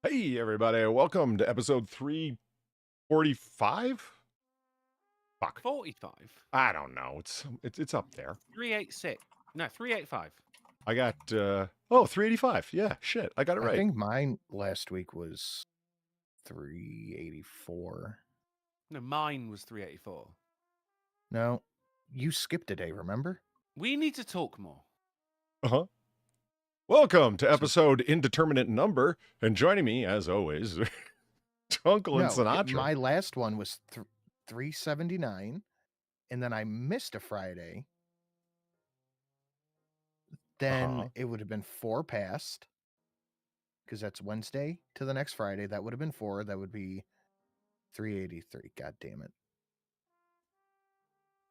Hey, everybody. Welcome to episode 345. Fuck. 45. I don't know. It's up there. 386. No, 385. I got, 385. Yeah, shit. I got it I right. think mine last week was 384. No, mine was 384. No, you skipped a day, remember? We need to talk more. Uh-huh. Welcome to episode Indeterminate Number. And joining me, as always, Uncle and Sinatra. My last one was 379, and then I missed a Friday. Then it would have been 4 past, because that's Wednesday to the next Friday. That would have been 4. That would be 383. God damn it.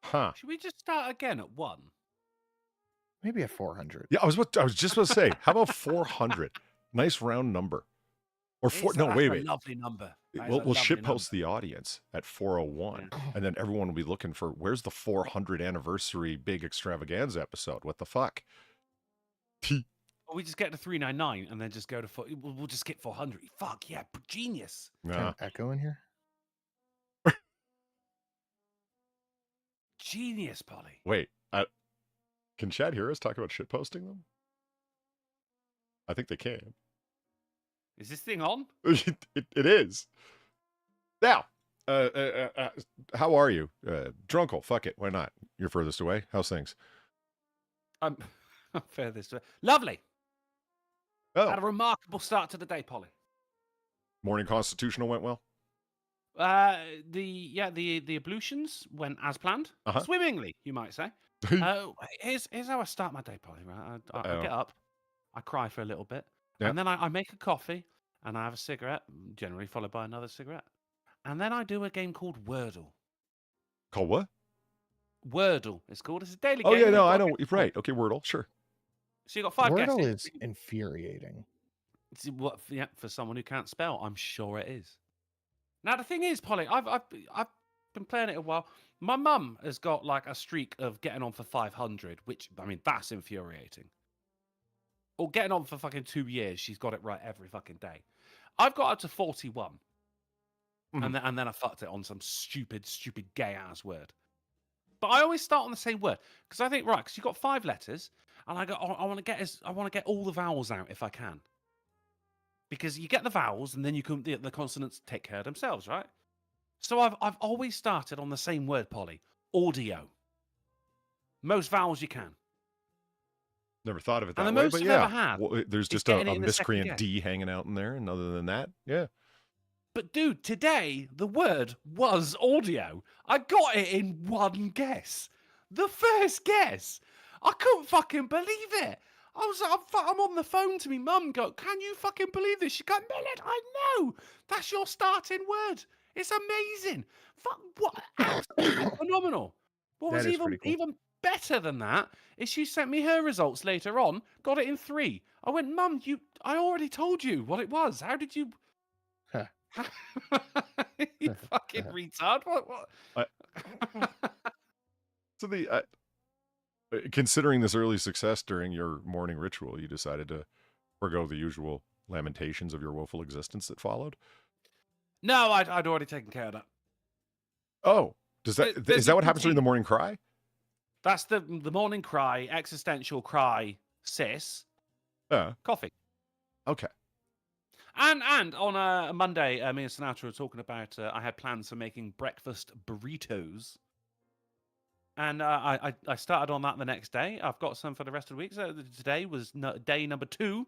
Huh. Should we just start again at 1? Maybe at 400. Yeah, I was just about to say, how about 400? Nice round number. Or four? No, That's wait. a lovely number. We'll shitpost the audience at 401, and then everyone will be looking for where's the 400 anniversary big extravaganza episode? What the fuck? Or we just get to 399 and then just go to 4. We'll just skip 400. Fuck yeah, genius. Kind of echo in here. Genius, Polly. Wait, can Chad hear us talk about shitposting them? I think they can. Is this thing on? It is. Now, how are you? Drunkle, fuck it, why not? You're furthest away. How's things? I'm furthest away. Lovely. Oh, Had a remarkable start to the day, Polly. morning constitutional went well? The ablutions went as planned. Uh-huh. Swimmingly, you might say. Here's how I start my day, Polly. Right, I get up, I cry for a little bit, and then I make a coffee, and I have a cigarette, generally followed by another cigarette, and then I do a game called Wordle. Called what? Wordle. It's called. It's a daily game. Oh yeah, no, I know. Right. Okay, Wordle. Sure. So you got 5 Wordle guesses. is infuriating. For someone who can't spell, I'm sure it is. Now the thing is, Polly, I've been playing it a while. My mum has got like a streak of getting on for 500, which I mean that's infuriating. Or getting on for fucking 2 years, she's got it right every fucking day. I've got up to 41, and then I fucked it on some stupid gay ass word. But I always start on the same word because I think because you've got 5 letters, and I want to get all the vowels out if I can. Because you get the vowels, and then you can the consonants take care of themselves, right? So I've always started on the same word, Polly. Audio. Most vowels you can. Never thought of it that And the way, most but I've yeah, ever had there's is just getting a it in the second miscreant guess. D hanging out in there, and other than that, yeah. But dude, today the word was audio. I got it in 1 guess. The first guess. I couldn't fucking believe it. I'm on the phone to me mum. Go, can you fucking believe this? She go, Millet, I know. That's your starting word. It's amazing. Fuck, what? Absolutely phenomenal. What That was is pretty cool. even better than that is she sent me her results later on. Got it in 3. I went, Mum, I already told you what it was. How did you? Huh. You fucking retard. What? So considering this early success during your morning ritual, you decided to forgo the usual lamentations of your woeful existence that followed? No, I'd already taken care of that. Oh, is that what happens during the morning cry? That's the morning cry, existential cry, sis. Coffee. Okay. And on a Monday, me and Sinatra were talking about I had plans for making breakfast burritos. And I started on that the next day. I've got some for the rest of the week. So today was day number 2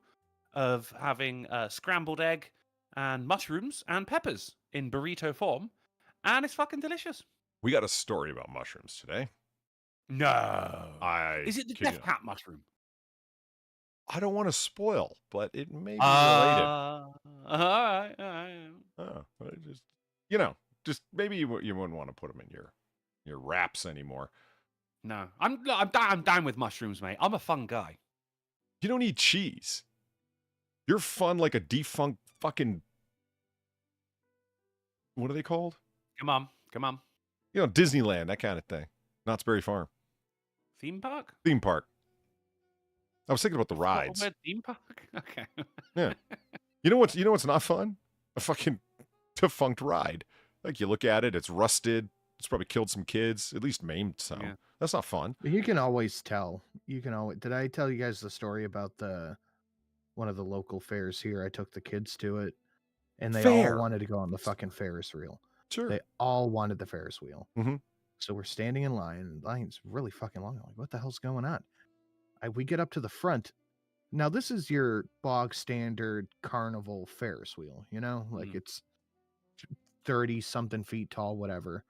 of having scrambled egg and mushrooms and peppers in burrito form. And it's fucking delicious. We got a story about mushrooms today. No. Is it the kid you death cap mushroom? I don't want to spoil, but it may be related. All right. Oh, just maybe you wouldn't want to put them in your wraps anymore. No, I'm down with mushrooms, mate. I'm a fun guy. You don't eat cheese. You're fun like a defunct fucking. What are they called? Come on. Disneyland, that kind of thing. Knott's Berry Farm. Theme park. Theme park. I was thinking about the rides. Theme park. Okay. Yeah. You know what's not fun? A fucking defunct ride. Like you look at it, it's rusted. It's probably killed some kids, at least maimed some. Yeah. That's not fun. You can always tell. Did I tell you guys the story about one of the local fairs here? I took the kids to it, and they Fair. all wanted to go on the fucking Ferris wheel. Sure. They all wanted the Ferris wheel. Mhm. So we're standing in line, and the line's really fucking long. I'm like, what the hell's going on? We get up to the front. Now, this is your bog standard carnival Ferris wheel, you know? Like it's 30-something feet tall, whatever.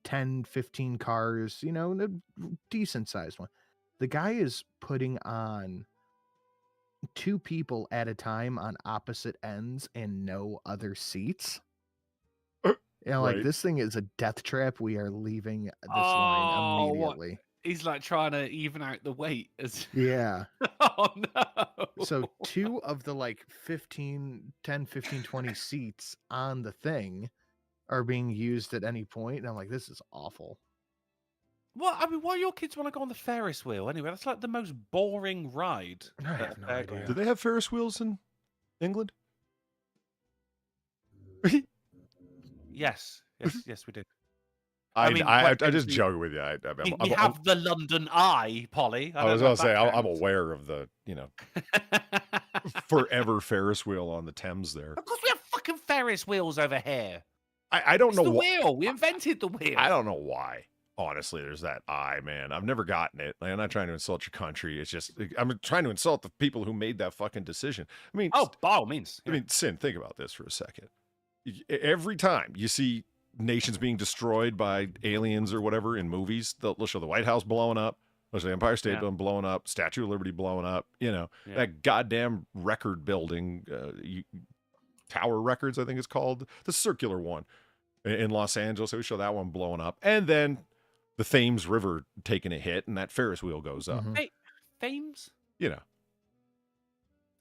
10, 15 cars, you know, a decent sized one. The guy is putting on 2 people at a time on opposite ends and no other seats. You know, like Right. this thing is a death trap. We are leaving this line immediately. He's like trying to even out the weight. Yeah. Oh no. So 2 of the like 10, 15, 20 seats on the thing are being used at any point. And I'm like, this is awful. What? I mean, why your kids want to go on the Ferris wheel anyway? That's like the most boring ride. I have no idea. Do they have Ferris wheels in England? Yes, we do. I mean, just joke with you. We have the London Eye, Polly. I was going to say, I'm aware of the, forever Ferris wheel on the Thames there. Of course we have fucking Ferris wheels over here. I don't know the why. wheel. We invented the wheel. I don't know why. Honestly, there's that eye, man. I've never gotten it. I'm not trying to insult your country. It's just, I'm trying to insult the people who made that fucking decision. I mean, oh, by all means. I mean, Sin, think about this for a second. Every time you see nations being destroyed by aliens or whatever in movies, they'll show the White House blowing up, they'll show the Empire State Building blowing up, Statue of Liberty blowing up, that goddamn record building, Tower Records, I think it's called, the circular one in Los Angeles. We show that one blowing up. And then the Thames River taking a hit and that Ferris wheel goes up. Hey, Thames?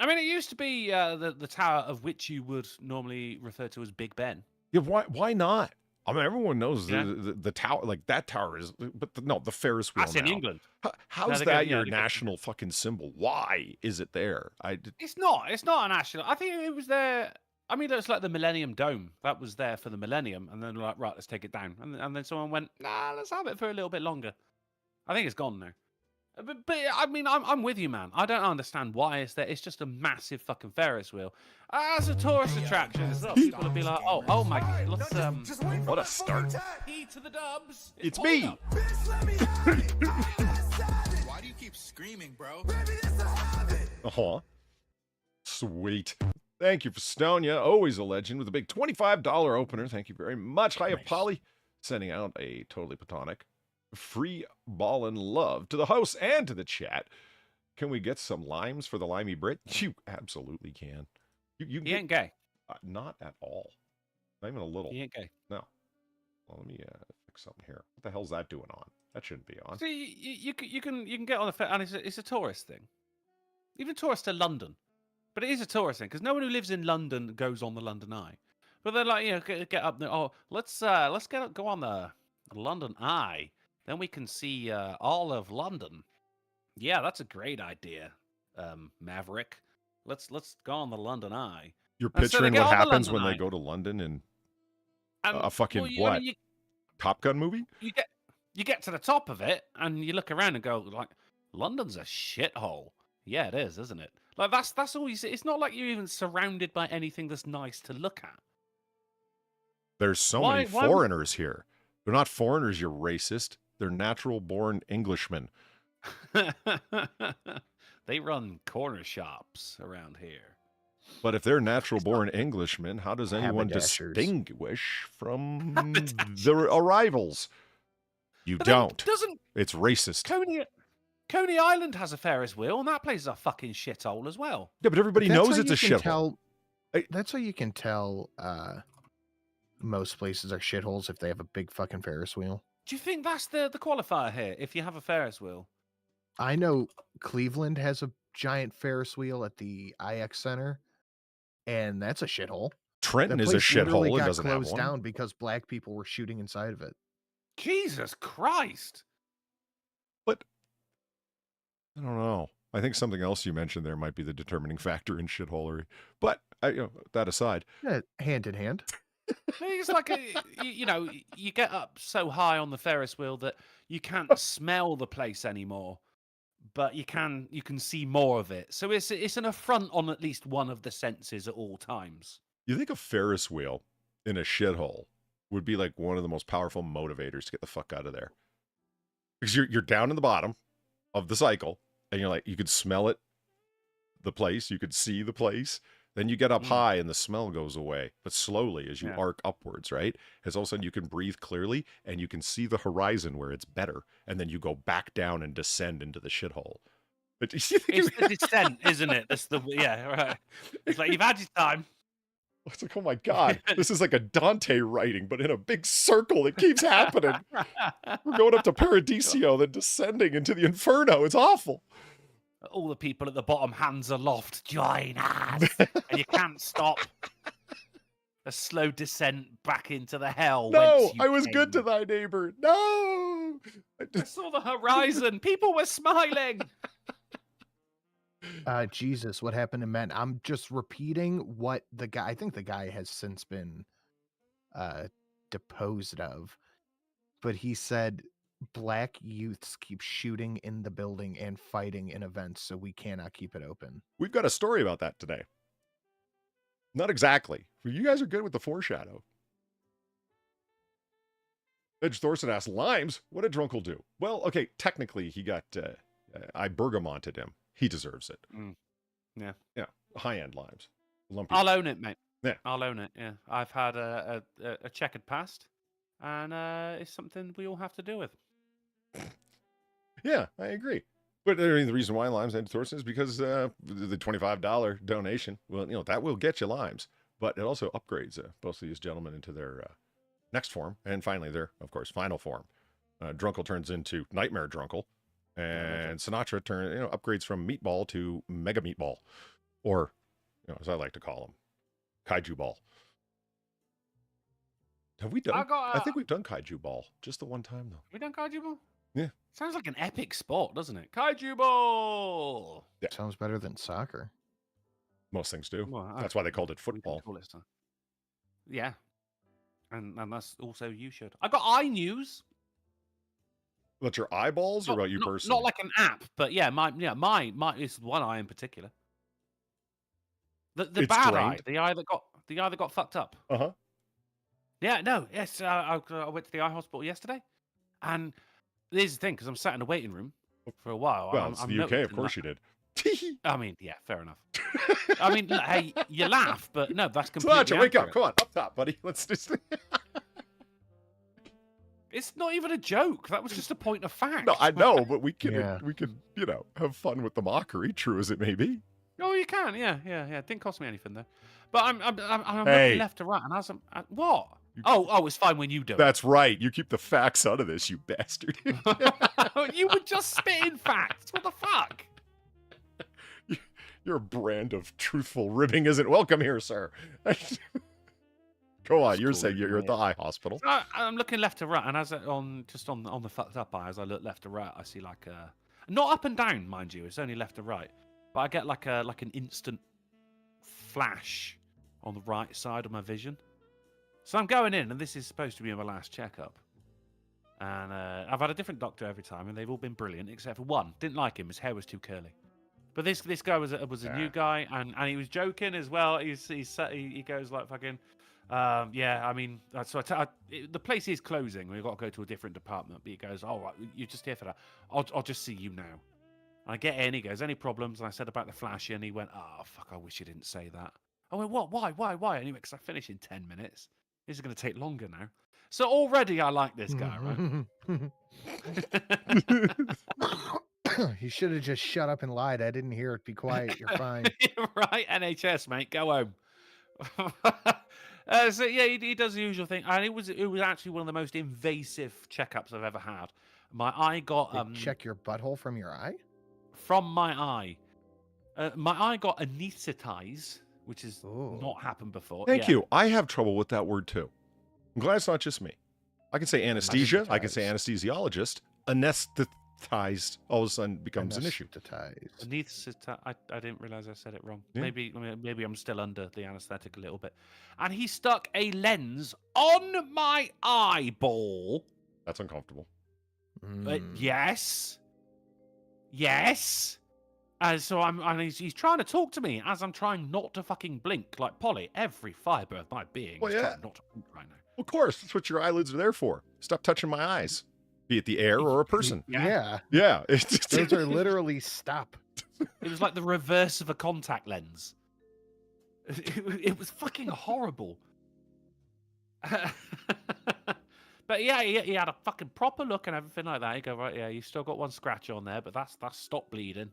I mean, it used to be the tower of which you would normally refer to as Big Ben. Yeah, why not? I mean, everyone knows the tower, like that tower is, but the Ferris wheel. That's in England. How's that your national fucking symbol? Why is it there? It's not a national. I think it was there. I mean, it's like the Millennium Dome. That was there for the Millennium, and then like, right, let's take it down. And then someone went, nah, let's have it for a little bit longer. I think it's gone now. But I mean, I'm with you, man. I don't understand why it's there. It's just a massive fucking Ferris wheel. As a tourist attraction as well, people will be like, oh my God, let's what a start. Key to the dubs. It's me. Why do you keep screaming, bro? Sweet. Thank you for Stonia, always a legend with a big $25 opener. Thank you very much. Hi, Polly, sending out a totally platonic free ballin' love to the host and to the chat. Can we get some limes for the limey Brit? You absolutely can. You he ain't gay. Not at all. Not even a little. He ain't gay. No. Well, let me fix something here. What the hell's that doing on? That shouldn't be on. See, you can get on the and it's a tourist thing. Even tourists to London, but it is a tourist thing because no one who lives in London goes on the London Eye. But they're like, get up there. Oh, let's go on the London Eye. Then we can see all of London. Yeah, that's a great idea, Maverick. Let's go on the London Eye. You're picturing what happens when they go to London in a fucking Top Gun movie? You get to the top of it and you look around and go like, London's a shithole. Yeah, it is, isn't it? Like that's all you see. It's not like you're even surrounded by anything that's nice to look at. There's so many foreigners here. They're not foreigners, you're racist. They're natural-born Englishmen. They run corner shops around here. But if they're natural-born Englishmen, how does anyone distinguish from their arrivals? You don't. It's racist. Coney Island has a Ferris wheel, and that place is a fucking shithole as well. Yeah, but everybody knows it's a shithole. That's how you can tell most places are shitholes if they have a big fucking Ferris wheel. Do you think that's the qualifier here, if you have a Ferris wheel? I know Cleveland has a giant Ferris wheel at the IX Center, and that's a shithole. Trenton is a shithole. It doesn't have one. Closed down because black people were shooting inside of it. Jesus Christ! But I don't know. I think something else you mentioned there might be the determining factor in shitholery. But that aside, Yeah, hand in hand. It's like you get up so high on the Ferris wheel that you can't smell the place anymore, but you can see more of it. So it's an affront on at least one of the senses at all times. you think a Ferris wheel in a shithole would be like one of the most powerful motivators to get the fuck out of there. Because you're down in the bottom of the cycle, and you're like, you could smell it, the place, you could see the place. Then you get up high and the smell goes away, but slowly as you arc upwards, right? As all of a sudden you can breathe clearly and you can see the horizon where it's better. And then you go back down and descend into the shithole. But It's the descent, isn't it? That's right. It's like you've had your time. It's like, oh my God, this is like a Dante writing, but in a big circle. It keeps happening. We're going up to Paradiso, then descending into the Inferno. It's awful. All the people at the bottom, hands aloft, join us, and you can't stop. A slow descent back into the hell. No, I was good to thy neighbor. No, I saw the horizon. People were smiling. Jesus, what happened to men? I'm just repeating what the guy. I think the guy has since been deposed of, but he said black youths keep shooting in the building and fighting in events, so we cannot keep it open. We've got a story about that today. Not exactly. You guys are good with the foreshadow. Edge Thorson asked, limes, what did Drunkle do? Well, okay, technically he got, I bergamonted him. He deserves it. Yeah. Yeah, high-end limes. Lumpy. I'll own it, mate. Yeah. I'll own it, yeah. I've had a checkered past, and it's something we all have to deal with. Yeah, I agree. But I mean, the reason why limes Edge Thorson is because the $25 donation, well, that will get you limes. But it also upgrades both of these gentlemen into their next form. And finally, their, of course, final form. Drunkle turns into Nightmare Drunkle. And Sinatra upgrades from Meatball to Mega Meatball. Or, as I like to call him, Kaiju Ball. Have we done? I think we've done Kaiju Ball. Just the one time, though. We done Kaiju Ball? Yeah. Sounds like an epic sport, doesn't it? Kaiju Ball! Yeah. Sounds better than soccer. Most things do. Well, that's why they called it football. Yeah. And that's also you should. I got iNews. About your eyeballs or about you personally? Not like an app, but yeah, my it's one eye in particular. The bad eye, the eye that got fucked up. Uh-huh. Yeah, no, yes, I went to the eye hospital yesterday, and here's the thing, because I'm sat in the waiting room for a while. Well, it's the UK, of course you did. I mean, yeah, fair enough. I mean, hey, you laugh, but no, that's completely Sinatra, wake up. Come on, up top, buddy. Let's just... It's not even a joke. That was just a point of fact. No, I know, but we can, have fun with the mockery, true as it may be. Oh, you can, yeah. It didn't cost me anything though. But I'm looking left to right, and what? It's fine when you do it. That's right. You keep the facts out of this, you bastard. You were just spitting facts. What the fuck? Your brand of truthful ribbing isn't welcome here, sir. Go on. You're saying you're at the eye hospital. So I'm looking left to right, and as on the fucked up eye, as I look left to right, I see like not up and down, mind you. It's only left to right, but I get like an instant flash on the right side of my vision. So I'm going in, and this is supposed to be my last checkup. And I've had a different doctor every time, and they've all been brilliant except for one. Didn't like him; his hair was too curly. But this guy was a new guy, and he was joking as well. He goes like fucking. Yeah, I mean, so the place is closing. We've got to go to a different department. But he goes, all right, you're just here for that. I'll just see you now. And I get in. He goes, any problems? And I said about the flash, and he went, oh fuck, I wish you didn't say that. I went, what? Why? Anyway, because I finish in 10 minutes. This is going to take longer now. So already I like this guy, right? You should have just shut up and lied. I didn't hear it. Be quiet. You're fine. Right, NHS, mate. Go home. So yeah, he does the usual thing, and it was actually one of the most invasive checkups I've ever had. My eye got check your butthole from your eye. From my eye, got anesthetized, which has not happened before. Thank you. I have trouble with that word too. I'm glad it's not just me. I can say anesthesia. I can say anesthesiologist. anesthetized all of a sudden becomes an issue. Anesthetized. I didn't realize I said it wrong. Yeah. Maybe I'm still under the anesthetic a little bit. And he stuck a lens on my eyeball. That's uncomfortable. Yes. So and he's trying to talk to me as I'm trying not to fucking blink. Like, Polly, every fiber of my being is trying not to blink right now. Of course, that's what your eyelids are there for. Stop touching my eyes, be it the air or a person. Yeah. It's just... Those are literally stop. It was like the reverse of a contact lens. It was fucking horrible. But yeah, he had a fucking proper look and everything like that. He go, right, yeah, you still got one scratch on there, but that's stopped bleeding.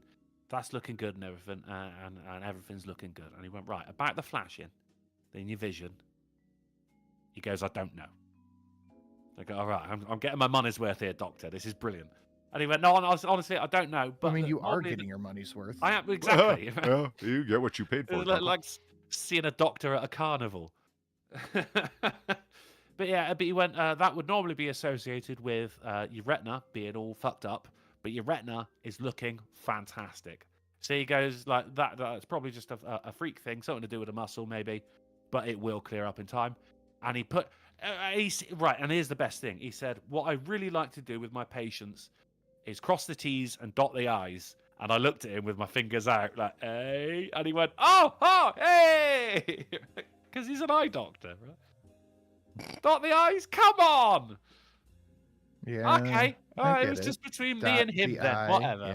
That's looking good and everything, and everything's looking good. And he went, right, about the flashing, in your vision. He goes, I don't know. I go, all right, I'm getting my money's worth here, doctor. This is brilliant. And he went, no, honestly, I don't know. But I mean, you are getting your money's worth. I am, exactly. Yeah, you get what you paid for. Like seeing a doctor at a carnival. But he went, that would normally be associated with your retina being all fucked up, but your retina is looking fantastic. So he goes, like, that's probably just a freak thing, something to do with a muscle maybe, but it will clear up in time. And he put, right, and here's the best thing. He said, what I really like to do with my patients is cross the T's and dot the I's. And I looked at him with my fingers out, like, hey, and he went, oh, hey, because he's an eye doctor, right? Dot the I's, come on. Yeah. Okay. All right, it was just between me and him then. eye,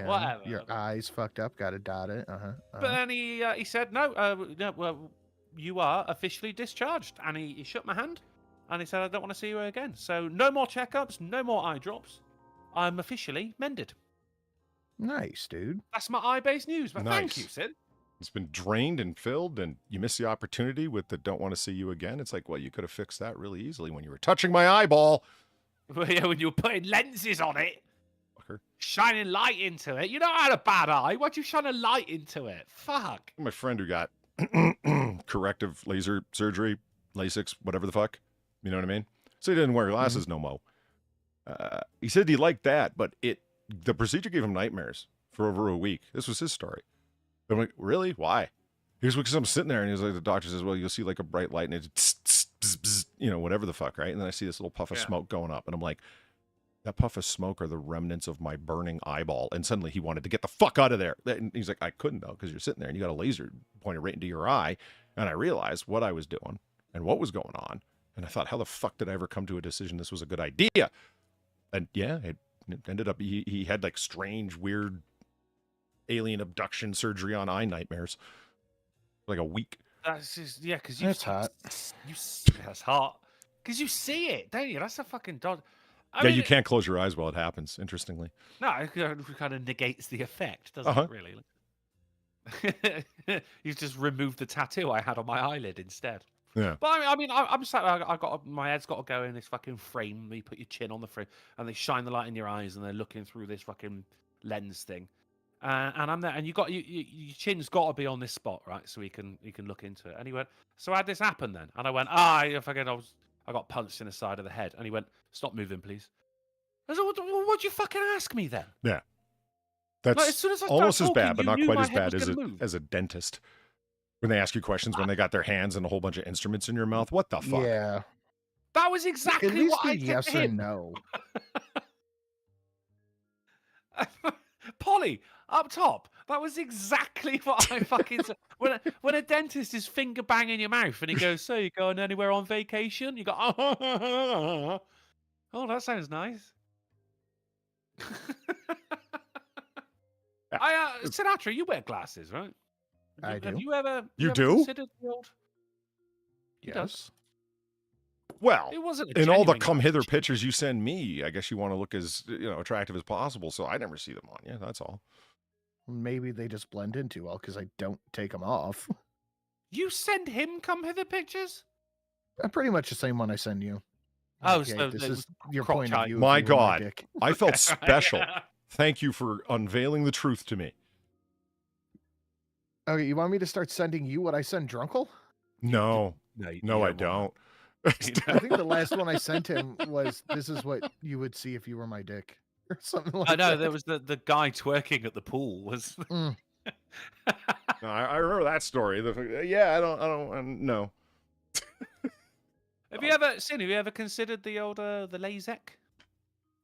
Whatever. Your eyes fucked up. Got to dot it. But then he said, no, well, you are officially discharged. And he shook my hand and he said, I don't want to see you again. So no more checkups, no more eye drops. I'm officially mended. Nice, dude. That's my eye-based news. But thank you, Sid. It's been drained and filled, and you miss the opportunity with the don't want to see you again. It's like, well, you could have fixed that really easily when you were touching my eyeball. Well, yeah, when you were putting lenses on it, Fucker. Shining light into it. You know I had a bad eye. Why'd you shine a light into it? Fuck. My friend who got corrective laser surgery, LASIX, whatever the fuck. You know what I mean? So he didn't wear glasses no mo. He said he liked that, but the procedure gave him nightmares for over a week. This was his story. I'm like, really? Why? Here's because I'm sitting there and he's like, the doctor says, well, you'll see like a bright light and it's tss, tss, bzz, you know, whatever the fuck, right? And then I see this little puff of smoke going up and I'm like, that puff of smoke are the remnants of my burning eyeball. And suddenly he wanted to get the fuck out of there. And he's like, I couldn't though, because you're sitting there and you got a laser pointed right into your eye. And I realized what I was doing and what was going on. And I thought, how the fuck did I ever come to a decision this was a good idea? And yeah, it ended up, he had like strange, weird alien abduction surgery on eye nightmares. Like a week. That's just, yeah, because That's hot. That's hot. Because you see it, don't you? That's a fucking dog. You can't close your eyes while it happens, interestingly. No, it kind of negates the effect, doesn't it, really? You've just removed the tattoo I had on my eyelid instead. Yeah. But I mean, I'm sat there, my head's got to go in this fucking frame. You put your chin on the frame, and they shine the light in your eyes, and they're looking through this fucking lens thing. And I'm there, and your chin's got to be on this spot, right? So he can look into it. And he went, so how'd this happen then? And I went, I got punched in the side of the head. And he went, stop moving, please. I said, what'd you fucking ask me then? Yeah. That's like, as soon as I almost as talking, bad, but not quite as bad as a dentist. When they ask you questions, when they got their hands and a whole bunch of instruments in your mouth. What the fuck? Yeah. That was exactly At least what I a did yes to or him. no. Polly, up top, that was exactly what I fucking said. When a dentist is finger banging your mouth and he goes, so you going anywhere on vacation? You go, oh, that sounds nice. Sinatra, you wear glasses, right? I do. Have you ever considered the old? Yes. Well, it wasn't in all the come hither pictures you send me, I guess you want to look as attractive as possible. So I never see them on you. That's all. Maybe they just blend in too well because I don't take them off. You send him come hither pictures? Pretty much the same one I send you. Oh, Okay, so this it is was your crotch point of height. view. My if you were God. dick. I felt special. Thank you for unveiling the truth to me. Okay, you want me to start sending you what I send Drunkle? No, No, I don't. I think the last one I sent him was, this is what you would see if you were my dick. or something like I know that. there was the guy twerking at the pool was. Mm. No, I remember that story. Yeah, I don't know. Have you ever considered the old the LASIK?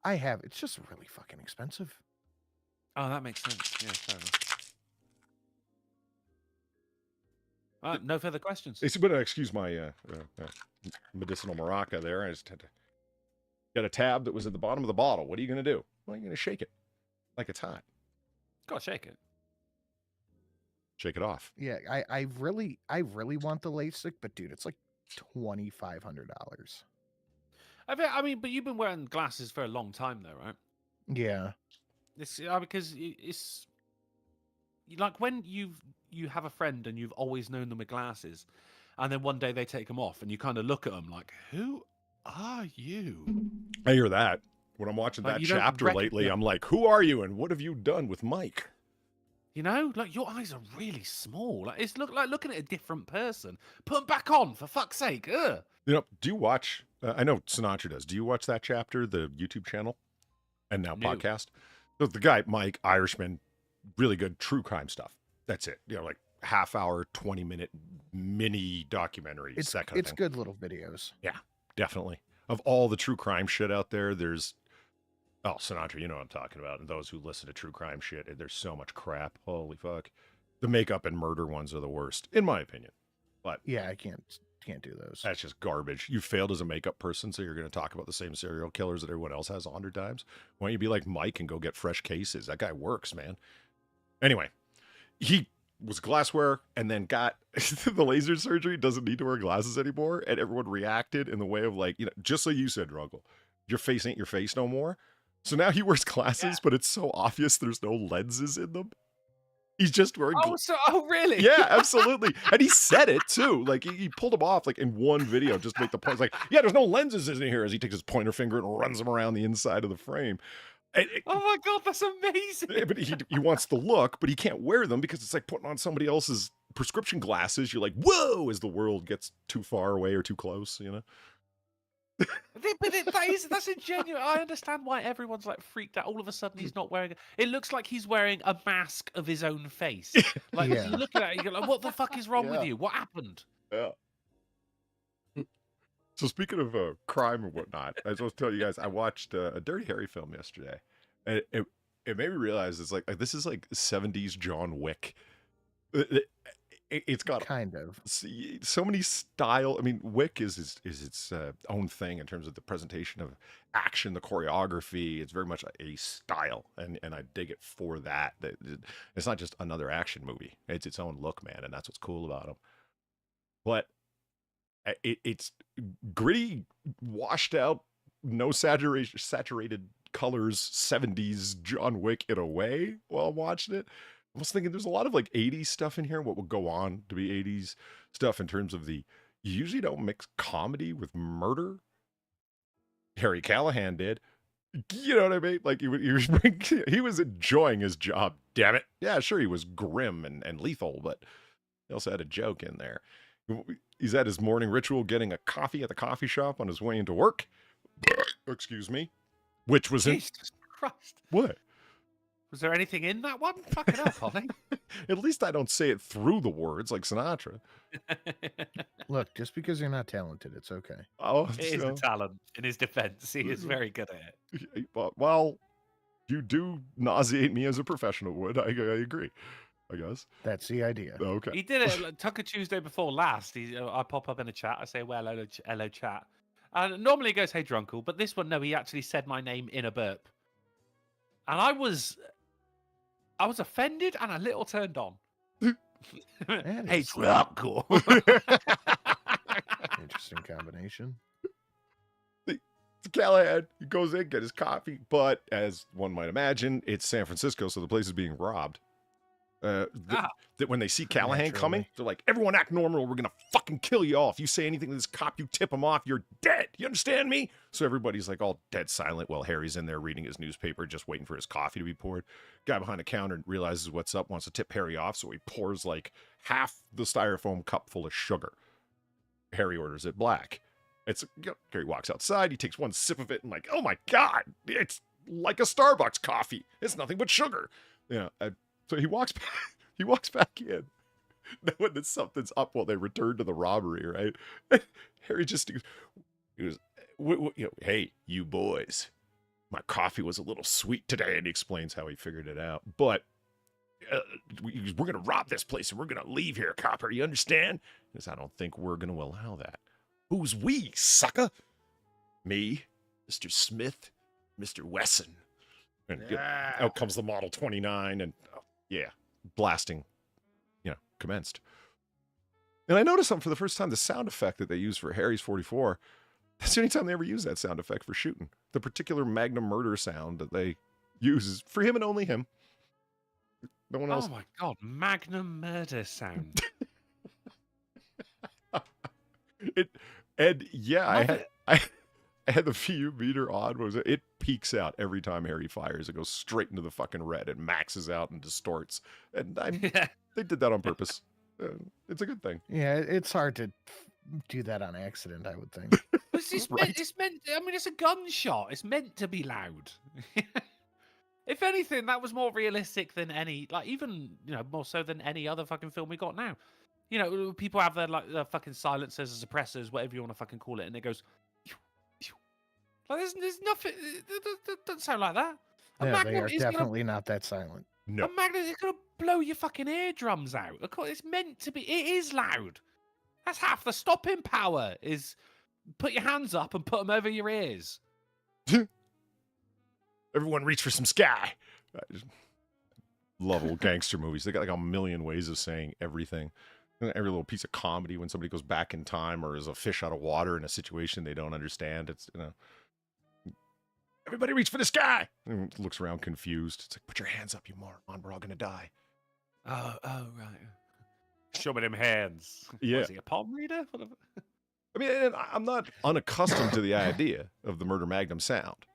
I have. It's just really fucking expensive. Oh, that makes sense. Yeah, fair enough. No further questions. It's been excuse my medicinal maraca there. I just had to get a tab that was at the bottom of the bottle. What are you going to do? Well, you're going to shake it like it's hot. Gotta shake it. Shake it off. Yeah, I really want the LASIK, but dude, it's like $2,500. I mean, but you've been wearing glasses for a long time, though, right? Yeah. It's because it's like when you have a friend and you've always known them with glasses, and then one day they take them off, and you kind of look at them like, "Who are you?" I hear that. When I'm watching Like, that you don't chapter lately, recognize- I'm like, who are you and what have you done with Mike? You know, like your eyes are really small. Like it's like looking at a different person. Put them back on, for fuck's sake. Ugh. You know, do you watch, I know Sinatra does. Do you watch that chapter, the YouTube channel and now No. podcast? So the guy, Mike, Irishman, really good true crime stuff. That's it. You know, like half hour, 20-minute mini documentaries, It's that kind of thing. good little videos. Definitely. Of all the true crime shit out there, there's, oh, Sinatra, you know what I'm talking about. And those who listen to true crime shit, there's so much crap. Holy fuck. The makeup and murder ones are the worst, in my opinion. But Yeah, I can't do those. that's just garbage. You failed as a makeup person, so you're going to talk about the same serial killers that everyone else has 100 times. Why don't you be like Mike and go get fresh cases? That guy works, man. Anyway, he was glassware and then got the laser surgery, doesn't need to wear glasses anymore. And everyone reacted in the way of like, you know, just like you said, Drungle, your face ain't your face no more. So now he wears glasses, but it's so obvious there's no lenses in them. He's just wearing Really? yeah, absolutely. And he said it too. Like he pulled them off like in one video just to make the point. It's like, yeah, there's no lenses in here as he takes his pointer finger and runs them around the inside of the frame. Oh my god, that's amazing. But he wants the look, but he can't wear them because it's like putting on somebody else's prescription glasses. You're like, whoa, as the world gets too far away or too close, you know? That's a genuine. I understand why everyone's like freaked out. All of a sudden, he's not wearing. It looks like he's wearing a mask of his own face. Like Yeah. you look at it, you go like, "What the fuck is wrong with Yeah. you? What happened?" Yeah. So speaking of crime and whatnot, I was supposed to tell you guys, I watched a Dirty Harry film yesterday. And it made me realize it's like this is like 70s John Wick. It's got Kind of. so many style. I mean, Wick is its own thing in terms of the presentation of action, the choreography. It's very much a style, and I dig it for that. It's not just another action movie. It's its own look, man, and that's what's cool about them. But it's gritty, washed out, no saturated colors, 70s John Wick in a way while I'm watching it. I was thinking there's a lot of like 80s stuff in here, what would go on to be 80s stuff in terms of you usually don't mix comedy with murder. Harry Callahan did. You know what I mean? Like he was enjoying his job, damn it. Yeah, sure, he was grim and lethal, but he also had a joke in there. He's at his morning ritual getting a coffee at the coffee shop on his way into work. Excuse me. Which was in... Jesus Christ! What? Was there anything in that one? Fuck it up, Ollie. At least I don't say it through the words like Sinatra. Look, just because you're not talented, it's okay. Oh, It is a talent. In his defense, he is very good at it. well, you do nauseate me as a professional would. I agree, I guess. That's the idea. Okay. He did it like, Tucker Tuesday before last. I pop up in a chat. I say, well, hello, chat. And normally he goes, hey, Drunkle. But this one, no, he actually said my name in a burp. And I was offended and a little turned on. Hey, Drunkle. Interesting combination. Callahan, he goes in, get his coffee, but as one might imagine, it's San Francisco, so the place is being robbed. That when they see Callahan coming, Naturally. they're like, everyone act normal, or we're gonna fucking kill you all. If you say anything to this cop, you tip him off, you're dead. You understand me? So everybody's like all dead silent while Harry's in there reading his newspaper, just waiting for his coffee to be poured. Guy behind the counter realizes what's up, wants to tip Harry off, so he pours like half the styrofoam cup full of sugar. Harry orders it black. Harry walks outside, he takes one sip of it and like, oh my God, it's like a Starbucks coffee. It's nothing but sugar. So he walks back, he walks back in, knowing that something's up while they return to the robbery, right? Harry just he goes, hey, you boys, my coffee was a little sweet today, and he explains how he figured it out. But we're going to rob this place, and we're going to leave here, copper. You understand? Because I don't think we're going to allow that. Who's we, sucker? Me, Mr. Smith, Mr. Wesson. And out comes the Model 29, and blasting, commenced. And I noticed something for the first time, the sound effect that they use for Harry's 44, that's the only time they ever use that sound effect for shooting. The particular Magnum murder sound that they use is for him and only him. No one else. Oh my God, Magnum murder sound. I had the VU meter on. It peaks out every time Harry fires. It goes straight into the fucking red and maxes out and distorts. And they did that on purpose. It's a good thing. Yeah, it's hard to do that on accident, I would think. It's meant. I mean, it's a gunshot. It's meant to be loud. If anything, that was more realistic than any, even more so than any other fucking film we got now. People have their fucking silencers, suppressors, whatever you want to fucking call it, and it goes. Like there's nothing. That doesn't sound like that. Yeah, they are definitely not that silent. No. A magnet is gonna blow your fucking eardrums out. Of course, it's meant to be. It is loud. That's half the stopping power. Is put your hands up and put them over your ears. Everyone reach for some sky. I just love old gangster movies. They got like a million ways of saying everything. Every little piece of comedy when somebody goes back in time or is a fish out of water in a situation they don't understand. It's, everybody reach for the sky. And looks around confused. It's like, put your hands up, you moron. We're all going to die. Oh, right. Show me them hands. Yeah. Was he a palm reader? I mean, and I'm not unaccustomed to the idea of the Murder Magnum sound.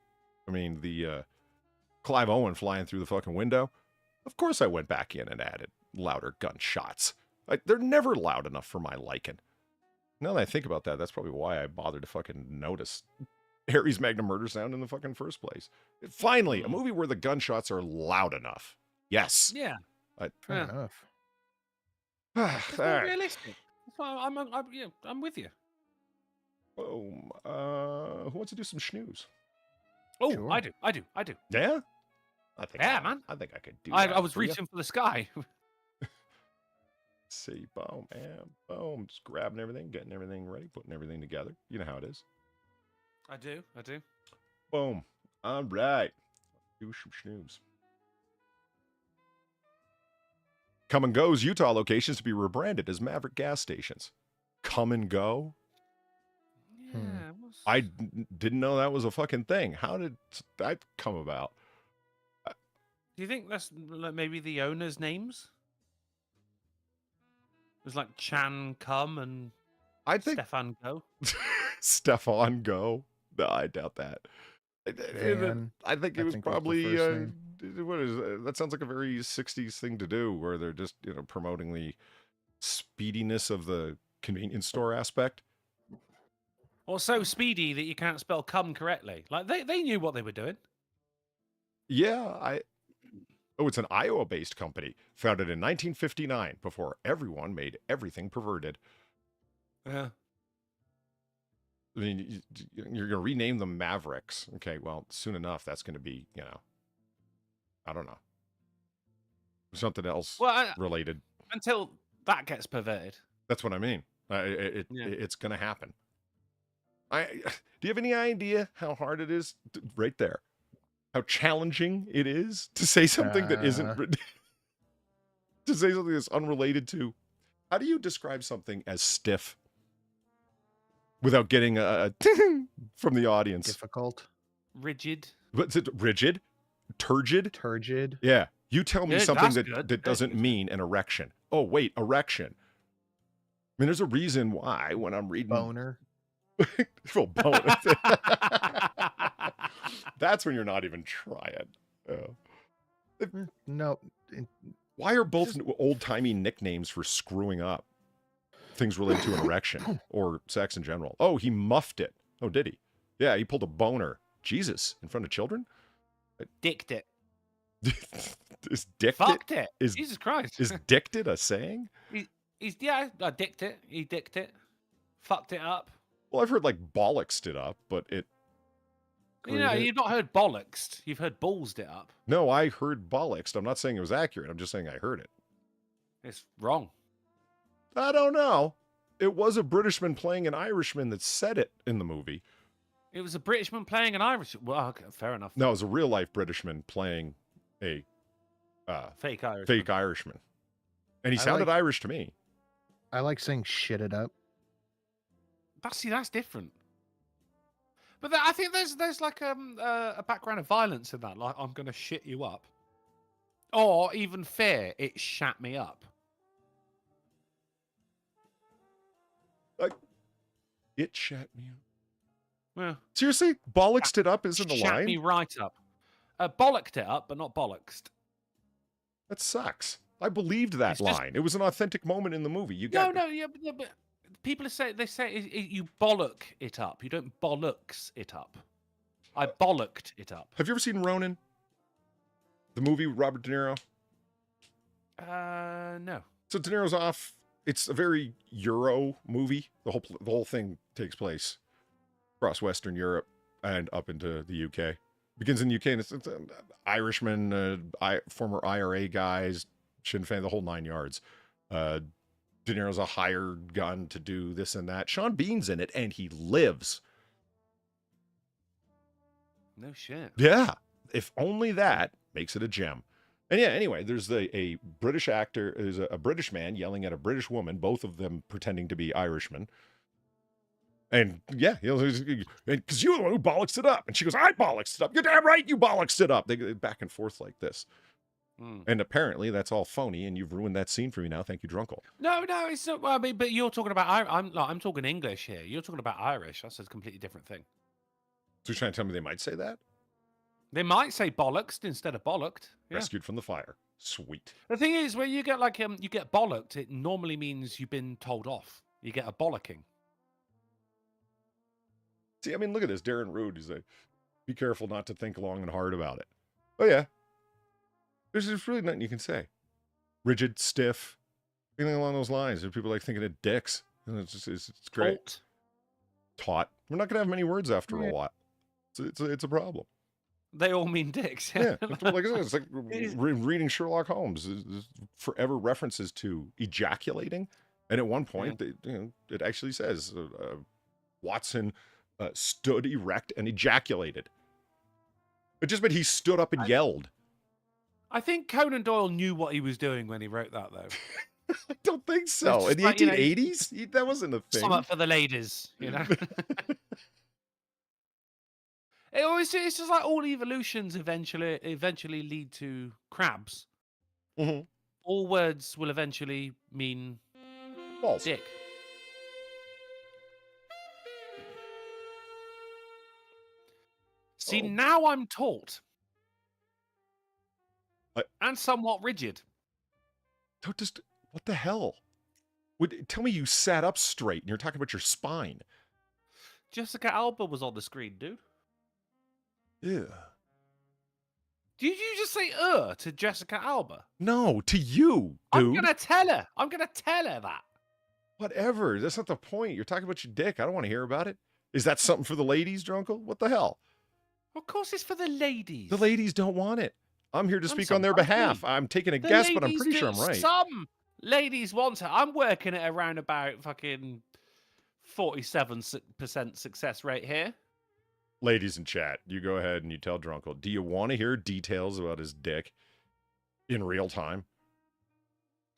I mean, the Clive Owen flying through the fucking window. Of course I went back in and added louder gunshots. They're never loud enough for my liking. Now that I think about that, that's probably why I bothered to fucking notice Harry's Magnum murder sound in the fucking first place. Finally, a movie where the gunshots are loud enough. Yes. Yeah. Fair enough. It's more realistic. I'm with you. Boom. Who wants to do some schnews? Oh, Sure. I do. Yeah? Man. I think I could do I that was for ya. reaching for the sky. See, boom, and boom. Just grabbing everything, getting everything ready, putting everything together. You know how it is. I do. Boom. All right. Do some schnoobs. Come and Go's Utah locations to be rebranded as Maverick gas stations. Come and Go? Yeah. I didn't know that was a fucking thing. How did that come about? Do you think that's maybe the owners' names? It was like Chan Come and I think Stefan Go. Stefan Go. No, I doubt that. Van, I think it was think was the probably first what is that? Sounds like a very 60s thing to do, where they're just promoting the speediness of the convenience store aspect. Or so speedy that you can't spell "come" correctly. Like they knew what they were doing. Yeah, it's an Iowa-based company founded in 1959 before everyone made everything perverted. Yeah. I mean, you're going to rename them Mavericks. Okay, well, soon enough, that's going to be, I don't know. Something else related. Until that gets perverted. That's what I mean. It's going to happen. Do you have any idea how hard it is right there? How challenging it is to say something that isn't, to say something that's unrelated to. How do you describe something as stiff without getting a from the audience? Difficult. Rigid. What's it? Rigid? Turgid? Turgid. Yeah. You tell me something that's good. that doesn't mean an erection. Oh, wait, erection. I mean, there's a reason why when I'm reading... Boner. Well, boner. That's when you're not even trying. No. Why are both old-timey nicknames for screwing up things related to an erection or sex in general? Oh, he muffed it. Oh, did he? Yeah, he pulled a boner. Jesus, in front of children? Dicked it. Is dicked Fucked it? it. Is Jesus Christ. is dicked it a saying? He's yeah, I dicked it. He dicked it. Fucked it up. Well, I've heard like bollocksed it up, but it. You know, you've not heard bollocksed. You've heard ballsed it up. No, I heard bollocksed. I'm not saying it was accurate. I'm just saying I heard it. It's wrong. I don't know. It was a Britishman playing an Irishman that said it in the movie. It was a Britishman playing an Irish. Well, okay, fair enough. No, it was a real life Britishman playing a Fake Irish. fake Irishman. And he sounded Irish to me. I like saying shit it up. That's different. But I think there's like a background of violence in that. Like, I'm going to shit you up. Or even fair, it shat me up. Like, it shat me up. Yeah. Seriously? Bollocksed it up isn't the Shat line? me right up. Bollocked it up, but not bollocksed. That sucks. I believed that line. It was an authentic moment in the movie. You got but people say you bollock it up. You don't bollocks it up. I bollocked it up. Have you ever seen Ronin? The movie with Robert De Niro? No. So De Niro's off. It's a very Euro movie. The whole thing takes place across Western Europe and up into the UK. Begins in the UK, and it's Irishman, former IRA guys, Sinn Féin, the whole 9 yards. De Niro's a hired gun to do this and that. Sean Bean's in it, and he lives. No shit. Yeah. If only that makes it a gem. And yeah, anyway, there's a British actor, there's a British man yelling at a British woman, both of them pretending to be Irishmen. And yeah, because you were the one who bollocks it up. And she goes, I bollocks it up. You're damn right you bollocks it up. They go back and forth like this. And apparently that's all phony, and you've ruined that scene for me now. Thank you, Drunkle. No, it's not. Well, I mean, but you're talking about. I'm talking English here. You're talking about Irish. That's a completely different thing. So you're trying to tell me they might say that? They might say bollocksed instead of bollocked. Yeah. Rescued from the fire. Sweet. The thing is, when you get like you get bollocked, it normally means you've been told off. You get a bollocking. See, I mean, look at this. Darren Rude. He's like, be careful not to think long and hard about it. Oh, yeah. There's really nothing you can say. Rigid, stiff, anything along those lines. There's people like thinking of dicks. And it's great. Taut. We're not going to have many words after a while. It's a problem. They all mean dicks. Yeah. Like I said, it's like reading Sherlock Holmes. There's forever references to ejaculating. And at one point, it actually says Watson stood erect and ejaculated. It just meant he stood up and yelled. I think Conan Doyle knew what he was doing when he wrote that, though. I don't think so. In the 1880s, that wasn't a thing. Something for the ladies, you know. It's just like all evolutions eventually lead to crabs. Mm-hmm. All words will eventually mean balls. Dick. See, now I'm taut. And somewhat rigid. What the hell? Tell me you sat up straight and you're talking about your spine. Jessica Alba was on the screen, dude. Yeah. Did you just say to Jessica Alba? No, to you, dude. I'm gonna tell her. I'm gonna tell her that. Whatever. That's not the point. You're talking about your dick. I don't want to hear about it. Is that something for the ladies, Drunkle? What the hell? Of course it's for the ladies. The ladies don't want it. I'm here to speak on their behalf. I'm taking a guess, but I'm pretty sure I'm right. Some ladies want it. I'm working at around about fucking 47% success rate here. Ladies in chat, you go ahead and you tell Drunkle, do you want to hear details about his dick in real time?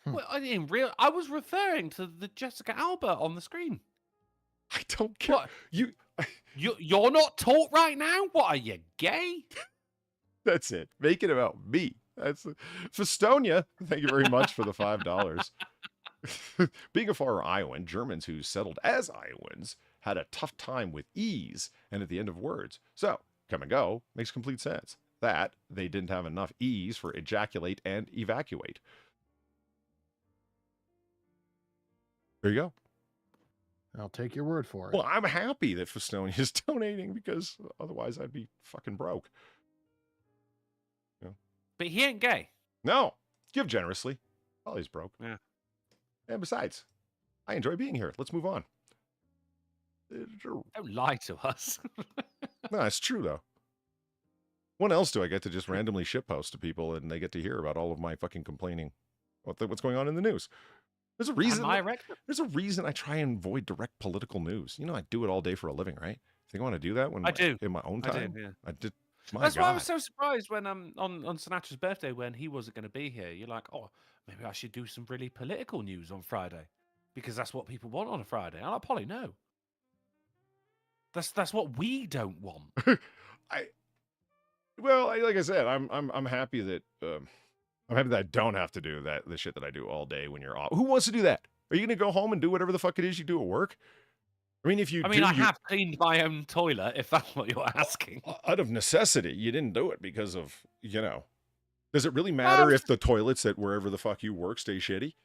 Well, I was referring to the Jessica Alba on the screen. I don't care. What? You're not taut right now? What are you, gay? That's it. Make it about me. That's Festonia. Thank you very much for the $5. Being a former Iowan, Germans who settled as Iowans had a tough time with ease and at the end of words. So, come and go makes complete sense. That they didn't have enough ease for ejaculate and evacuate. There you go. I'll take your word for it. Well, I'm happy that Festonia is donating because otherwise I'd be fucking broke. But he ain't gay. No, give generously. Polly's broke. Yeah. And besides, I enjoy being here. Let's move on. Don't lie to us. No, it's true though. When else do I get to just randomly shitpost to people and they get to hear about all of my fucking complaining? What's going on in the news? There's a reason. There's a reason I try and avoid direct political news. You know, I do it all day for a living, right? Think I want to do that when I do in my own time? I do, yeah. I did. That's why I was so surprised when on Sinatra's birthday when he wasn't going to be here. You're like, oh, maybe I should do some really political news on Friday because that's what people want on a Friday. I'm like, Polly, no. That's what we don't want. Like I said, I'm happy that I don't have to do the shit that I do all day when you're off. Who wants to do that? Are you gonna go home and do whatever the fuck it is you do at work? I mean, I have cleaned my own toilet, if that's what you're asking. Out of necessity, you didn't do it because of, does it really matter if the toilets at wherever the fuck you work stay shitty?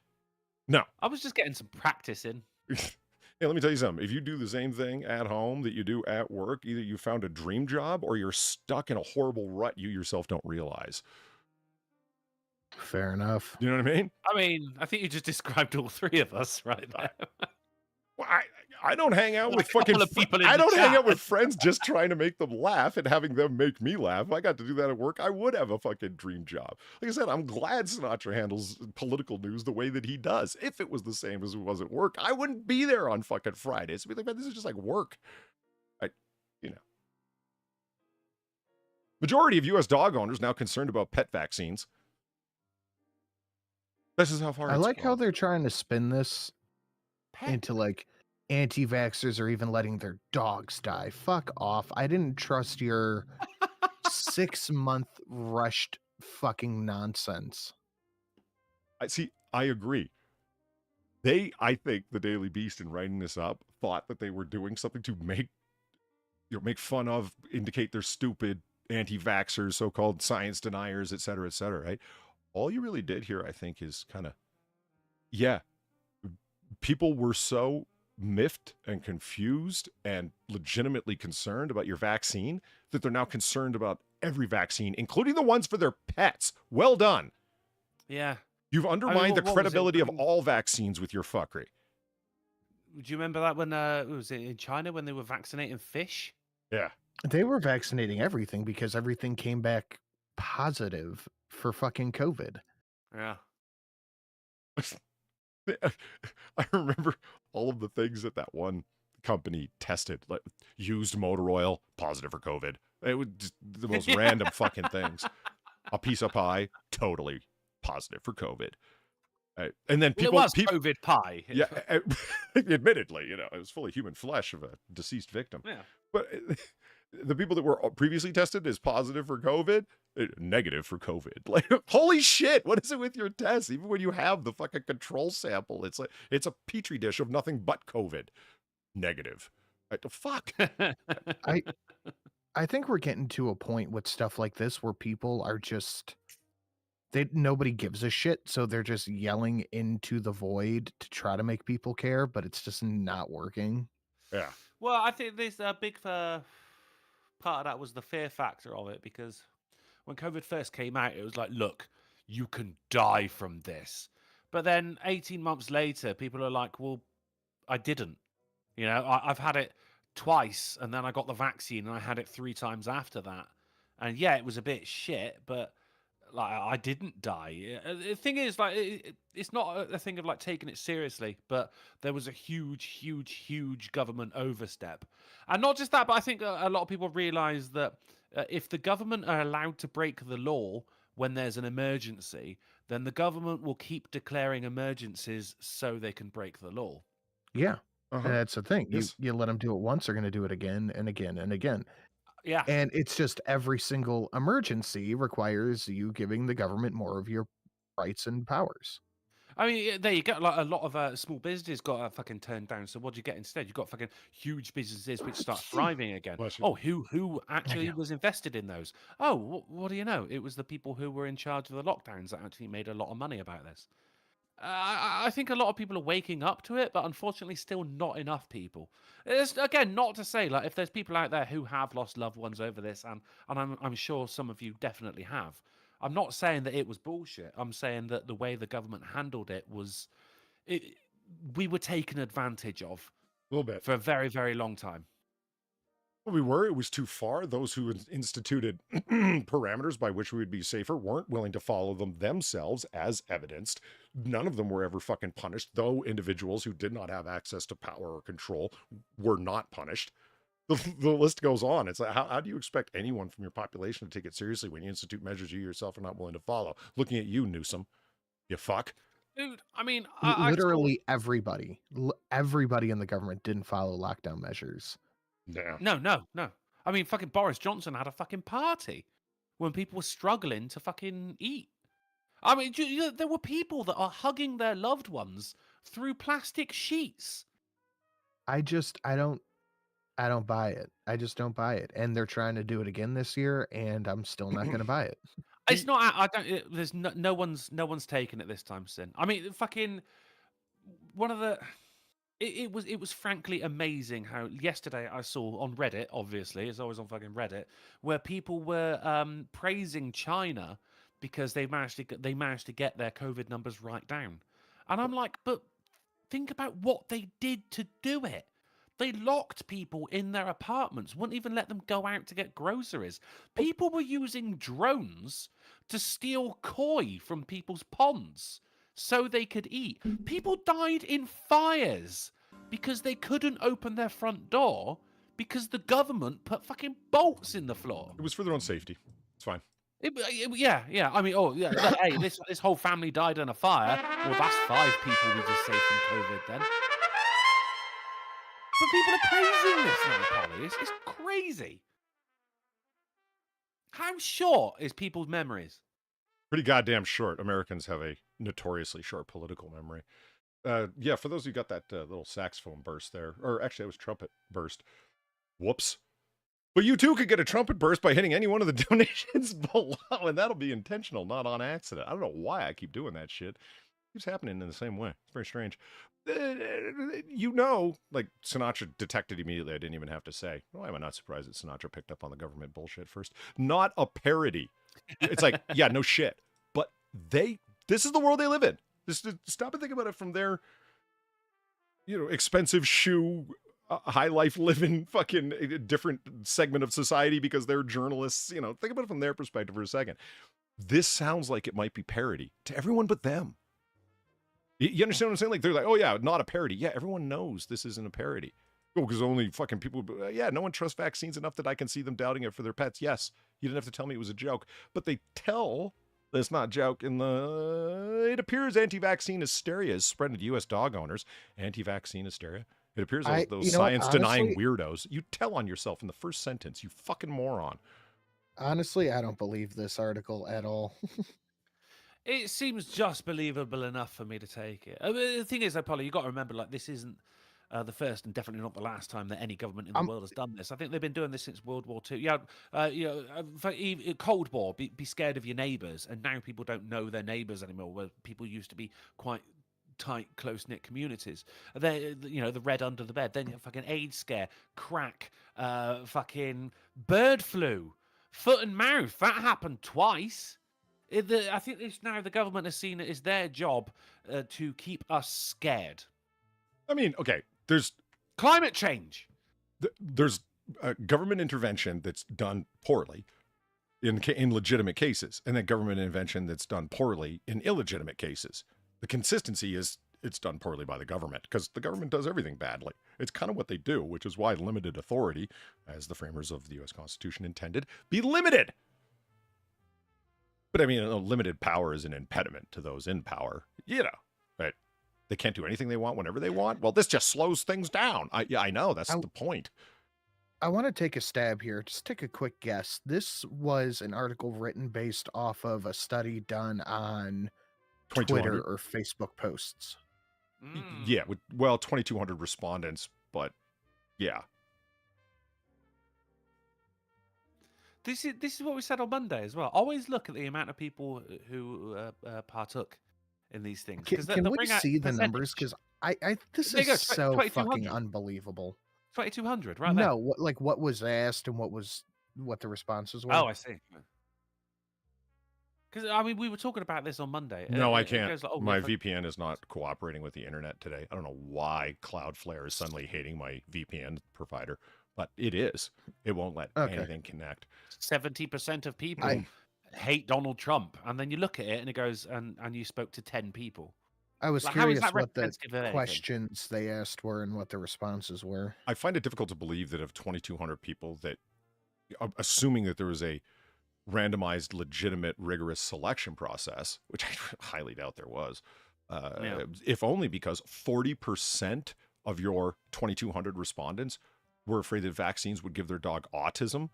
No. I was just getting some practice in. Hey, let me tell you something. If you do the same thing at home that you do at work, either you found a dream job or you're stuck in a horrible rut you yourself don't realize. Fair enough. You know what I mean? I think you just described all three of us right there. Well, I don't hang out with fucking people. I don't hang out with friends just trying to make them laugh and having them make me laugh. If I got to do that at work, I would have a fucking dream job. Like I said, I'm glad Sinatra handles political news the way that he does. If it was the same as it was at work, I wouldn't be there on fucking Fridays. I'd be like, man, this is just like work. Majority of U.S. dog owners now concerned about pet vaccines. This is how far I it's like gone. how they're trying to spin this into like anti-vaxxers are even letting their dogs die. Fuck off. I didn't trust your 6-month rushed fucking nonsense. I agree. I think the Daily Beast in writing this up thought that they were doing something to make fun of, indicate they're stupid anti-vaxxers, so-called science deniers, et cetera, right? All you really did here, I think, is kind of, people were so miffed and confused and legitimately concerned about your vaccine that they're now concerned about every vaccine, including the ones for their pets. Well done. Yeah. You've undermined the credibility of all vaccines with your fuckery. Do you remember that when, was it in China when they were vaccinating fish? Yeah. They were vaccinating everything because everything came back positive for fucking COVID. Yeah. I remember all of the things that one company tested, like used motor oil, positive for COVID. It was just the most random fucking things. A piece of pie, totally positive for COVID. And then people, it was COVID pie. Yeah, admittedly, it was fully human flesh of a deceased victim. Yeah. But the people that were previously tested as positive for COVID, negative for COVID. Like, holy shit, what is it with your tests? Even when you have the fucking control sample, it's a petri dish of nothing but COVID. Negative. Fuck. I think we're getting to a point with stuff like this where people are just nobody gives a shit, so they're just yelling into the void to try to make people care, but it's just not working. Yeah. Well, I think there's a big part of that was the fear factor of it, because when COVID first came out, it was like, look, you can die from this. But then 18 months later, people are like, well, I didn't. I've had it twice, and then I got the vaccine, and I had it 3 times after that. And yeah, it was a bit shit, but like I didn't die. The thing is, like, it's not a thing of like taking it seriously, but there was a huge government overstep. And not just that, but I think a lot of people realize that if the government are allowed to break the law when there's an emergency, then the government will keep declaring emergencies so they can break the law. Yeah. And that's the thing. Yes. You let them do it once, they're going to do it again and again and again. Yeah. And it's just every single emergency requires you giving the government more of your rights and powers. I mean, there you go. Like a lot of small businesses got fucking turned down. So what do you get instead? You got fucking huge businesses which start thriving again. Oh, who actually was invested in those? Oh, what do you know? It was the people who were in charge of the lockdowns that actually made a lot of money about this. I think a lot of people are waking up to it, but unfortunately still not enough people. It's, again, not to say, like, if there's people out there who have lost loved ones over this, and I'm sure some of you definitely have, I'm not saying that it was bullshit. I'm saying that the way the government handled it was, it, we were taken advantage of A little bit. for a very, very long time. Well, we were. It was too far. Those who instituted parameters by which we would be safer weren't willing to follow them themselves, as evidenced. None of them were ever fucking punished, though individuals who did not have access to power or control were not punished. The list goes on. It's like, how do you expect anyone from your population to take it seriously when you institute measures you yourself are not willing to follow? Looking at you, Newsom. You fuck. Dude, I mean, Literally everybody in the government didn't follow lockdown measures. Yeah. No. I mean, fucking Boris Johnson had a fucking party when people were struggling to fucking eat. I mean, there were people that are hugging their loved ones through plastic sheets. I don't buy it. I just don't buy it. And they're trying to do it again this year, and I'm still not going to buy it. It's not. I don't. There's no one's taken it this time, Sin. I mean, fucking one of the. It was frankly amazing how yesterday I saw on Reddit, obviously, it's always on fucking Reddit, where people were praising China because they managed to get their COVID numbers right down. And I'm like, but think about what they did to do it. They locked people in their apartments, wouldn't even let them go out to get groceries. People were using drones to steal koi from people's ponds so they could eat. People died in fires because they couldn't open their front door because the government put fucking bolts in the floor. It was for their own safety. It's fine. Yeah. I mean, hey, this whole family died in a fire. Well, that's 5 people we just saved from COVID then. But people are praising this now, Polly. It's crazy. How short is people's memories? Pretty goddamn short. Americans have a notoriously short political memory. Yeah, for those who got that little saxophone burst there, or actually it was trumpet burst. Whoops. But you too could get a trumpet burst by hitting any one of the donations below, and that'll be intentional, not on accident. I don't know why I keep doing that shit. It keeps happening in the same way. It's very strange. You know, like Sinatra detected immediately. I didn't even have to say. Why am I not surprised that Sinatra picked up on the government bullshit first? Not a parody. It's like, yeah, no shit. But this is the world they live in. Just stop and think about it from their, expensive shoe, high life living fucking different segment of society because they're journalists. Think about it from their perspective for a second. This sounds like it might be parody to everyone but them. You understand what I'm saying? Like, they're like, oh yeah, not a parody. Yeah, everyone knows this isn't a parody. Oh, because only fucking people, yeah, no one trusts vaccines enough that I can see them doubting it for their pets. Yes, you didn't have to tell me it was a joke. But they tell that it's not a joke it appears anti-vaccine hysteria is spreading to U.S. dog owners. Anti-vaccine hysteria. It appears those science-denying weirdos. You tell on yourself in the first sentence, you fucking moron. Honestly, I don't believe this article at all. It seems just believable enough for me to take it. I mean, the thing is, though, Polly, you've got to remember, like, this isn't the first and definitely not the last time that any government in the world has done this. I think they've been doing this since World War II. Cold War, be scared of your neighbours, and now people don't know their neighbours anymore, where people used to be quite tight, close-knit communities. The red under the bed, then you have fucking AIDS scare, crack, fucking bird flu, foot and mouth. That happened twice. I think it's now the government has seen it as their job to keep us scared. I mean, okay, there's climate change. There's government intervention that's done poorly in legitimate cases, and then government intervention that's done poorly in illegitimate cases. The consistency is it's done poorly by the government because the government does everything badly. It's kind of what they do, which is why limited authority, as the framers of the U.S. Constitution intended, be limited. But I mean, limited power is an impediment to those in power. Right? They can't do anything they want whenever they want. Well, this just slows things down. I know. That's the point. I want to take a stab here. Just take a quick guess. This was an article written based off of a study done on Twitter or Facebook posts. Yeah. 2,200 respondents, but yeah. This is what we said on Monday as well. Always look at the amount of people who partook in these things. Can we see the numbers? Because this is so fucking unbelievable. 2,200, right there. No, what was asked and what the responses were. Oh, I see. Because I mean, we were talking about this on Monday. No, I It can't. goes like, oh, My if I- VPN is not cooperating with the internet today. I don't know why Cloudflare is suddenly hating my VPN provider, but it is. It won't let Okay. anything connect. 70% of people I- hate Donald Trump, and then you look at it and it goes, and you spoke to 10 people. I was Like, how is curious that what the representative of anything? questions they asked were and what the responses were. I find it difficult to believe that of 2,200 people that, assuming that there was a randomized, legitimate, rigorous selection process, which I highly doubt there was, if only because 40% of your 2,200 respondents were afraid that vaccines would give their dog autism.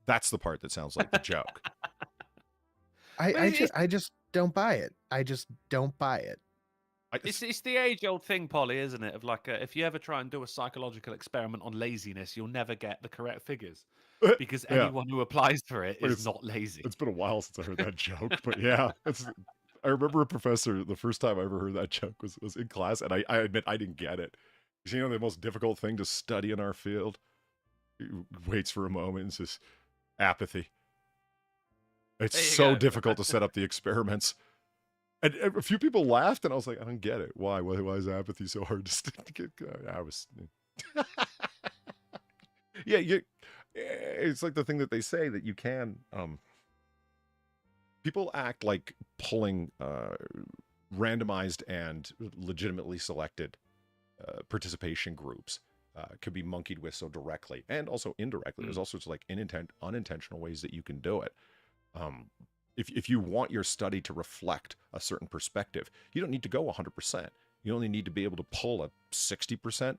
That's the part that sounds like the joke. I just don't buy it. I just don't buy it. It's the age-old thing, Polly, isn't it? Of like, if you ever try and do a psychological experiment on laziness, you'll never get the correct figures because Yeah. anyone who applies for it But is not lazy. It's been a while since I heard that joke, but yeah, I remember a professor, the first time I ever heard that joke was in class, and I admit I didn't get it. You know, the most difficult thing to study in our field? He waits for a moment and says, apathy. It's There you so go. difficult to set up the experiments. And a few people laughed, and I was like, I don't get it. Why? Why is apathy so hard to get? I was... yeah, it's like the thing that they say that you can... people act like pulling randomized and legitimately selected participation groups could be monkeyed with so directly and also indirectly. There's all sorts of like unintentional ways that you can do it. If you want your study to reflect a certain perspective, you don't need to go 100%. You only need to be able to pull a 60%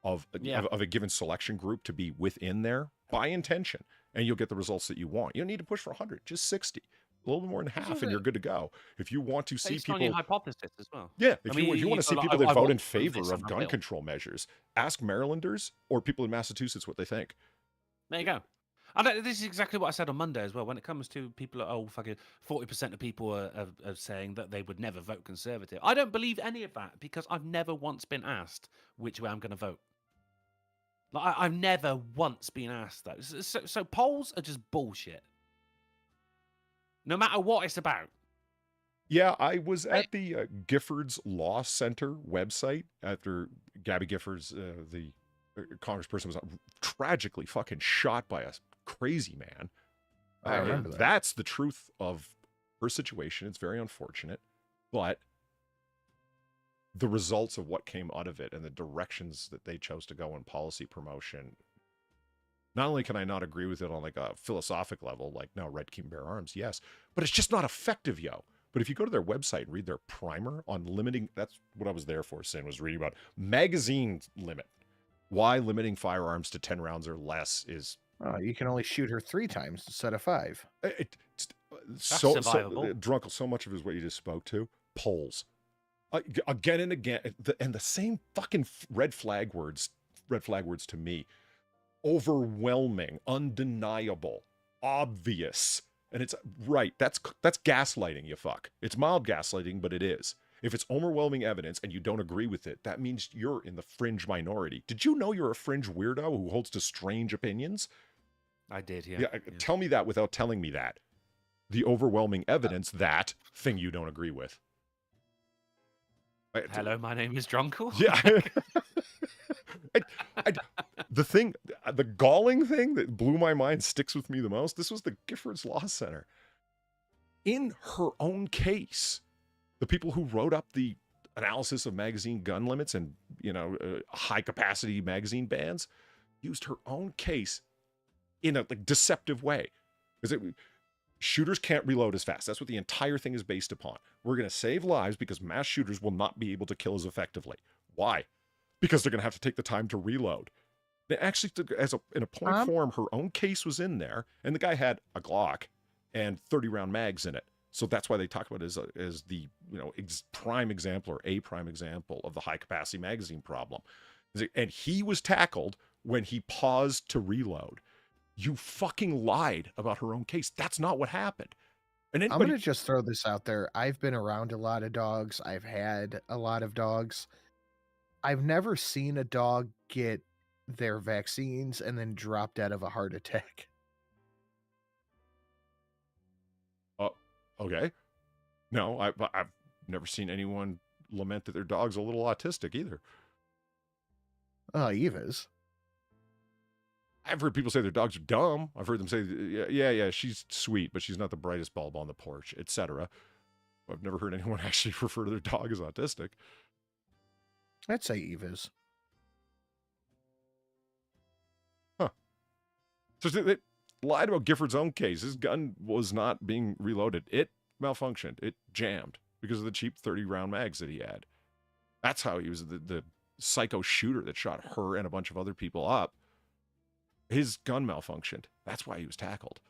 of a given selection group to be within there by intention, and you'll get the results that you want. You don't need to push for 100, just 60. A little more than half, and you're good to go. If you want to see Based people, on your hypothesis as well. yeah, I if mean, you want to see go like, people that I vote want in to prove favor this of and I gun will. control measures, ask Marylanders or people in Massachusetts what they think. There you go. And this is exactly what I said on Monday as well. When it comes to people, fucking 40% of people are saying that they would never vote Conservative. I don't believe any of that because I've never once been asked which way I'm going to vote. Like, I've never once been asked that. So polls are just bullshit. No matter what it's about. Yeah, I was at the Giffords Law Center website after Gabby Giffords, the congressperson, was tragically fucking shot by a crazy man. I remember that. That's the truth of her situation. It's very unfortunate, but the results of what came out of it and the directions that they chose to go in policy promotion, not only can I not agree with it on like a philosophic level, like no, red can bear arms, yes, but it's just not effective, yo. But if you go to their website and read their primer on limiting, that's what I was there for, Sin, was reading about magazine limit. Why limiting firearms to 10 rounds or less is... Oh, you can only shoot her 3 times instead of 5. So survivable. Drunkle, so much of it is what you just spoke to. Polls. Again and again, and the same fucking red flag words to me. Overwhelming, undeniable, obvious. And it's right. That's gaslighting, you fuck. It's mild gaslighting, but it is. If it's overwhelming evidence and you don't agree with it, that means you're in the fringe minority. Did you know you're a fringe weirdo who holds to strange opinions? I did, yeah. Tell me that without telling me that. The overwhelming evidence, that thing you don't agree with. Hello, my name is Drunkle. Yeah. The galling thing that blew my mind, sticks with me the most, this was the Giffords Law Center. In her own case, the people who wrote up the analysis of magazine gun limits and, high capacity magazine bans used her own case in a deceptive way. Shooters can't reload as fast. That's what the entire thing is based upon. We're going to save lives because mass shooters will not be able to kill as effectively. Why? Because they're going to have to take the time to reload. They actually, in a point form, her own case was in there, and the guy had a Glock and 30-round mags in it. So that's why they talk about it as the prime example or a prime example of the high-capacity magazine problem. And he was tackled when he paused to reload. You fucking lied about her own case. That's not what happened. And I'm going to just throw this out there. I've been around a lot of dogs. I've had a lot of dogs. I've never seen a dog get their vaccines and then drop dead of a heart attack. Okay. No, I've never seen anyone lament that their dog's a little autistic either. Eva's. I've heard people say their dogs are dumb. I've heard them say, yeah, she's sweet, but she's not the brightest bulb on the porch, etc. I've never heard anyone actually refer to their dog as autistic. I'd say Eva's. Huh. So they lied about Gifford's own case. His gun was not being reloaded. It malfunctioned. It jammed because of the cheap 30-round mags that he had. That's how he was the psycho shooter that shot her and a bunch of other people up. His gun malfunctioned. That's why he was tackled.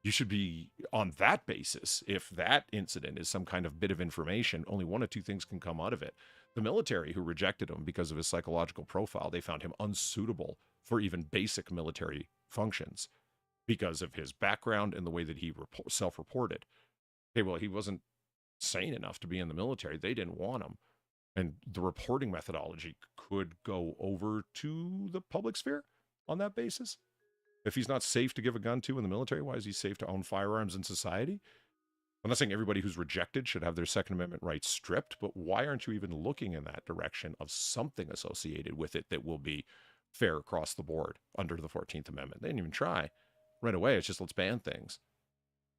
You should be on that basis. If that incident is some kind of bit of information, only one of two things can come out of it. The military, who rejected him because of his psychological profile, they found him unsuitable for even basic military functions because of his background and the way that he self-reported. Okay, well, he wasn't sane enough to be in the military. They didn't want him. And the reporting methodology could go over to the public sphere on that basis. If he's not safe to give a gun to in the military, why is he safe to own firearms in society? I'm not saying everybody who's rejected should have their Second Amendment rights stripped, but why aren't you even looking in that direction of something associated with it that will be fair across the board under the 14th Amendment? They didn't even try. Right away, it's just let's ban things.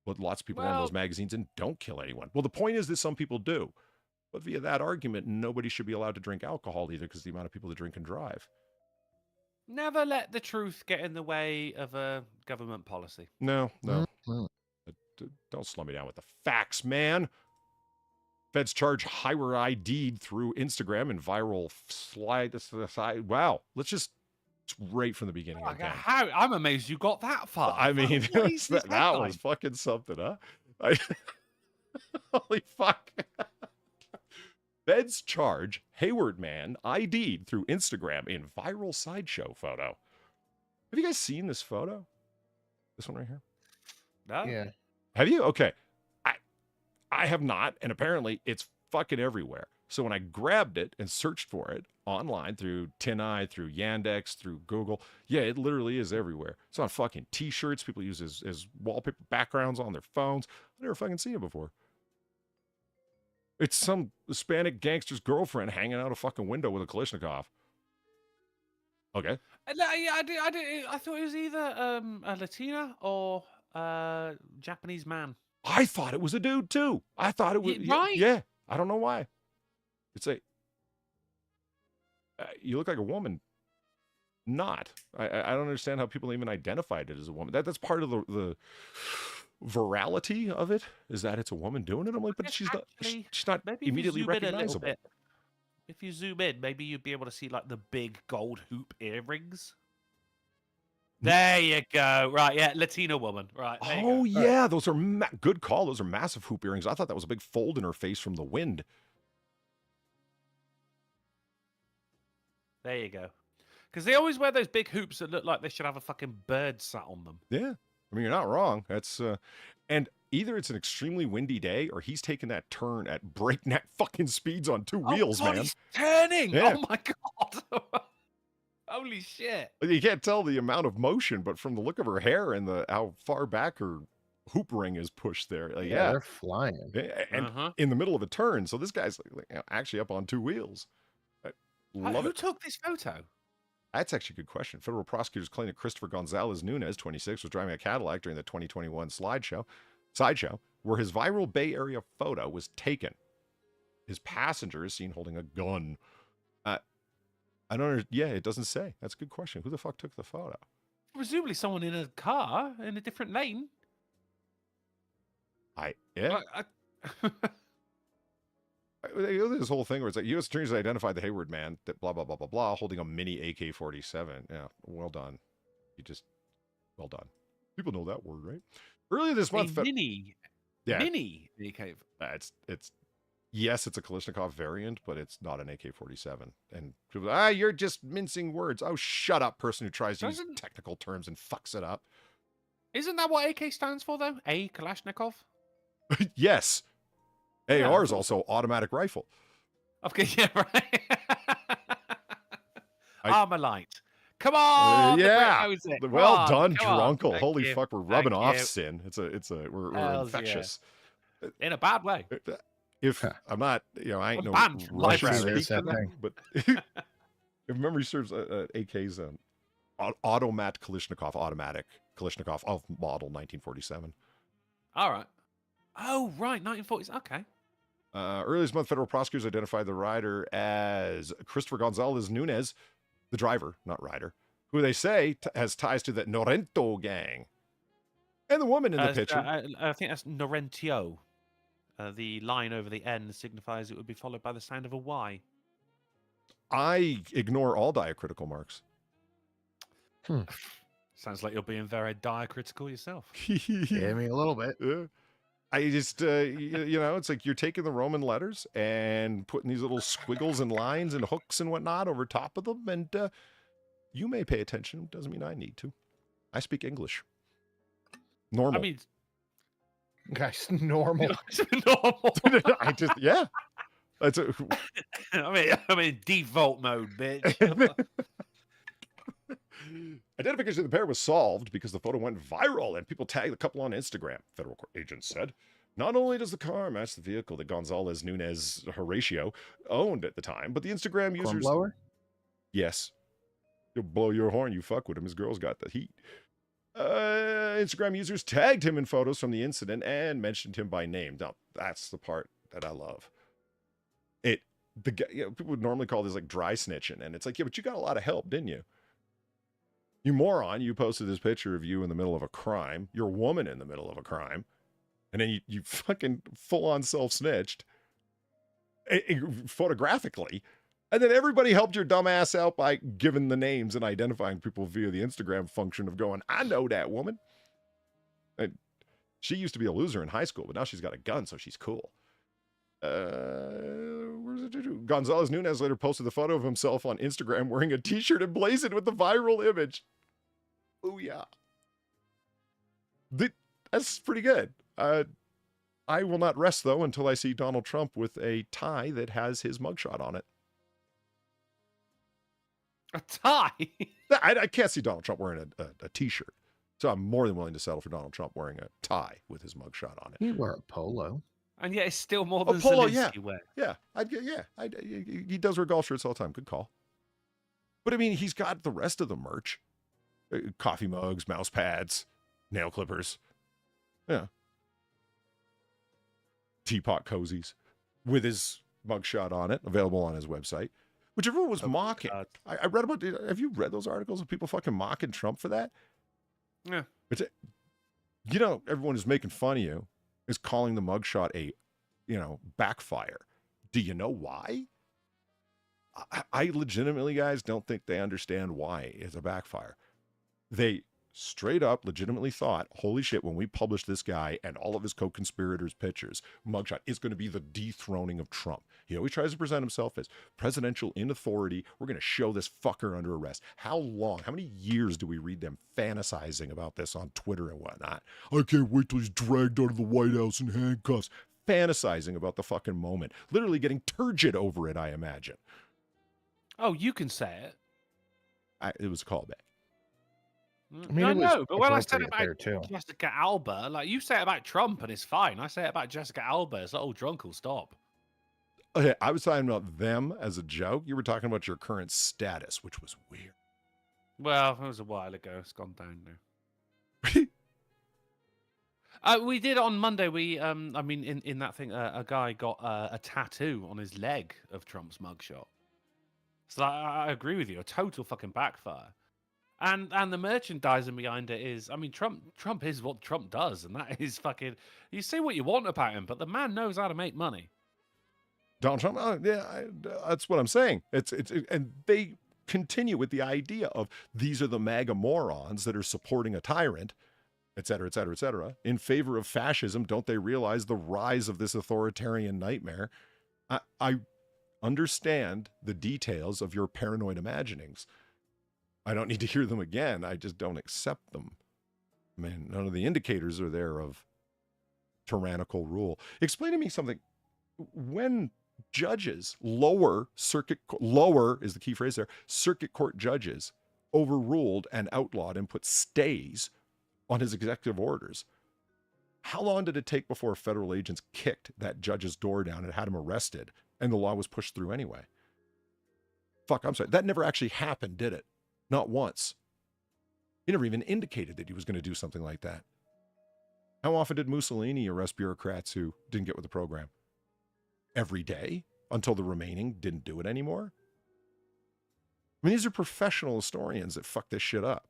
Put lots of people on those magazines and don't kill anyone. Well, the point is that some people do. But via that argument, nobody should be allowed to drink alcohol either because the amount of people that drink and drive. Never let the truth get in the way of a government policy. No. Mm-hmm. Don't slow me down with the facts, man. Feds charge highway ID'd through Instagram and viral slide. Wow. Let's just right from the beginning. I'm amazed you got that far. I mean, that was fucking something, huh? Holy fuck. Feds charge Hayward man ID'd through Instagram in viral sideshow photo. Have you guys seen this photo? This one right here? No. Yeah. Have you? Okay. I have not, and apparently it's fucking everywhere. So when I grabbed it and searched for it online through TinEye, through Yandex, through Google, yeah, it literally is everywhere. It's on fucking t-shirts. People use as wallpaper backgrounds on their phones. I've never fucking seen it before. It's some Hispanic gangster's girlfriend hanging out a fucking window with a Kalashnikov. Okay. I thought it was either a Latina or Japanese man. I thought it was a dude too. I thought it was right. Yeah. I don't know why. It's you look like a woman. Not. I don't understand how people even identified it as a woman. That's part of the virality of it, is that it's a woman doing it. I'm like, but she's not immediately recognizable. If you zoom in, maybe you'd be able to see like the big gold hoop earrings. There you go. Right, yeah, Latina woman. Right. Oh yeah, those are good call. Those are massive hoop earrings. I thought that was a big fold in her face from the wind. There you go. Because they always wear those big hoops that look like they should have a fucking bird sat on them. Yeah. I mean, you're not wrong. That's and either it's an extremely windy day or he's taking that turn at breakneck fucking speeds on two wheels, God, man. He's turning. Yeah. Oh my God. Holy shit. You can't tell the amount of motion, but from the look of her hair and how far back her hoop ring is pushed there. Yeah, they're flying. And in the middle of a turn. So this guy's actually up on two wheels. Who took this photo? That's actually a good question. Federal prosecutors claim that Christopher Gonzalez Nunez, 26, was driving a Cadillac during the 2021 sideshow, where his viral Bay Area photo was taken. His passenger is seen holding a gun. I don't know. Yeah, it doesn't say. That's a good question. Who the fuck took the photo? Presumably someone in a car in a different lane. This whole thing where it's like U.S. attorneys identified the Hayward man that blah, blah, blah, blah, blah, holding a mini AK-47. Yeah, well done. Well done. People know that word, right? Earlier this month... Mini AK. Yes, it's a Kalashnikov variant, but it's not an AK-47. And people, you're just mincing words. Oh, shut up, person who tries to use technical terms and fucks it up. Isn't that what AK stands for, though? A Kalashnikov? Yes. AR is also automatic rifle. Okay, yeah, right. Armor light. Come on, the Brit yeah. knows it. Come Well on, done, come on. Drunkle. Thank Holy you. fuck, we're rubbing Thank off you. sin. we're Hells yeah. infectious. In a bad way. If Huh. I'm not, I ain't I'm no banned from Russian libraries. speaker, but if memory serves, AK's automatic Kalishnikov of model 1947. All right. Oh, right. 1940s. Okay. Earlier this month, federal prosecutors identified the rider as Christopher Gonzalez Nunez, the driver, not rider, who they say has ties to the Norento gang. And the woman in the picture. I think that's Norentio. The line over the N signifies it would be followed by the sound of a Y. I ignore all diacritical marks. Sounds like you're being very diacritical yourself. Yeah, me a little bit. I just, it's like you're taking the Roman letters and putting these little squiggles and lines and hooks and whatnot over top of them. And you may pay attention. Doesn't mean I need to. I speak English. Normal. I mean, Guys, normal. normal. I just, yeah. That's I mean, default mode, bitch. Identification of the pair was solved because the photo went viral and people tagged the couple on Instagram, federal court agents said. Not only does the car match the vehicle that Gonzalez Nunez Horatio owned at the time, but the Instagram users... blower? Yes. You'll blow your horn, you fuck with him. His girl's got the heat. Instagram users tagged him in photos from the incident and mentioned him by name. Now, that's the part that I love. People would normally call this like dry snitching, and it's like, yeah, but you got a lot of help, didn't you? You moron, you posted this picture of you in the middle of a crime, your woman in the middle of a crime, and then you fucking full-on self-snitched photographically, and then everybody helped your dumb ass out by giving the names and identifying people via the Instagram function of going, I know that woman. And she used to be a loser in high school, but now she's got a gun, so she's cool. Gonzalez Nunez later posted the photo of himself on Instagram wearing a t-shirt emblazoned with the viral image. Oh yeah. That's pretty good. I will not rest though until I see Donald Trump with a tie that has his mugshot on it. A tie? I can't see Donald Trump wearing a t-shirt. So I'm more than willing to settle for Donald Trump wearing a tie with his mugshot on it. You wear a polo. And yet it's still more than polo, Zelensky yeah. wear. He does wear golf shirts all the time. Good call. But I mean, he's got the rest of the merch. Coffee mugs, mouse pads, nail clippers. Yeah. Teapot cozies with his mugshot on it, available on his website. Which everyone was mocking. I read about, have you read those articles of people fucking mocking Trump for that? Yeah. Everyone is making fun of you. Is calling the mugshot a, backfire. Do you know why? I legitimately, guys, don't think they understand why it's a backfire. They straight up legitimately thought, holy shit, when we publish this guy and all of his co-conspirators' pictures, mugshot is going to be the dethroning of Trump. He always tries to present himself as presidential in authority. We're going to show this fucker under arrest. How many years do we read them fantasizing about this on Twitter and whatnot? I can't wait till he's dragged out of the White House in handcuffs. Fantasizing about the fucking moment. Literally getting turgid over it, I imagine. Oh, you can say it. It was a callback. I mean, but when I said appropriate about there, too. Jessica Alba, like you say it about Trump and it's fine. I say it about Jessica Alba, it's like, oh, drunk will stop. Okay, I was talking about them as a joke. You were talking about your current status, which was weird. Well, it was a while ago. It's gone down now. We did on Monday. In that thing, a guy got a tattoo on his leg of Trump's mugshot. So I agree with you. A total fucking backfire. And the merchandising behind it is, Trump is what Trump does, and that is fucking. You say what you want about him, but the man knows how to make money. Donald Trump, that's what I'm saying. And they continue with the idea of these are the MAGA morons that are supporting a tyrant, et cetera, et cetera, et cetera, in favor of fascism. Don't they realize the rise of this authoritarian nightmare? I understand the details of your paranoid imaginings. I don't need to hear them again. I just don't accept them. I mean, none of the indicators are there of tyrannical rule. Explain to me something. When judges, lower is the key phrase there, circuit court judges overruled and outlawed and put stays on his executive orders. How long did it take before federal agents kicked that judge's door down and had him arrested, and the law was pushed through anyway? Fuck, I'm sorry. That never actually happened, did it? Not once. He never even indicated that he was going to do something like that. How often did Mussolini arrest bureaucrats who didn't get with the program? Every day? Until the remaining didn't do it anymore? I mean, these are professional historians that fuck this shit up.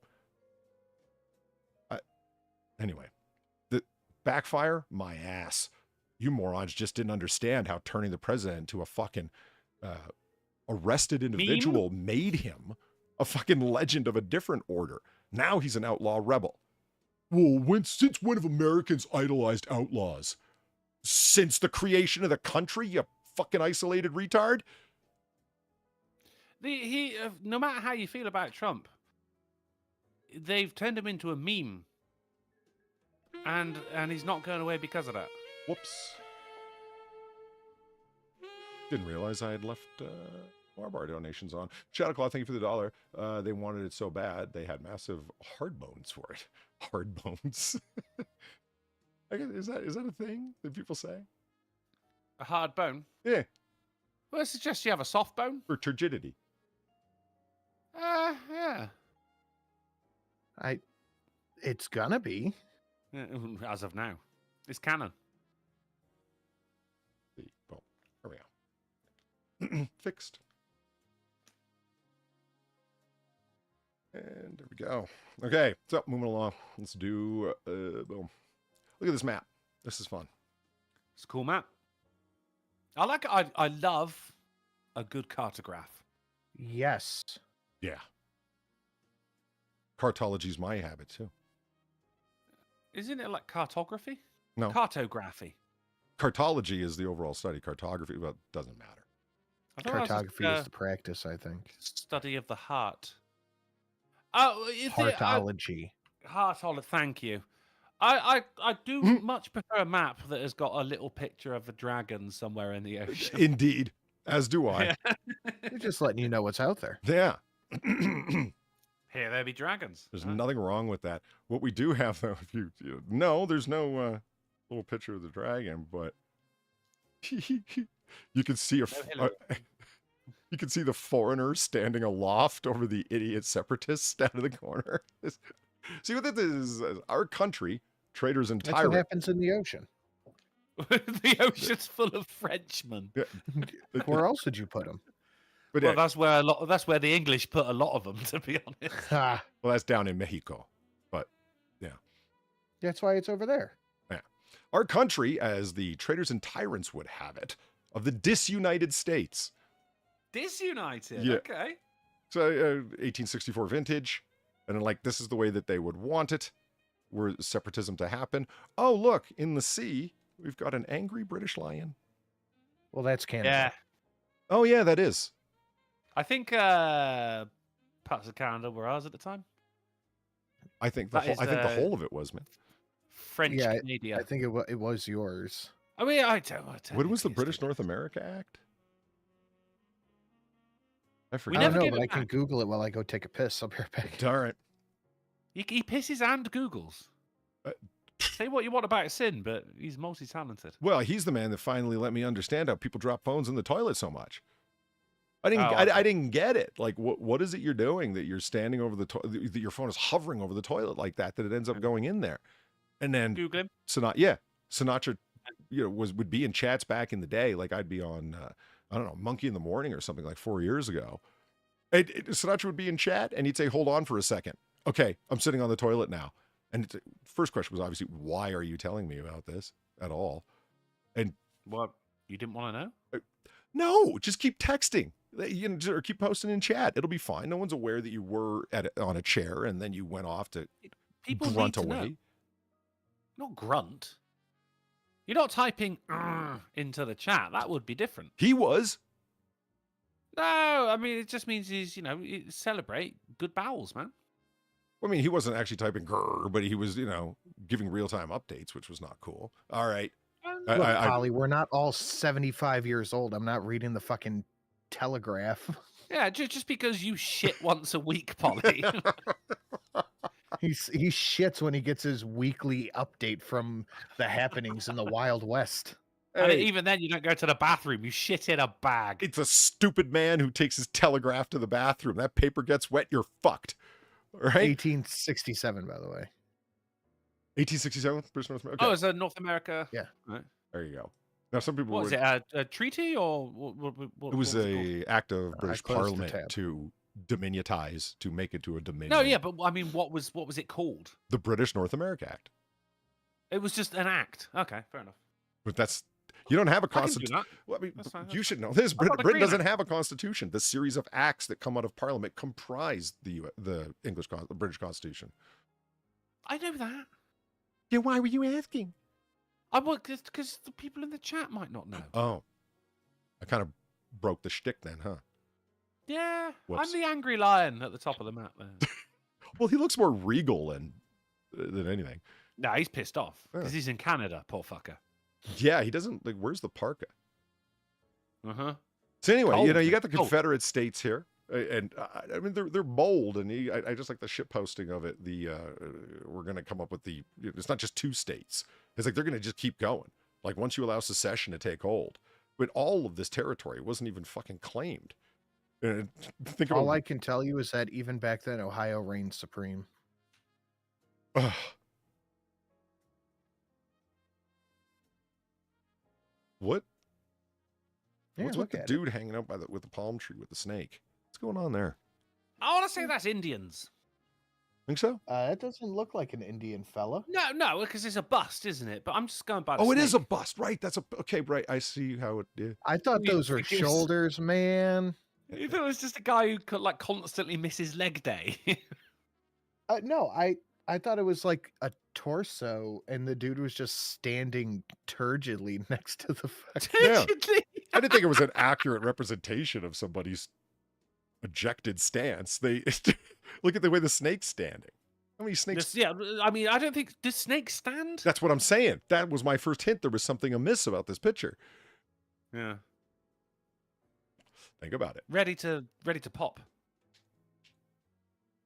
Anyway, the backfire? My ass. You morons just didn't understand how turning the president into a fucking arrested individual made him a fucking legend of a different order. Now he's an outlaw rebel. Well, since when have Americans idolized outlaws? Since the creation of the country, you fucking isolated retard? No matter how you feel about Trump, they've turned him into a meme. And he's not going away because of that. Whoops. Didn't realize I had left more bar donations on. Shadowclaw, thank you for the $1. They wanted it so bad, they had massive hard bones for it. Hard bones. I guess, is that a thing that people say? A hard bone? Yeah. Well, it suggests you have a soft bone. Or turgidity. Yeah. It's gonna be. As of now. It's canon. Well, here we go. Fixed. And there we go. Okay, so moving along. Let's do, boom. Look at this map. This is fun. It's a cool map. I love a good cartograph. Yes. Yeah. Cartology's my habit, too. Isn't it like cartography? No. Cartography. Cartology is the overall study. Cartography, well, it doesn't matter. I thought that was Cartography is the practice, I think. study of the heart. Oh, Heartology. Heartology. Thank you. I do much prefer a map that has got a little picture of a dragon somewhere in the ocean. Indeed. As do I. They're just letting you know what's out there. Yeah. Here there be dragons. There's nothing wrong with that. What we do have, though, if no, there's no little picture of the dragon, but you can see you can see the foreigner standing aloft over the idiot separatists out of the corner. See what this is? Our country, traders and That's what tyrants. happens in the ocean. The ocean's full of Frenchmen. Yeah. Where else would you put them? But Well, that's where the English put a lot of them, to be honest. Ah, well, that's down in Mexico. But yeah. that's why it's over there. Our country, as the traders and tyrants would have it, of the disunited states. Disunited. Yeah. Okay. So 1864 vintage. And then, like, this is the way that they would want it, were separatism to happen. Oh, look, in the sea, we've got an angry British lion. Well, that's Canada. Yeah. Oh, yeah, that is. I think parts of Canada were ours at the time. I think the whole of it was, man. French Yeah, Canadian. I think it was yours. I mean, I don't. When was the British North America Act? I I forget. never don't know, gave but it I can back. Google it while I go take a piss. I'll be right back. Darn it. He pisses and Googles. Say what you want about Sin, but he's multi-talented. Well, he's the man that finally let me understand how people drop phones in the toilet so much. I didn't. Oh, I didn't get it. Like, what is it you're doing that you're standing over the toilet? That your phone is hovering over the toilet like that it ends up going in there, and then Google him. Sinatra, would be in chats back in the day. Like I'd be on, I don't know, Monkey in the Morning or something like 4 years ago. Sinatra would be in chat and he'd say, "Hold on for a second. Okay, I'm sitting on the toilet now." And first question was obviously, "Why are you telling me about this at all?" And What? You didn't want to know? no, just keep texting. Or keep posting in chat. It'll be fine. No one's aware that you were on a chair and then you went off to People grunt need to away. know. Not grunt. You're not typing into the chat. That would be different. He was. No, I mean, it just means he's, celebrate good bowels, man. I mean, he wasn't actually typing grrr, but he was, giving real-time updates, which was not cool. All right. Look, Holly, we're not all 75 years old. I'm not reading the fucking Telegraph. Yeah, just because you shit once a week, Polly. He shits when he gets his weekly update from the happenings in the Wild West. And Hey, even then, you don't go to the bathroom. You shit in a bag. it's a stupid man who takes his telegraph to the bathroom. That paper gets wet, you're fucked. All right? 1867, by the way. 1867, British North America. Oh, Okay, is it North America? Yeah. Right. there you go. Now, some people What was would. it? A treaty or what It was called? a act of British closed the Parliament tab. to dominionitize, to make it to a dominion. No, yeah, but I mean, what was it called? The British North America Act. It was just an act. Okay, fair enough. But that's, you don't have a I can do constitution. that. Well, I mean, That's fine, you should know this. thought the Britain Green doesn't Act. have a constitution. The series of acts that come out of Parliament comprise the British Constitution. I know that. Yeah, why were you asking? I want because the people in the chat might not know. Oh, I kind of broke the shtick then, huh? Yeah, Whoops. I'm the angry lion at the top of the map there. Well, he looks more regal than anything. No, he's pissed off because Yeah. he's in Canada, poor fucker. Yeah, he doesn't like. Where's the parka? Uh huh. So anyway, you know, you Cold. got the Confederate States here, and I mean they're bold, and I just like the shit posting of it. The we're gonna come up with the. It's not just two states. It's like they're gonna just keep going. Like once you allow secession to take hold, but all of this territory wasn't even fucking claimed. And think All about I can tell you is that even back then, Ohio reigned supreme. Ugh. What? Yeah, What's look with the at dude hanging out with the palm tree with the snake? What's going on there? I want to say that's Indians. Think so? That doesn't look like an Indian fella. No, because it's a bust, isn't it? But I'm just going by. The Oh, it is a snake. bust, right? That's a okay, right? I see how it is. I thought You those were think it was- shoulders, man. You thought it was just a guy who could like constantly misses leg day. No, I thought it was like a torso, and the dude was just standing turgidly next to the fucking. Yeah. I didn't think it was an accurate representation of somebody's ejected stance. They look at the way the snake's standing. How many snakes? Just, yeah, I mean, I don't think does snakes stand. That's what I'm saying. That was my first hint. There was something amiss about this picture. Yeah, Think about it. ready to pop.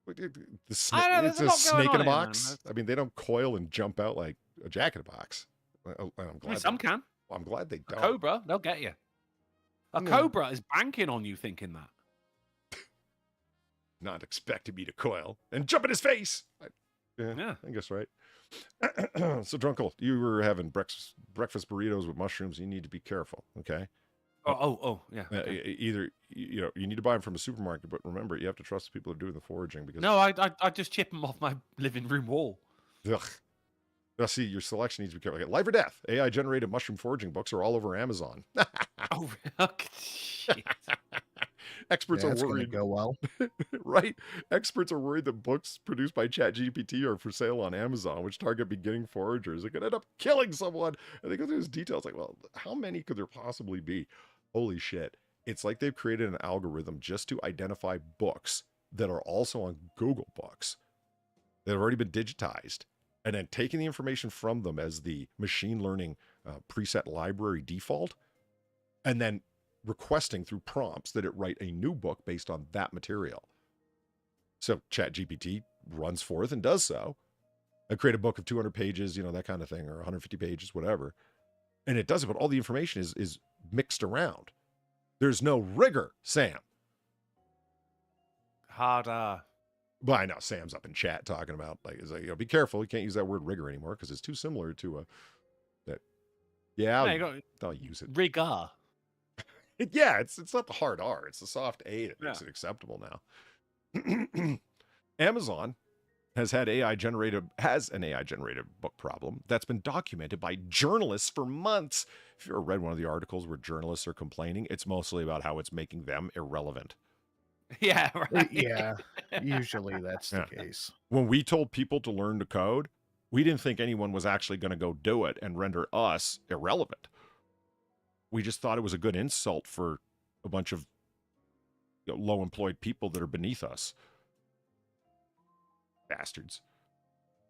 The I know, it's there's a a lot going snake on in a here, man. box. I mean, they don't coil and jump out like a jack in a box. I'm I mean, glad. some can. I'm glad they A don't. cobra, they'll get you. A Yeah. cobra is banking on you thinking that. Not expecting me to coil and jump in his face. Yeah. I guess right. So, Drunkle, you were having breakfast burritos with mushrooms. You need to be careful, okay? Oh, yeah. okay. Either you need to buy them from a supermarket, but remember, you have to trust the people who are doing the foraging because No, I just chip them off my living room wall. ugh. Now, see, your selection needs to be careful. Like, Life or Death, AI generated mushroom foraging books are all over Amazon. Oh, okay. Shit. Experts Yeah, are that's gonna worried, go well. right? Experts are worried that books produced by ChatGPT are for sale on Amazon, which target beginning foragers. It could end up killing someone. And they go through these details like, well, how many could there possibly be? Holy shit. It's like they've created an algorithm just to identify books that are also on Google Books that have already been digitized, and then taking the information from them as the machine learning preset library default, and then requesting through prompts that it write a new book based on that material. So ChatGPT runs forth and does so. I create a book of 200 pages, that kind of thing, or 150 pages, whatever. And it does it, but all the information is mixed around. There's no rigor, Sam. Harder. Well, I know Sam's up in chat talking about be careful. You can't use that word rigor anymore because it's too similar to that. Yeah, No, you got I'll use it. rigor. Yeah, it's not the hard R. It's the soft A that makes Yeah. it acceptable now. Amazon has an AI generated book problem that's been documented by journalists for months. If you ever read one of the articles where journalists are complaining, it's mostly about how it's making them irrelevant. Yeah, right. Yeah, usually that's the Yeah. case. When we told people to learn to code, we didn't think anyone was actually going to go do it and render us irrelevant. We just thought it was a good insult for a bunch of low employed people that are beneath us. Bastards.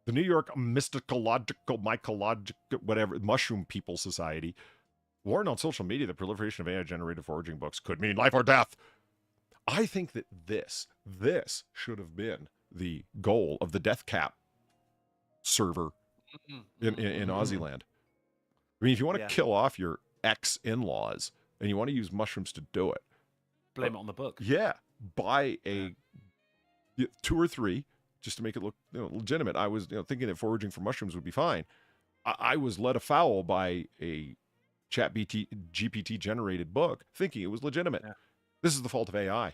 The New York Mycological, whatever, Mushroom People Society warned on social media that proliferation of AI generated foraging books could mean life or death. I think that this should have been the goal of the Death Cap server in Aussie-land. I mean, if you want to kill off your ex-in-laws and you want to use mushrooms to do it, blame it on the book. Yeah, buy 2 or 3 just to make it look legitimate. I was thinking that foraging for mushrooms would be fine. I was led afoul by a GPT generated book thinking it was legitimate. Yeah. This is the fault of AI.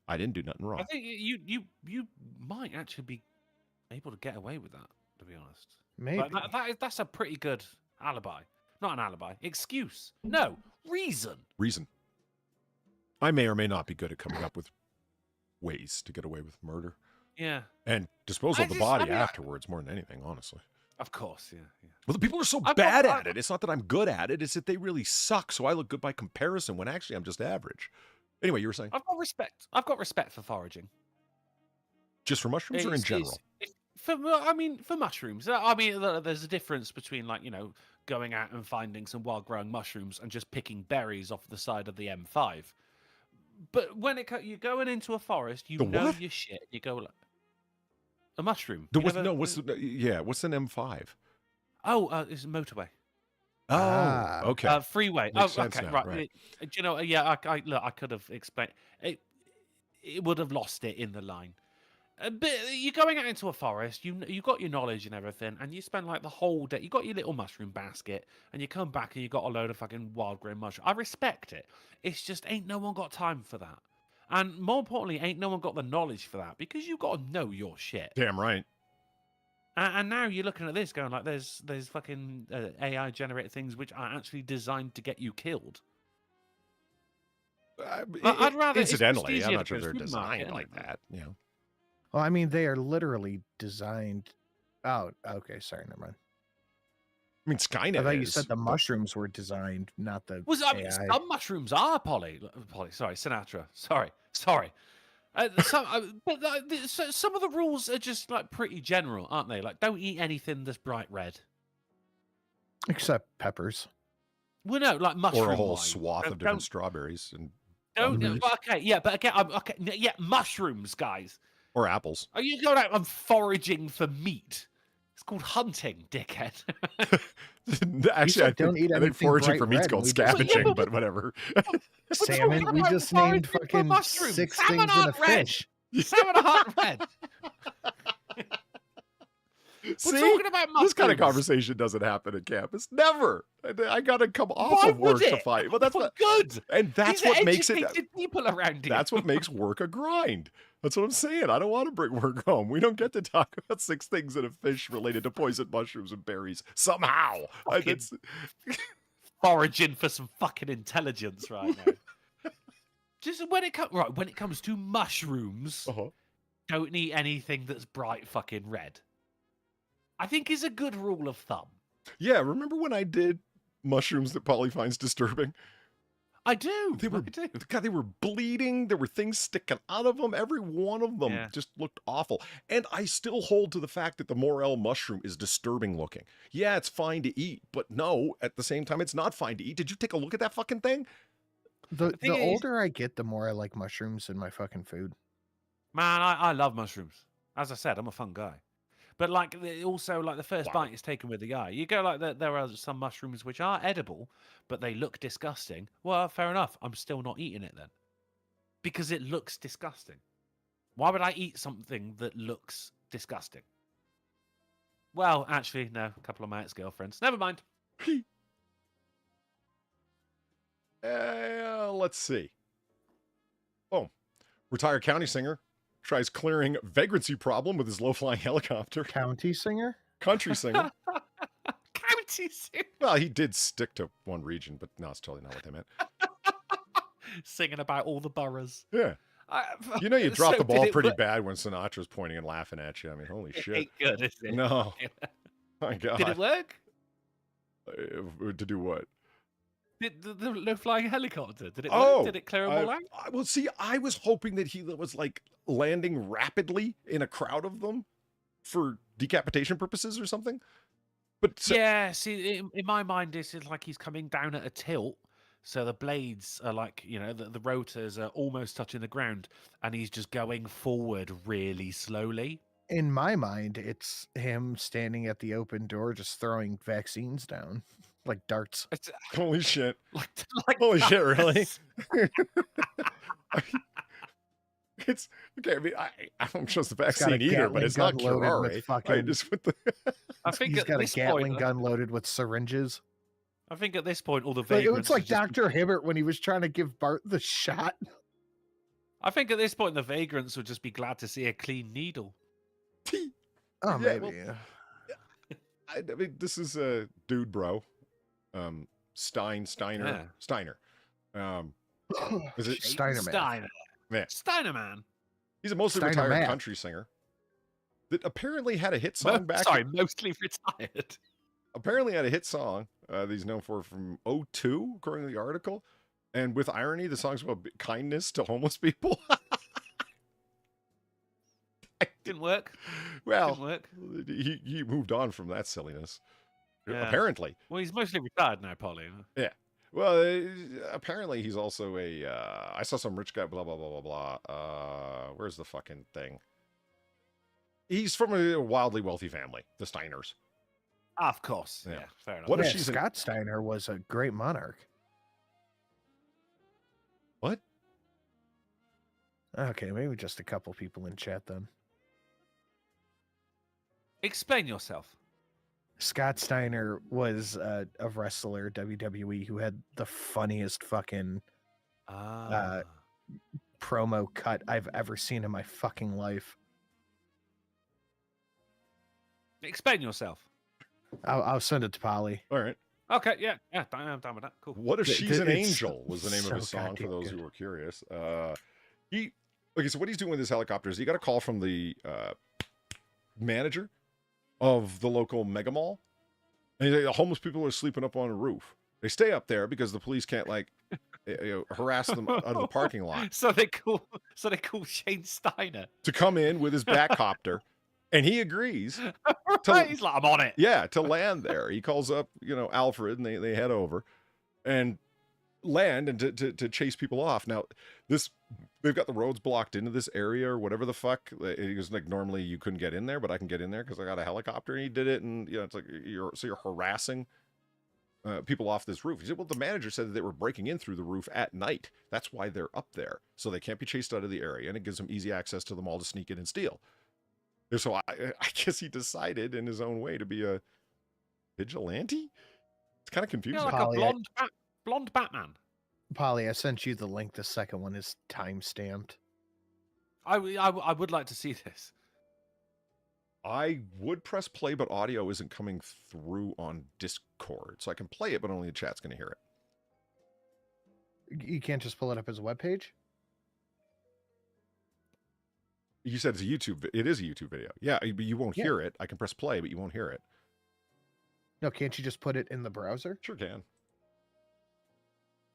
I didn't do nothing wrong. I think you might actually be able to get away with that, to be honest. Maybe. But that's a pretty good alibi. Not an alibi. Excuse. No. Reason. I may or may not be good at coming up with ways to get away with murder. Yeah. And dispose of the body afterwards more than anything, honestly. Of course, yeah. Well, the people are so bad at it. It's not that I'm good at it. It's that they really suck, so I look good by comparison when actually I'm just average. Anyway, you were saying? I've got respect for foraging. Just for mushrooms or in general? For mushrooms. I mean, there's a difference between, going out and finding some wild-growing mushrooms and just picking berries off the side of the M5. But when you're going into a forest, you know your shit. You go like... A mushroom. What's an M5? It's a motorway. Oh, okay. Freeway. Makes okay, now, right. Do you know? Yeah, I could have explained. It would have lost it in the line. But you're going out into a forest. You got your knowledge and everything, and you spend like the whole day. You got your little mushroom basket, and you come back and you got a load of fucking wild grown mushroom. I respect it. It's just ain't no one got time for that. And more importantly, ain't no one got the knowledge for that because you got to know your shit. Damn right. And now you're looking at this going like, there's fucking AI generated things which are actually designed to get you killed. I'd rather incidentally, I'm not sure they're designed like that. Well, I mean, they are literally designed. Oh, okay. Sorry, never mind. I mean, Skynet. I thought you said the mushrooms were designed, not the AI. Some mushrooms are Polly. Sorry, Sinatra. Sorry. Some of the rules are just like pretty general, aren't they? Like, don't eat anything that's bright red, except peppers. Well, no, like mushroom or a whole swath of different strawberries and. Mushrooms, guys. Or apples. Are you going out and foraging for meat? It's called hunting, dickhead. Actually, I think foraging for meat's called scavenging, but whatever. Salmon, we just named fucking 6 things in a fish. Salmon aren't red. We're talking about mushrooms. This kind of conversation doesn't happen at campus. Never. I got to come off of work to fight. Well, that's good. And that's what makes it. People around here. That's what makes work a grind. That's what I'm saying. I don't want to bring work home. We don't get to talk about 6 things in a fish related to poison mushrooms and berries somehow. Foraging for some fucking intelligence right now. Just when it comes to mushrooms, don't eat anything that's bright fucking red. I think is a good rule of thumb. Yeah, remember when I did mushrooms that Polly finds disturbing? I do. They were bleeding. There were things sticking out of them. Every one of them just looked awful. And I still hold to the fact that the morel mushroom is disturbing looking. Yeah, it's fine to eat, but no, at the same time, it's not fine to eat. Did you take a look at that fucking thing? The older I get, the more I like mushrooms in my fucking food. Man, I love mushrooms. As I said, I'm a fun guy. But also the first bite is taken with the eye. You go like there are some mushrooms which are edible, but they look disgusting. Well, fair enough. I'm still not eating it then. Because it looks disgusting. Why would I eat something that looks disgusting? Well, actually, no. A couple of my ex-girlfriends. Never mind. Let's see. Oh, retired county singer tries clearing vagrancy problem with his low-flying helicopter. County singer? Country singer. County singer. Well, he did stick to one region, but no, it's totally not what they meant. Singing about all the boroughs. Yeah. You dropped the ball pretty bad when Sinatra's pointing and laughing at you. I mean, holy shit. Ain't good, is it? No. My God. Did it work? To do what? The low-flying helicopter, did it work? Did it clear them all out? Well, see, I was hoping that he was landing rapidly in a crowd of them for decapitation purposes or something. But yeah, see, in my mind, it's like he's coming down at a tilt. So the blades are like, the rotors are almost touching the ground, and he's just going forward really slowly. In my mind, it's him standing at the open door, just throwing vaccines down like darts. It's Holy shit. like Holy shit, really? that. It's okay. I mean, I don't trust the He's got a vaccine either, but Gatling it's not gun loaded curare. with fucking. Just with the I think He's at got a this Gatling point, gun loaded with syringes. I think at this point, all the Like, vagrants. it's like are just- Dr. Hibbert when he was trying to give Bart the shot. I think at this point, the vagrants would just be glad to see a clean needle. Oh, Yeah, maybe. well, yeah. I mean, this is a dude, bro. Steiner. Is it Steiner Man. Steiner. Yeah. Steiner man. He's a mostly Steiner retired Man. country singer that apparently had a hit song back. Mostly retired. Apparently had a hit song that he's known for from 2002, according to the article. And with irony, the song's about kindness to homeless people. Didn't work. Well, Didn't work. he moved on from that silliness. Yeah. Apparently. Well, he's mostly retired now, Polly. Well, apparently he's also a. I saw some rich guy. Blah blah blah blah blah. Where's the fucking thing? He's from a wildly wealthy family, the Steiners. Of course. Yeah. Yeah, fair enough. What if Yeah, she's an- Scott Steiner was a great monarch. What? Okay, maybe just a couple people in chat then. Explain yourself. Scott Steiner was a wrestler, WWE, who had the funniest fucking promo cut I've ever seen in my fucking life. Explain yourself. I'll send it to Polly. All right. Okay, yeah, I'm down with that. Cool. What if Th- she's th- an it's angel? Was the name of so his song for goddamn those good. who were curious. Okay, so what he's doing with his helicopter is he got a call from the manager of the local mega mall. And he's like, the homeless people are sleeping up on a roof. They stay up there because the police can't harass them out of the parking lot. So they call Shane Steiner. To come in with his Batcopter, and he agrees. Right, he's like, I'm on it. Yeah, to land there. He calls up, Alfred, and they head over and land and to chase people off. Now, they've got the roads blocked into this area or whatever the fuck. He was like, normally you couldn't get in there, but I can get in there because I got a helicopter. And he did it, and it's like you're harassing people off this roof. He said, well, the manager said that they were breaking in through the roof at night. That's why they're up there, so they can't be chased out of the area, and it gives them easy access to the mall to sneak in and steal. And so I guess he decided in his own way to be a vigilante. It's kind of confusing. Like Polly, a blonde Batman. Polly, I sent you the link. The second one is time stamped. I would like to see this. I would press play, but audio isn't coming through on Discord. So I can play it, but only the chat's going to hear it. You can't just pull it up as a webpage? You said it's a YouTube. It is a YouTube video. Yeah, but you won't hear it. I can press play, but you won't hear it. No, can't you just put it in the browser? Sure can.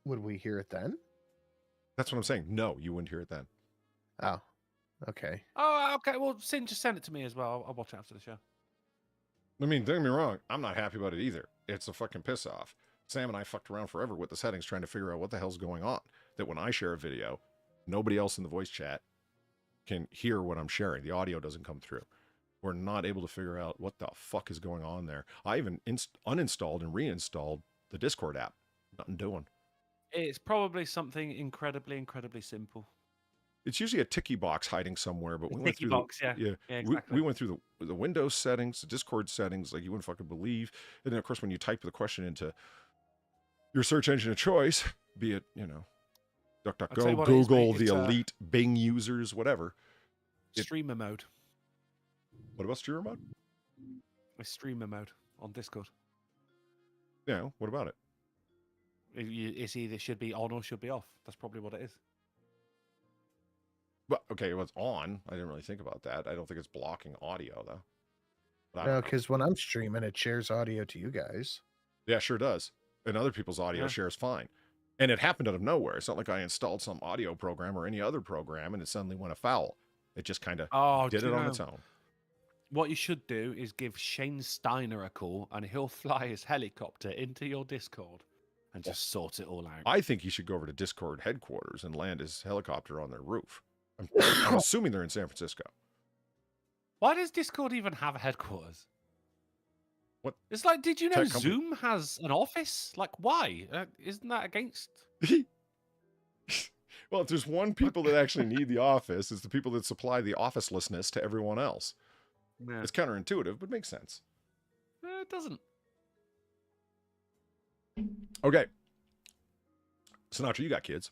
Would we hear it then? That's what I'm saying. No, you wouldn't hear it then. Oh, okay. Oh, okay. Well, just send it to me as well. I'll watch it after the show. I mean, don't get me wrong. I'm not happy about it either. It's a fucking piss off. Sam and I fucked around forever with the settings trying to figure out what the hell's going on. That when I share a video, nobody else in the voice chat can hear what I'm sharing. The audio doesn't come through. We're not able to figure out what the fuck is going on there. I even uninstalled and reinstalled the Discord app. Nothing doing. It's probably something incredibly, incredibly simple. It's usually a ticky box hiding somewhere, but we went Ticky through box, yeah. Yeah, exactly. we went through the Windows settings, the Discord settings, like you wouldn't fucking believe. And then of course when you type the question into your search engine of choice, be it, I'll tell you DuckDuckGo, what it is, Google, mate, the it's, elite Bing users, whatever. Streamer mode. What about streamer mode? It's streamer mode on Discord. Yeah, what about it? It's either should be on or should be off. That's probably what it is. But okay, well, it's on. I didn't really think about that. I don't think it's blocking audio though. But I No, don't know. because when I'm streaming, it shares audio to you guys. Yeah, sure does. And other people's audio Yeah. shares fine. And it happened out of nowhere. It's not like I installed some audio program or any other program and it suddenly went afoul. It just kind of did it on its own. What you should do is give Shane Steiner a call and he'll fly his helicopter into your Discord and just sort it all out. I think he should go over to Discord headquarters and land his helicopter on their roof. I'm assuming they're in San Francisco. Why does Discord even have a headquarters? What? It's like, did you know Tech company? Zoom has an office? Like, why? Isn't that against? Well, if there's one people that actually need the office, it's the people that supply the officelessness to everyone else. Yeah. It's counterintuitive, but makes sense. It doesn't. Okay. Sinatra, you got kids.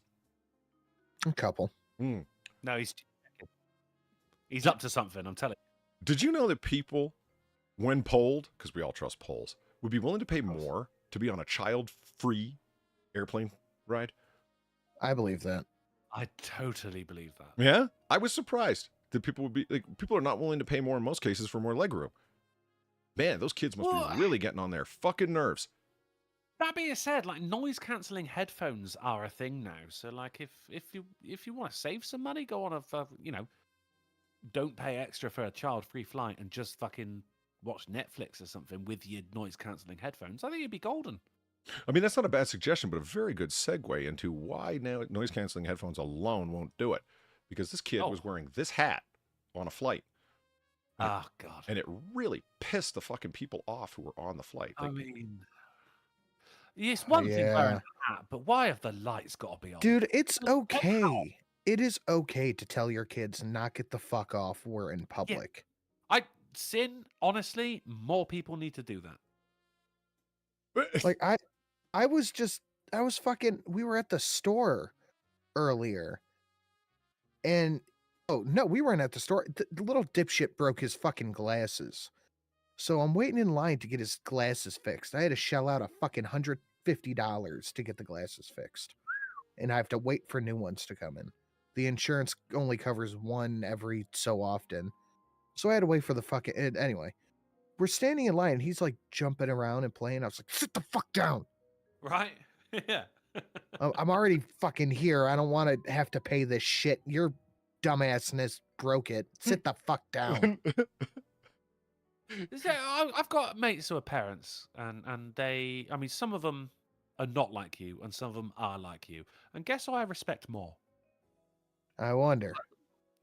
A couple. Mm. No, he's up to something, I'm telling you. Did you know that people, when polled, because we all trust polls, would be willing to pay more to be on a child-free airplane ride? I believe that. I totally believe that. Yeah? I was surprised that people would be, like, people are not willing to pay more in most cases for more legroom. Man, those kids must be really getting on their fucking nerves. That being said, like noise cancelling headphones are a thing now. So like if you want to save some money, go on don't pay extra for a child-free flight and just fucking watch Netflix or something with your noise cancelling headphones. I think it'd be golden. I mean, that's not a bad suggestion, but a very good segue into why now noise canceling headphones alone won't do it. Because this kid was wearing this hat on a flight. Oh, God. And it really pissed the fucking people off who were on the flight. I mean, it's one thing wearing a hat, but why have the lights got to be on? Dude, it's okay. It is okay to tell your kids knock it the fuck off. We're in public. Honestly, more people need to do that. Like we were at the store earlier and we weren't at the store. The little dipshit broke his fucking glasses. So I'm waiting in line to get his glasses fixed. I had to shell out a fucking $150 to get the glasses fixed. And I have to wait for new ones to come in. The insurance only covers one every so often. So I had to wait for the fucking... Anyway, we're standing in line and he's like jumping around and playing. I was like, sit the fuck down. Right? Yeah. I'm already fucking here. I don't want to have to pay this shit. Your dumbassness broke it. Sit the fuck down. I've got mates who are parents and they... I mean, some of them are not like you and some of them are like you. And guess who I respect more? I wonder.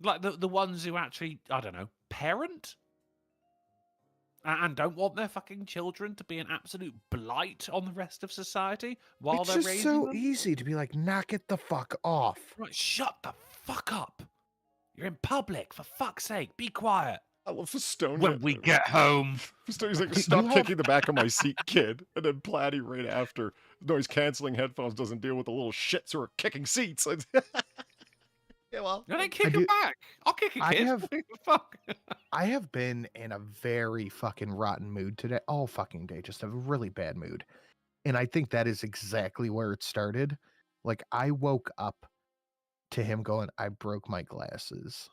Like the ones who actually, I don't know, parent? And don't want their fucking children to be an absolute blight on the rest of society while it's they're just raising so them? easy to be like, knock it the fuck off. Right, shut the fuck up. You're in public, for fuck's sake. Be quiet. I love Stone. When we get home. Stone's like, stop kicking the back of my seat, kid. And then Platty right after. Noise canceling headphones doesn't deal with the little shits who are kicking seats. Yeah, well. No, they kick it back. I'll kick it, kid. Fuck. I have been in a very fucking rotten mood today. All fucking day. Just a really bad mood. And I think that is exactly where it started. Like, I woke up to him going, I broke my glasses.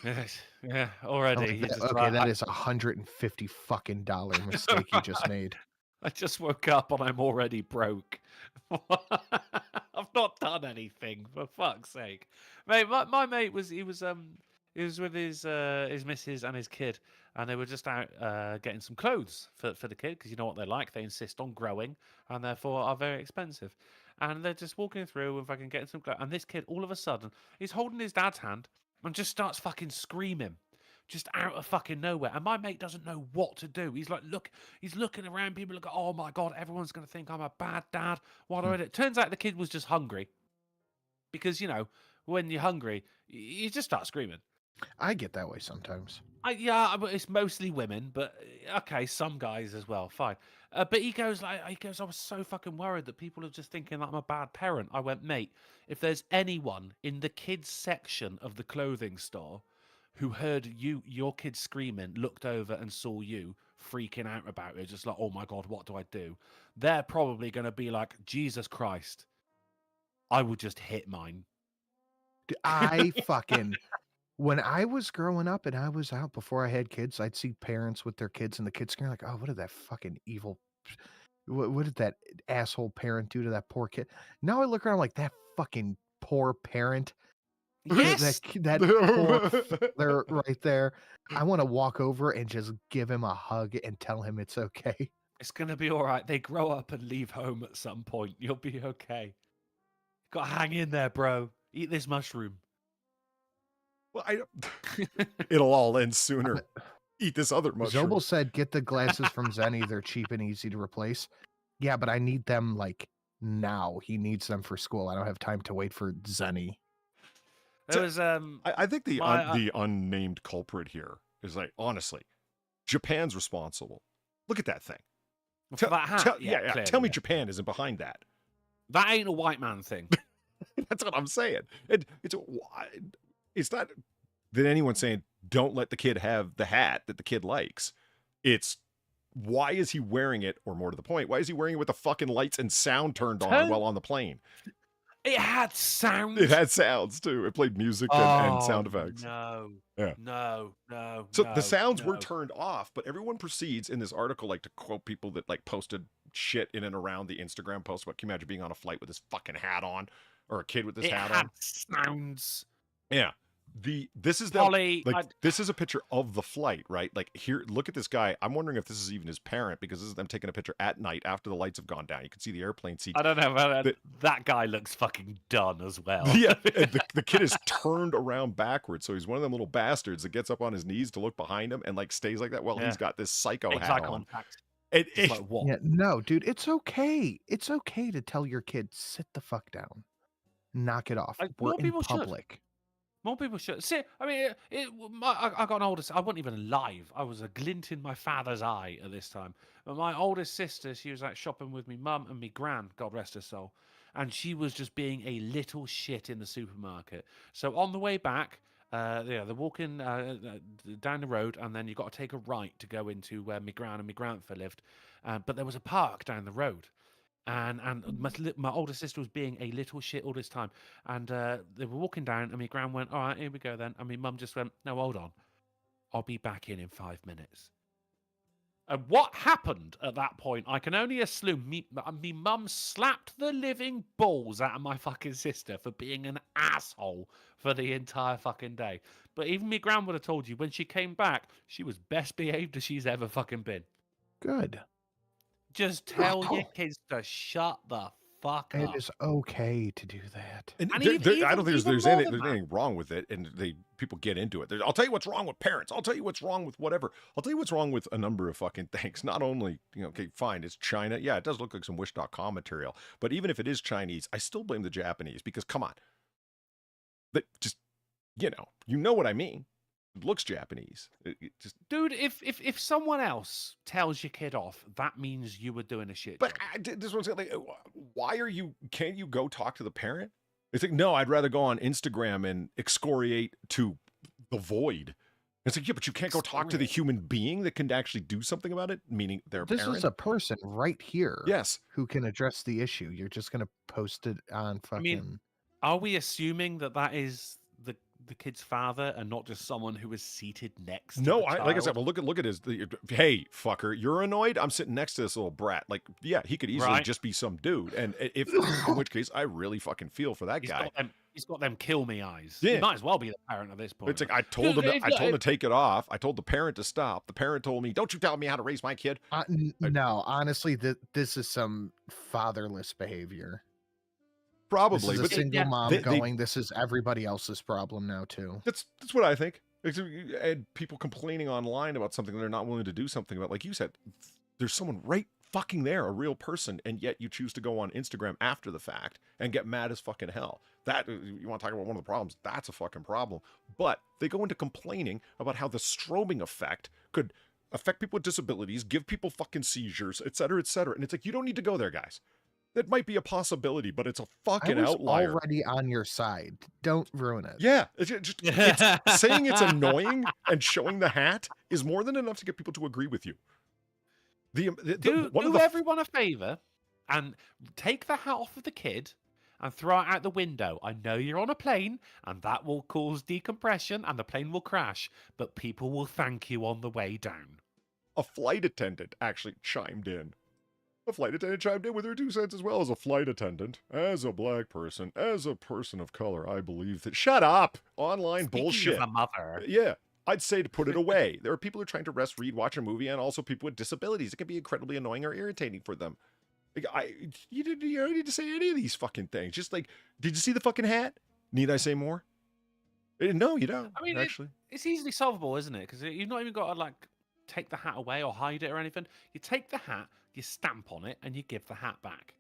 Yeah, already. That is $150 fucking mistake you just made. I just woke up and I'm already broke. I've not done anything, for fuck's sake, mate. My mate was with his missus and his kid, and they were just out getting some clothes for the kid because you know what they're like. They insist on growing and therefore are very expensive. And they're just walking through and fucking getting some clothes. And this kid, all of a sudden, he's holding his dad's hand and just starts fucking screaming. Just out of fucking nowhere. And my mate doesn't know what to do. He's like, he's looking around. People look, oh my God, everyone's going to think I'm a bad dad. What do I do? It turns out the kid was just hungry. Because, you know, when you're hungry, you just start screaming. I get that way sometimes. Yeah, but it's mostly women, but okay, some guys as well, fine. But he goes, I was so fucking worried that people are just thinking that I'm a bad parent. I went, mate, if there's anyone in the kids section of the clothing store who heard your kid screaming, looked over and saw you freaking out about it, just like, oh my God, what do I do? They're probably going to be like, Jesus Christ, I would just hit mine. I fucking, when I was growing up and I was out before I had kids, I'd see parents with their kids and the kids screaming like, oh, what did that fucking evil, what did that asshole parent do to that poor kid? Now I look around like that fucking poor parent. Yes, that poor they're right there. I want to walk over and just give him a hug and tell him it's okay. It's gonna be all right. They grow up and leave home at some point. You'll be okay. Got to hang in there, bro. Eat this mushroom. Well, it'll all end sooner. Eat this other mushroom. Zobel said, "Get the glasses from Zenny. They're cheap and easy to replace." Yeah, but I need them like now. He needs them for school. I don't have time to wait for Zenny. There was I think the unnamed culprit here is like, honestly, Japan's responsible. Look at that thing. for that hat. Tell me Japan isn't behind that. That ain't a white man thing. That's what I'm saying. It's not that anyone's saying don't let the kid have the hat that the kid likes. It's why is he wearing it, or more to the point, why is he wearing it with the fucking lights and sound turned on while on the plane? It had sounds. It had sounds too. It played music and sound effects. No. So the sounds were turned off, but everyone proceeds in this article like to quote people that like posted shit in and around the Instagram post about, can you imagine being on a flight with this fucking hat on, or a kid with this hat on? Sounds. Yeah. This is Polly, this is a picture of the flight, right? Like, here, look at this guy. I'm wondering if this is even his parent, because this is them taking a picture at night after the lights have gone down. You can see the airplane seats. I don't know about that guy looks fucking done as well. Yeah, the kid is turned around backwards, so he's one of them little bastards that gets up on his knees to look behind him and like stays like that while he's got this psycho hat on. Like, what? Yeah, no, dude, it's okay. It's okay to tell your kid, sit the fuck down, knock it off. We're in public. More people should. See, I mean, I got an older. I wasn't even alive. I was a glint in my father's eye at this time. But my oldest sister, she was out shopping with me mum and me gran, God rest her soul, and she was just being a little shit in the supermarket. So on the way back, they're walking down the road, and then you got to take a right to go into where me gran and me grandfather lived. But there was a park down the road. And my older sister was being a little shit all this time. And they were walking down, and my gran went, all right, here we go then. And my mum just went, no, hold on. I'll be back in 5 minutes. And what happened at that point, I can only assume me mum slapped the living balls out of my fucking sister for being an asshole for the entire fucking day. But even my gran would have told you, when she came back, she was best behaved as she's ever fucking been. Good. Just tell your kids to shut the fuck up. It is okay to do that. And I don't think there's anything wrong with it, and people get into it. I'll tell you what's wrong with parents. I'll tell you what's wrong with whatever. I'll tell you what's wrong with a number of fucking things. Not only, okay, fine, it's China. Yeah, it does look like some Wish.com material. But even if it is Chinese, I still blame the Japanese, because come on. Just, you know what I mean. It looks Japanese. Dude, if someone else tells your kid off, that means you were doing a shit. But this one's like, why can't you go talk to the parent? It's like, no, I'd rather go on Instagram and excoriate to the void. It's like, yeah, but you can't go talk to the human being that can actually do something about it, meaning their parent. This is a person right here. Yes. Who can address the issue. You're just going to post it on fucking... I mean, are we assuming that is the kid's father and not just someone who is seated next to the child? Like I said, well, look at his, hey, fucker, you're annoyed? I'm sitting next to this little brat. Like, yeah, he could easily just be some dude. And if, in which case, I really fucking feel for that guy. He's got them kill me eyes. Yeah. He might as well be the parent at this point. It's like, I told him to take it off. I told the parent to stop. The parent told me, don't you tell me how to raise my kid. No, honestly, this is some fatherless behavior. Probably, this is a single mom going, this is everybody else's problem now too. That's what I think. And people complaining online about something they're not willing to do something about. Like you said, there's someone right fucking there, a real person, and yet you choose to go on Instagram after the fact and get mad as fucking hell. That, you want to talk about one of the problems, that's a fucking problem. But they go into complaining about how the strobing effect could affect people with disabilities, give people fucking seizures, et cetera, and it's like, you don't need to go there, guys. That might be a possibility, but it's a fucking outlier. Already on your side. Don't ruin it. Yeah. It's saying it's annoying and showing the hat is more than enough to get people to agree with you. Do everyone a favor and take the hat off of the kid and throw it out the window. I know you're on a plane and that will cause decompression and the plane will crash, but people will thank you on the way down. A flight attendant actually chimed in. A flight attendant chimed in with her 2 cents as well. As a flight attendant, as a black person, as a person of color, I believe that... Shut up! Online bullshit. Of a mother. Yeah. I'd say to put it away. There are people who are trying to rest, read, watch a movie, and also people with disabilities. It can be incredibly annoying or irritating for them. Like, you don't need to say any of these fucking things. Just like, did you see the fucking hat? Need I say more? No, you don't. I mean, actually, it's easily solvable, isn't it? Because you've not even got to like take the hat away or hide it or anything. You take the hat, you stamp on it, and you give the hat back.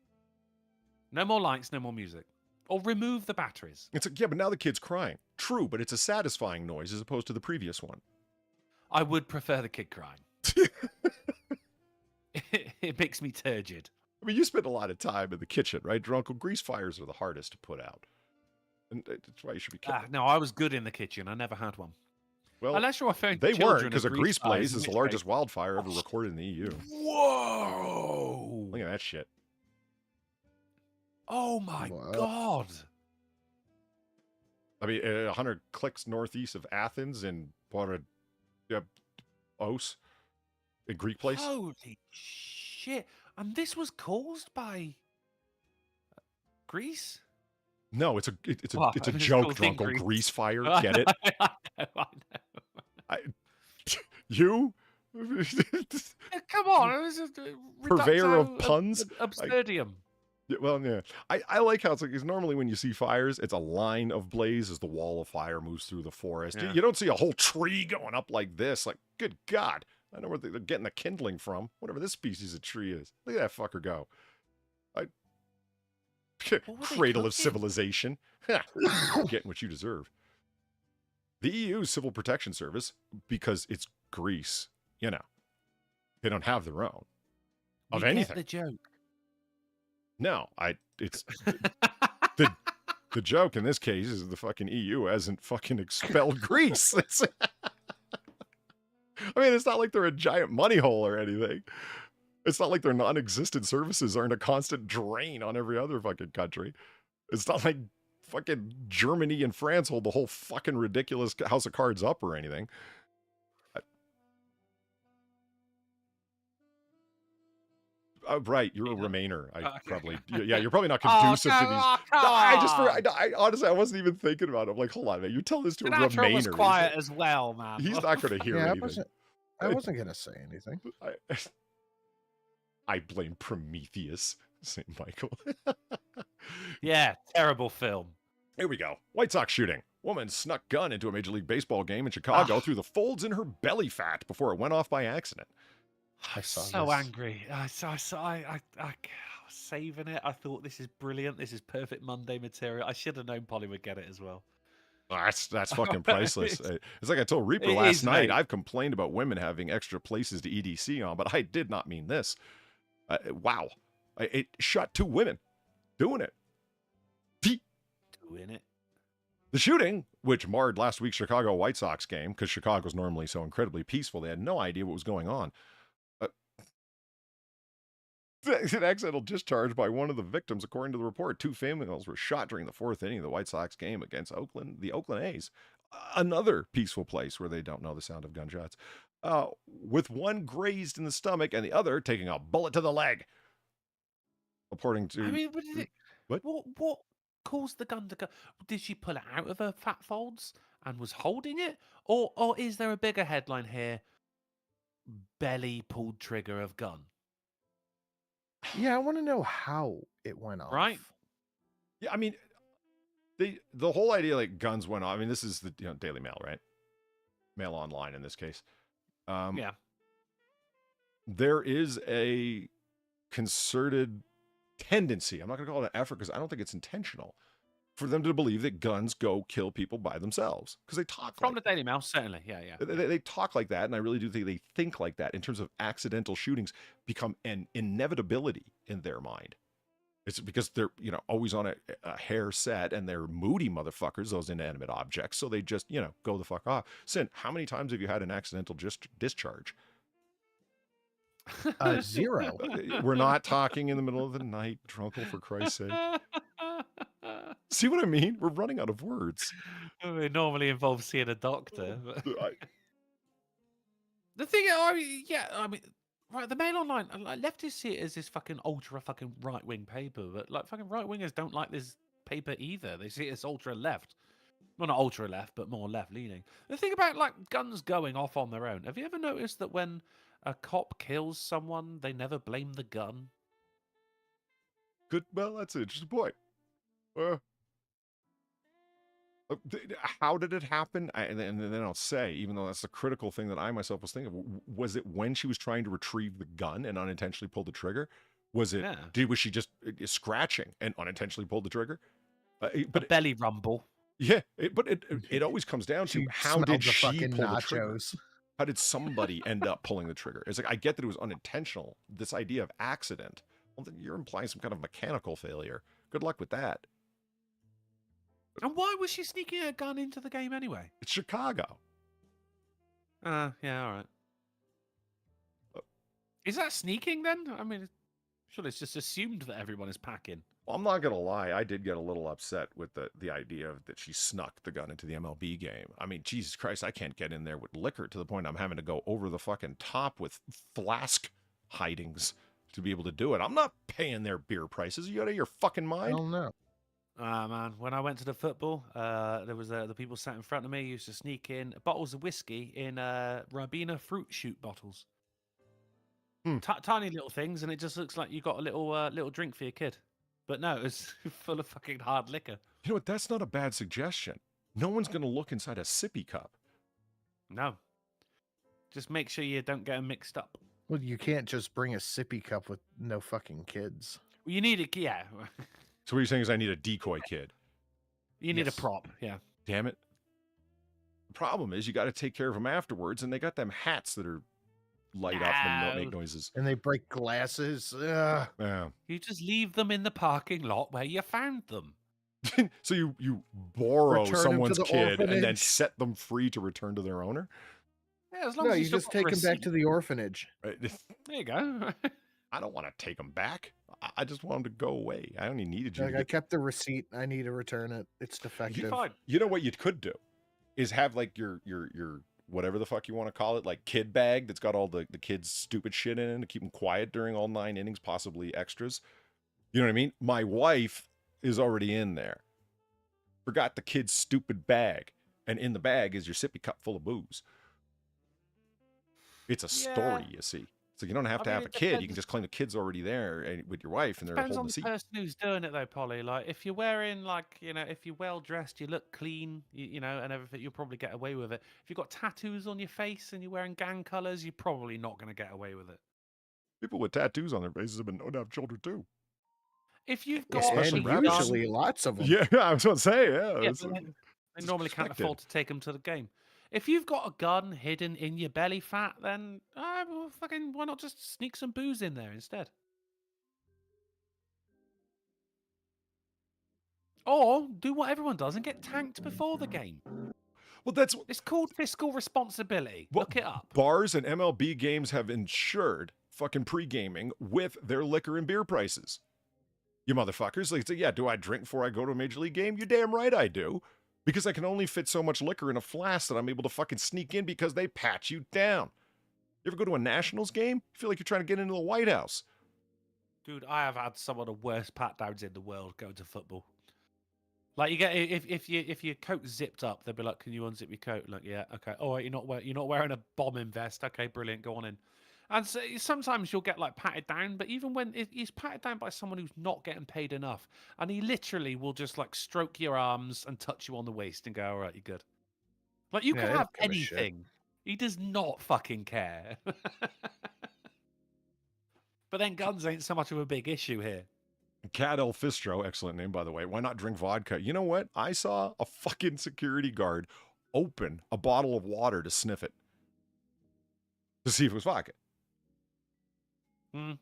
No more lights, no more music. Or remove the batteries. it's yeah, but now the kid's crying. True, but it's a satisfying noise as opposed to the previous one. I would prefer the kid crying. It makes me turgid. I mean, you spend a lot of time in the kitchen, right, Drunkle? Grease fires are the hardest to put out. And that's why you should be careful. No, I was good in the kitchen. I never had one. Well, Unless you're referring to they weren't, children because a as grease blaze fires, is the in which largest case- wildfire ever recorded in the EU. Whoa! Look at that shit. Oh my What? god! I mean, 100 clicks northeast of Athens in Os, a Greek place. Holy shit! And this was caused by Greece? No, it's a Wow, it's a it's joke, called Think Drunkle. Grease. Grease fire, get it? I know. You? Come on, it was a Purveyor of reducto puns? absurdium. Yeah, well, yeah. I like how it's like, because normally when you see fires, it's a line of blaze as the wall of fire moves through the forest. Yeah. You don't see a whole tree going up like this. Like, good God. I know where they're getting the kindling from. Whatever this species of tree is. Look at that fucker go. What were they Cradle of cooking? civilization. Getting what you deserve. The EU's Civil Protection Service, because it's Greece, you know, they don't have their own of You get anything. the joke. No, it's the joke in this case is the fucking EU hasn't fucking expelled Greece. I mean, it's not like they're a giant money hole or anything. It's not like their non-existent services aren't a constant drain on every other fucking country. It's not like fucking Germany and France hold the whole fucking ridiculous house of cards up or anything. Right, you're a Remainer. You're probably not conducive to these. I honestly, I wasn't even thinking about it. I'm like, hold on, man, you tell this to a Sinatra was Remainer. quiet as well, man. He's not going to hear Yeah, anything. I wasn't gonna say anything. I blame Prometheus, St. Michael. Yeah, terrible film. Here we go. White Sox shooting. Woman snuck gun into a Major League Baseball game in Chicago through the folds in her belly fat before it went off by accident. I saw So this. angry. I was saving it. I thought this is brilliant. This is perfect Monday material. I should have known Polly would get it as well. Oh, that's fucking priceless. It's like I told Reaper It last is, night. mate. I've complained about women having extra places to EDC on, but I did not mean this. Wow. It shot 2 women doing it. Doing it. The shooting, which marred last week's Chicago White Sox game, because Chicago's normally so incredibly peaceful, they had no idea what was going on. An accidental discharge by one of the victims, according to the report. 2 females were shot during the 4th inning of the White Sox game against the Oakland A's. Another peaceful place where they don't know the sound of gunshots. With one grazed in the stomach and the other taking a bullet to the leg. According to... I mean, what did it? What? What caused the gun to go? Did she pull it out of her fat folds and was holding it, or is there a bigger headline here? Belly pulled trigger of gun. Yeah, I want to know how it went off. Right. Yeah, I mean, the whole idea like guns went off. I mean, this is the Daily Mail, right? Mail Online in this case. Yeah. There is a concerted tendency. I'm not going to call it an effort because I don't think it's intentional for them to believe that guns go kill people by themselves because they talk From like the Daily Mail, certainly. Yeah. they talk like that, and I really do think they think like that in terms of accidental shootings become an inevitability in their mind. It's because they're always on a hair set and they're moody motherfuckers, those inanimate objects. So they just go the fuck off. Sin, how many times have you had an accidental discharge? 0. We're not talking in the middle of the night, Drunkle, for Christ's sake. See what I mean? We're running out of words. It normally involves seeing a doctor. But... I- The thing, right, the Mail Online, leftists see it as this fucking ultra fucking right wing paper, but like fucking right wingers don't like this paper either. They see it as ultra left. Well, not ultra left, but more left leaning. The thing about like guns going off on their own. Have you ever noticed that when a cop kills someone, they never blame the gun? Good. Well, that's an interesting point. How did it happen? And then I'll say, even though that's the critical thing that I myself was thinking of, was it when she was trying to retrieve the gun and unintentionally pulled the trigger? Was it? Was she just scratching and unintentionally pulled the trigger? But a belly rumble. Yeah, but it always comes down to how did she pull the trigger? nachos. How did somebody end up pulling the trigger? It's like, I get that it was unintentional. This idea of accident, well, then you're implying some kind of mechanical failure. Good luck with that. And why was she sneaking a gun into the game anyway? It's Chicago. Yeah, all right. Is that sneaking then? I mean, surely it's just assumed that everyone is packing. Well, I'm not going to lie. I did get a little upset with the idea of that she snuck the gun into the MLB game. I mean, Jesus Christ, I can't get in there with liquor to the point I'm having to go over the fucking top with flask hidings to be able to do it. I'm not paying their beer prices. Are you out of your fucking mind? Hell no. Man, when I went to the football, there was the people sat in front of me used to sneak in bottles of whiskey in Ribena fruit shoot bottles. Tiny little things, and it just looks like you got a little drink for your kid. But no, it's full of fucking hard liquor. You know what? That's not a bad suggestion. No one's going to look inside a sippy cup. No. Just make sure you don't get them mixed up. Well, you can't just bring a sippy cup with no fucking kids. Well, you need a yeah. So what you're saying is I need a decoy kid. You need a prop, yeah. Damn it. The problem is you got to take care of them afterwards, and they got them hats that are light up and don't make noises. And they break glasses. Ugh. Yeah. You just leave them in the parking lot where you found them. So you borrow Return someone's them to the kid and then orphanage. set them free to return to their owner? Yeah, as long No, as you still just got take them back receipt. to the orphanage. Right. There you go. I don't want to take them back. I just want them to go away. I only needed you. Like, I kept the receipt. I need to return it. It's defective. Fine. You know what you could do is have like your whatever the fuck you want to call it, like kid bag that's got all the kids' stupid shit in it to keep them quiet during all 9 innings, possibly extras. You know what I mean? My wife is already in there. Forgot the kid's stupid bag. And in the bag is your sippy cup full of booze. It's a story, you see. So you don't have to have a kid. You can just claim the kid's already there with your wife and they're Depends holding on the the seat. person who's doing it though, Polly. Like if you're wearing if you're well dressed, you look clean, and everything, you'll probably get away with it. If you've got tattoos on your face and you're wearing gang colors, you're probably not going to get away with it. People with tattoos on their faces have been known to have children too. If you've got Especially And rappers. usually lots of them. Yeah, I was going to say, yeah. Yeah, it's- but they it's normally can't expected. afford to take them to the game. If you've got a gun hidden in your belly fat, then well, fucking why not just sneak some booze in there instead? Or do what everyone does and get tanked before the game. Well, that's It's called fiscal responsibility. Well, Look it up. Bars and MLB games have insured fucking pre-gaming with their liquor and beer prices. You motherfuckers. Like, yeah, do I drink before I go to a major league game? You damn right I do. Because I can only fit so much liquor in a flask that I'm able to fucking sneak in because they pat you down. You ever go to a Nationals game? You feel like you're trying to get into the White House. Dude, I have had some of the worst pat downs in the world going to football. Like you get if your coat's zipped up, they'll be like, "Can you unzip your coat?" Like, yeah, okay. Oh, you're not wearing a bombing vest. Okay, brilliant. Go on in. And so sometimes you'll get like patted down, but even when he's patted down by someone who's not getting paid enough, and he literally will just like stroke your arms and touch you on the waist and go, "All right, you're good." Like you Yeah, can they have don't give a shit. anything. He does not fucking care. But then guns ain't so much of a big issue here. Cat El Fistro, excellent name, by the way. Why not drink vodka? You know what? I saw a fucking security guard open a bottle of water to sniff it. To see if it was vodka.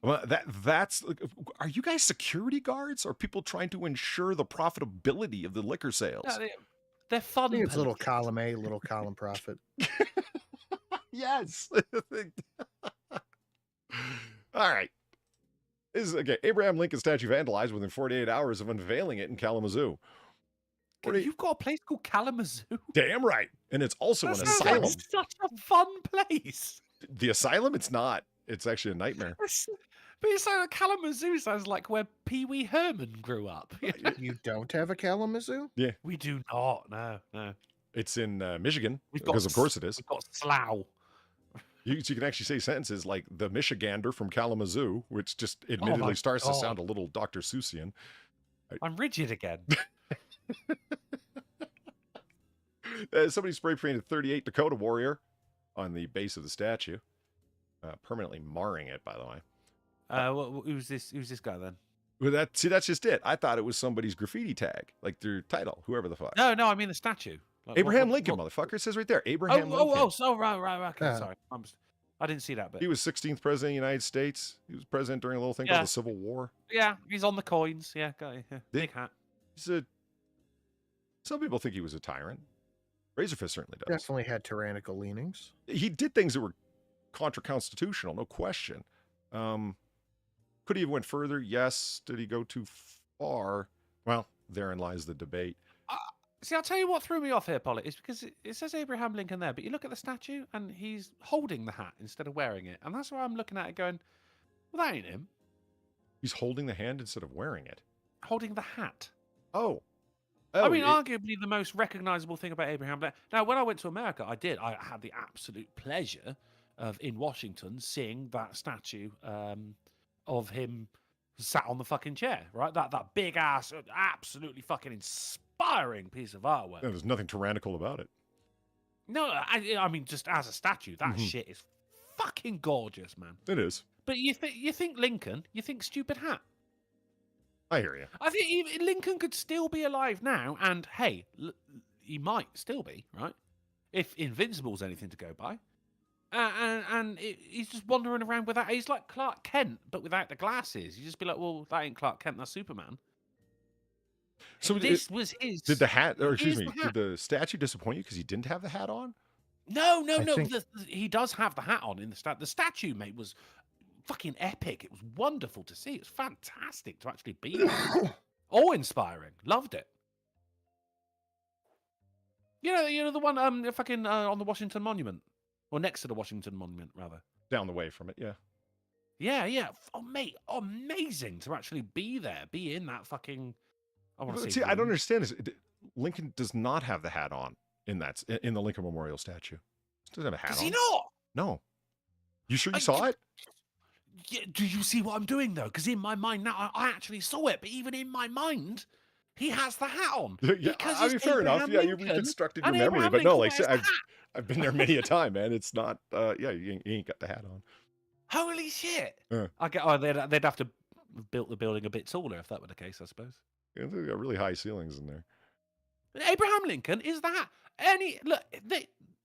Well, that's. Are you guys security guards? Or people trying to ensure the profitability of the liquor sales? No, they're I fun. think it's little police. column A, little column profit. Yes. All right. This is okay. Abraham Lincoln statue vandalized within 48 hours of unveiling it in Kalamazoo. You've got a place called Kalamazoo. Damn right. And it's also an That sounds like asylum. such a fun place. The asylum? It's not. It's actually a nightmare. But it's like Kalamazoo sounds like where Pee Wee Herman grew up. You don't have a Kalamazoo? We do not. No. It's in Michigan, We've got because of course it is. We've got Slough. You can actually say sentences like the Michigander from Kalamazoo, which just my admittedly starts to God. sound a little Dr. Seussian. I'm rigid again. Somebody spray painted 38 Dakota Warrior on the base of the statue, permanently marring it, by the way. Who's this guy then? Well, that's just it. I thought it was somebody's graffiti tag, like their title, whoever the fuck. No, I mean the statue. Like, Abraham Lincoln, motherfucker. It says right there, Abraham Lincoln. Right. Okay, sorry. I didn't see that bit. He was 16th president of the United States. He was president during a little thing called the Civil War. Yeah, he's on the coins. Yeah, got it. Yeah. Big hat. Some people think he was a tyrant. Razorfist certainly does. Definitely had tyrannical leanings. He did things that were contra-constitutional, no question. Could he have went further? Yes. Did he go too far? Well, therein lies the debate. See, I'll tell you what threw me off here, Polly, is because it says Abraham Lincoln there, but you look at the statue and he's holding the hat instead of wearing it. And that's why I'm looking at it going, well, that ain't him. He's holding the hand instead of wearing it. Holding the hat. Oh. I mean, arguably the most recognizable thing about Abraham Lincoln. Now, when I went to America, I had the absolute pleasure of, in Washington, seeing that statue of him sat on the fucking chair, right? That big ass, absolutely fucking inspiring piece of artwork. There's nothing tyrannical about it. No, I mean, just as a statue, that shit is fucking gorgeous, man. It is. But you think Lincoln, you think stupid hat. I hear you. I think even Lincoln could still be alive now, and hey, he might still be, right? If Invincible's anything to go by. He's just wandering around without. He's like Clark Kent, but without the glasses. You just be like, well, that ain't Clark Kent, that's Superman. So this was his. Did the hat, or excuse me, the hat. did the statue disappoint you because he didn't have the hat on? No. think- He does have the hat on in the statue. The statue, mate, was fucking epic. It was wonderful to see. It was fantastic to actually be there. Awe-inspiring. Loved it. You know the one fucking on the Washington Monument, or next to the Washington Monument, rather. Down the way from it, yeah. Yeah. Oh, mate, amazing to actually be there, be in that fucking. I want to See, I don't understand this. Lincoln does not have the hat on in the Lincoln Memorial statue. He doesn't have a hat on. Does he not? No. You sure you saw it? Yeah, do you see what I'm doing though? Because in my mind now, I actually saw it, but even in my mind, he has the hat on. Yeah, I mean, fair enough. Yeah, you reconstructed your memory, but no, like I've been there many a time, man. It's not. You ain't got the hat on. Holy shit! Yeah. They'd have to build the building a bit taller if that were the case, I suppose. Yeah, they've got really high ceilings in there. Abraham Lincoln is that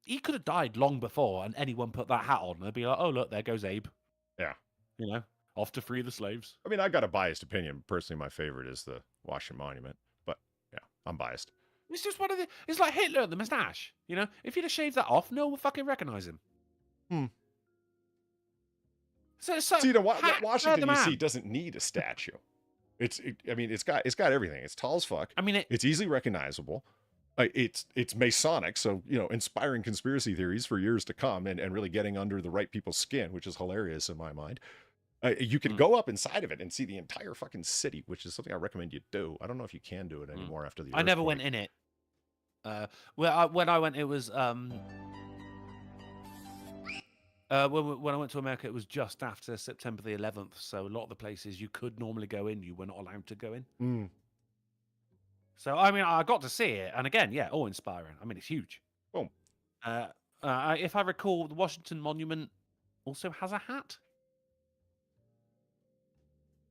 he could have died long before, and anyone put that hat on, they'd be like, "Oh look, there goes Abe." Yeah, off to free the slaves. I mean, I got a biased opinion. Personally, my favorite is the Washington Monument, but yeah, I'm biased. It's just one of the. It's like Hitler, the moustache. If you'd have shaved that off, no one would fucking recognize him. So See, Washington, you see, doesn't need a statue. It's got everything. It's tall as fuck. I mean, it's easily recognizable. It's Masonic, so inspiring conspiracy theories for years to come, and really getting under the right people's skin, which is hilarious in my mind. You can go up inside of it and see the entire fucking city, which is something I recommend you do. I don't know if you can do it anymore after the. I never went in it. When I went, it was when I went to America, it was just after September the 11th. So a lot of the places you could normally go in, you were not allowed to go in. So, I mean, I got to see it. And again, yeah, awe-inspiring. I mean, it's huge. Boom. If I recall, the Washington Monument also has a hat.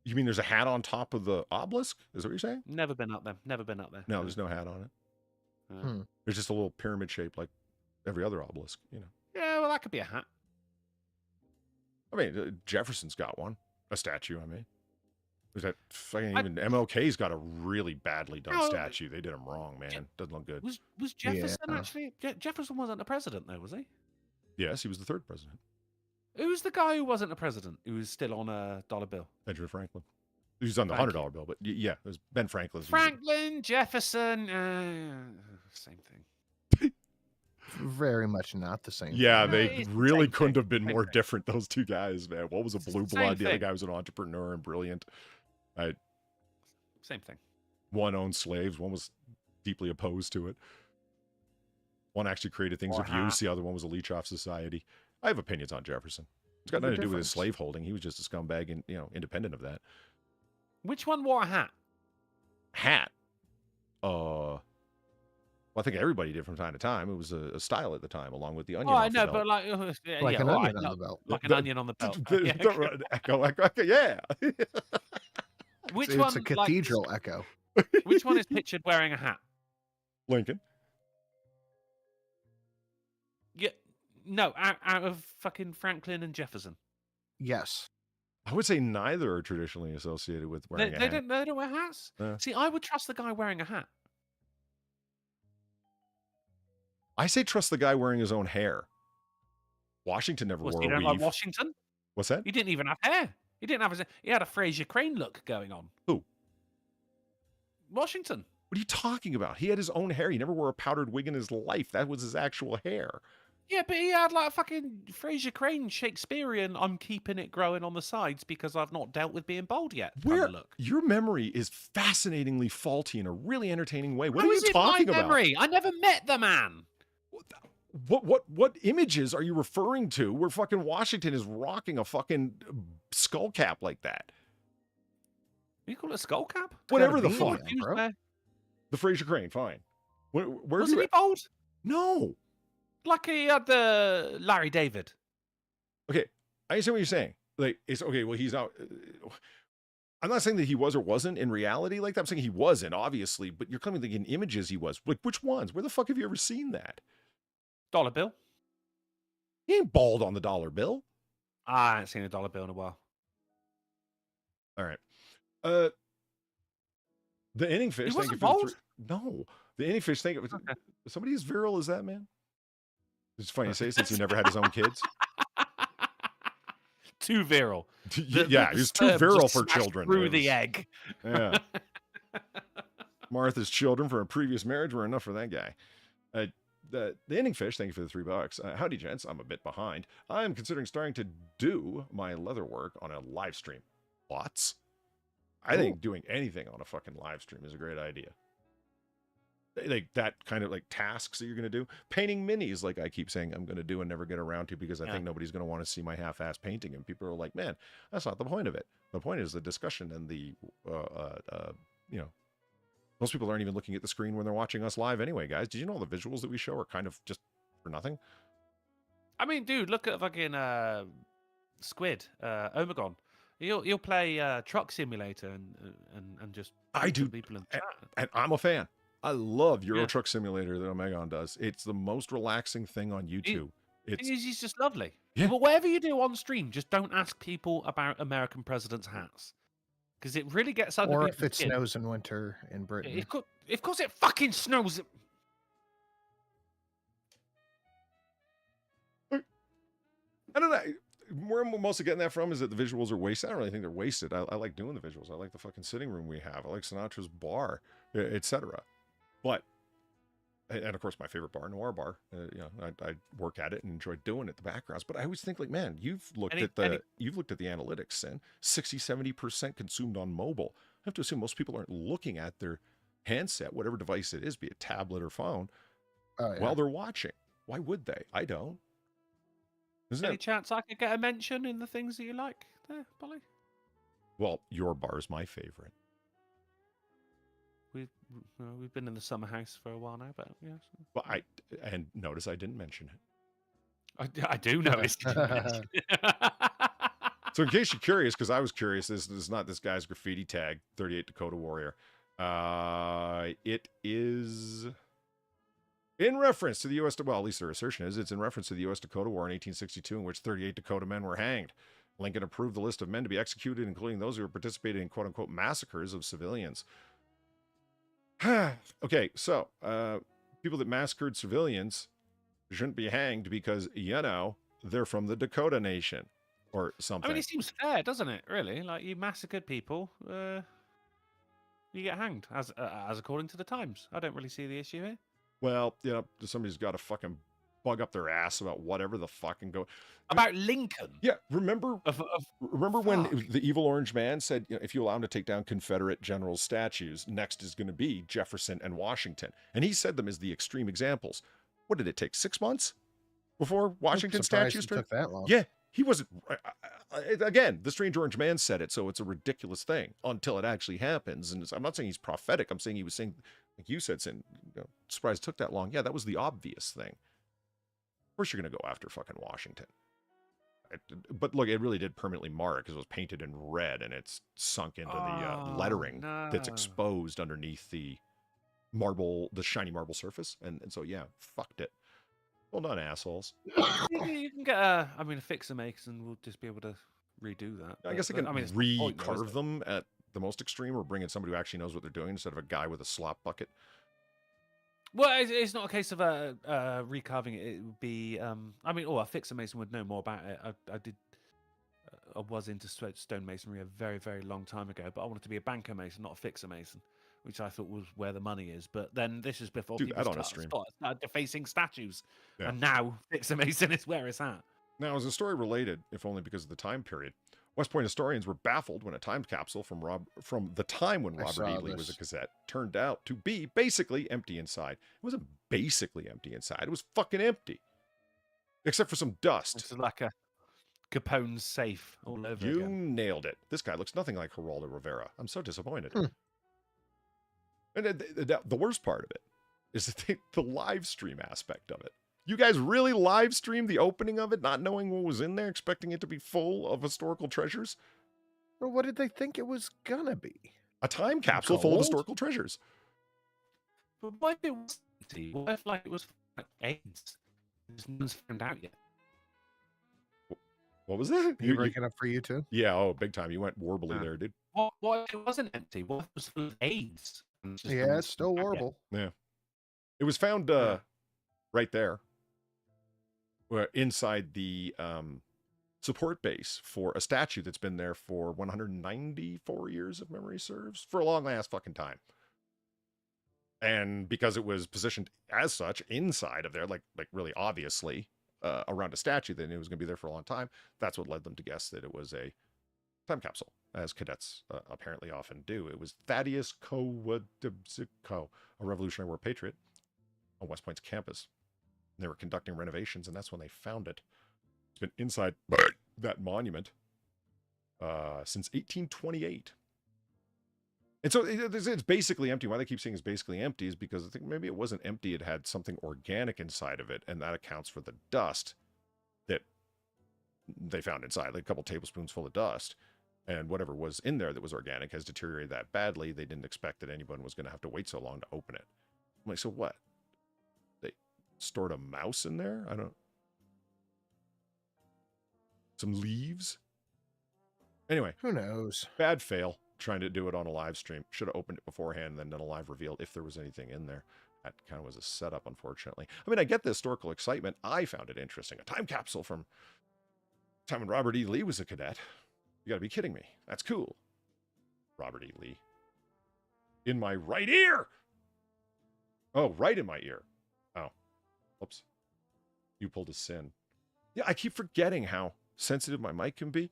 You mean there's a hat on top of the obelisk? Is that what you're saying? Never been up there. No, there's no hat on it. There's just a little pyramid shape like every other obelisk, Yeah, well, that could be a hat. I mean, Jefferson's got one. A statue, I mean. There's that fucking even MLK's got a really badly done statue. They did him wrong, man. Doesn't look good. Was Jefferson actually? Jefferson wasn't a president, though, was he? Yes, he was the third president. Who's the guy who wasn't a president? Who was still on a dollar bill? Benjamin Franklin. He was on the $100 bill, but yeah, it was Ben Franklin. Franklin, Jefferson, same thing. very much not the same. Yeah, No, they it's the really same couldn't thing, have been same more thing. different, those two guys, man. One was a It's the blue same blood, the other thing. guy was an entrepreneur and brilliant. Same thing. One owned slaves, one was deeply opposed to it. One actually created things Or of hat. use, the other one was a leech off society. I have opinions on Jefferson. It's got The nothing to do with his difference. slaveholding. He was just a scumbag and, independent of that. Which one wore a hat? Hat. Well, I think everybody did from time to time. It was a style at the time, along with the onion. Oh, I off the know, belt. but like, Like an all onion right, on the belt. like an onion on the belt. Echo, yeah. Which It's one? a cathedral echo. Which one is pictured wearing a hat? Lincoln. Yeah, no, out of fucking Franklin and Jefferson. Yes. I would say neither are traditionally associated with wearing a hat. They don't wear hats. See, I would trust the guy wearing a hat. I say trust the guy wearing his own hair. Washington never Was wore he a don't weave. like Washington? What's that? He didn't even have hair. He didn't have his. He had a Fraser Crane look going on. Who? Washington. What are you talking about? He had his own hair. He never wore a powdered wig in his life. That was his actual hair. Yeah, but he had like a fucking Fraser Crane Shakespearean. I'm keeping it growing on the sides because I've not dealt with being bald yet. Kind of look. Your memory is fascinatingly faulty in a really entertaining way. What How are is you it my talking about? memory? I never met the man. What images are you referring to where fucking Washington is rocking a fucking skull cap like that? You call it a skull cap? Whatever the beanie fuck. on, bro. The Fraser Crane, fine. Where Wasn't he bald? No. Like he had the Larry David. Okay, I understand what you're saying. Like, it's okay. Well, he's not. I'm not saying that he was or wasn't in reality like that. I'm saying he wasn't, obviously. But you're claiming that in images he was. Like, which ones? Where the fuck have you ever seen that? Dollar bill. He ain't bald on the dollar bill. I haven't seen a dollar bill in a while. All right. The inning fish. He Thank you wasn't for the bald? No, the inning fish. Thank you. Okay. Somebody as virile as that, man. It's funny to say since he never had his own kids. Too virile. Yeah, he was too sperm virile just for smashed children. Through It the was- egg. Yeah. Martha's children from a previous marriage were enough for that guy. The inning fish, thank you for the $3. Howdy, gents. I'm a bit behind. I'm considering starting to do my leather work on a live stream. Lots. I think doing anything on a fucking live stream is a great idea. Like that kind of like tasks that you're going to do. Painting minis, like I keep saying I'm going to do and never get around to because I think nobody's going to want to see my half-ass painting. And people are like, man, that's not the point of it. The point is the discussion and the, most people aren't even looking at the screen when they're watching us live anyway, guys. Did you know the visuals that we show are kind of just for nothing? I mean, dude, look at fucking Squid, Omegon. He'll play Truck Simulator and just I do. people in chat. And I'm a fan. I love Euro Truck Simulator that Omegon does. It's the most relaxing thing on YouTube. He's just lovely. Yeah. But whatever you do on stream, just don't ask people about American presidents' hats. Because it really gets under Or people's if it skin. snows in winter in Britain. Of course it fucking snows. I don't know. Where I'm mostly getting that from is that the visuals are wasted. I don't really think they're wasted. I like doing the visuals. I like the fucking sitting room we have. I like Sinatra's bar, etc. But, and of course, my favorite bar, Noir Bar. I work at it and enjoy doing it, the backgrounds. But I always think like, man, you've looked at the analytics and 60-70% consumed on mobile. I have to assume most people aren't looking at their handset, whatever device it is, be it tablet or phone, while they're watching. Why would they? I don't. Any chance I could get a mention in the things that you like there, Polly? Well, your bar is my favorite. We've been in the summer house for a while now, but yes. Well, and notice I didn't mention it. I do notice. So in case you're curious, because I was curious, this is not this guy's graffiti tag, 38 Dakota Warrior. It is in reference to the U.S. Well, at least their assertion is it's in reference to the U.S. Dakota War in 1862, in which 38 Dakota men were hanged. Lincoln approved the list of men to be executed, including those who participated in quote-unquote massacres of civilians. Okay, so people that massacred civilians shouldn't be hanged because, they're from the Dakota Nation or something. I mean, it seems fair, doesn't it? Really, like you massacred people, you get hanged, as according to the Times. I don't really see the issue here. Well, somebody's got to fucking bug up their ass about whatever the fucking go. About Lincoln. Yeah, remember when Fuck. the evil orange man said, if you allow him to take down Confederate generals' statues, next is going to be Jefferson and Washington. And he said them as the extreme examples. What did it take, 6 months before Washington statues took that long. Yeah, he wasn't. Again, the strange orange man said it, so it's a ridiculous thing until it actually happens. And I'm not saying he's prophetic. I'm saying he was saying, like you said, surprised it took that long. Yeah, that was the obvious thing. Of course you're going to go after fucking Washington. But look, it really did permanently mar it because it was painted in red and it's sunk into the lettering that's exposed underneath the shiny marble surface. And so, yeah, fucked it. Well done, assholes. You can get a fixer makes and we'll just be able to redo that. I guess I can recarve them at the most extreme, or bring in somebody who actually knows what they're doing instead of a guy with a slop bucket. Well, it's not a case of recarving it. It would be, a fixer mason would know more about it. I was into stonemasonry a very, very long time ago, but I wanted to be a banker mason, not a fixer mason, which I thought was where the money is. But then this is before people started defacing statues, and now fixer mason is where it's at. Now, as a story related, if only because of the time period, West Point historians were baffled when a time capsule from the time when Robert E. Lee was a cassette turned out to be basically empty inside. It wasn't basically empty inside. It was fucking empty. Except for some dust. It's like a Capone's safe all over You again. nailed it. This guy looks nothing like Geraldo Rivera. I'm so disappointed. And the worst part of it is the live stream aspect of it. You guys really live streamed the opening of it, not knowing what was in there, expecting it to be full of historical treasures? Well, what did they think it was gonna be? A time capsule full of historical treasures. But what if it was empty? What if it was like AIDS? No one's found out yet. What was that? You breaking up for you too? Yeah, big time. You went warbly there, dude. What if it wasn't empty? What if it was full of AIDS? Yeah, it's still warble. Yeah. It was found right there. Inside the support base for a statue that's been there for 194 years, if memory serves, for a long ass fucking time. And because it was positioned as such inside of there, like really obviously around a statue, that it was going to be there for a long time, that's what led them to guess that it was a time capsule, as cadets apparently often do. It was Thaddeus Kowadibziko, a Revolutionary War patriot on West Point's campus. They were conducting renovations, and that's when they found it. It's been inside that monument since 1828. And so it's basically empty. Why they keep saying it's basically empty is because I think maybe it wasn't empty. It had something organic inside of it, and that accounts for the dust that they found inside, like a couple tablespoons full of dust. And whatever was in there that was organic has deteriorated that badly. They didn't expect that anyone was going to have to wait so long to open it. I'm like, so what? Stored a mouse in there? I don't. Some leaves? Anyway. Who knows? Bad fail trying to do it on a live stream. Should have opened it beforehand and then done a live reveal if there was anything in there. That kind of was a setup, unfortunately. I mean, I get the historical excitement. I found it interesting. A time capsule from time when Robert E. Lee was a cadet. You gotta be kidding me. That's cool. Robert E. Lee. In my right ear! Oh, right in my ear. Oh. Oops. You pulled a sin. Yeah, I keep forgetting how sensitive my mic can be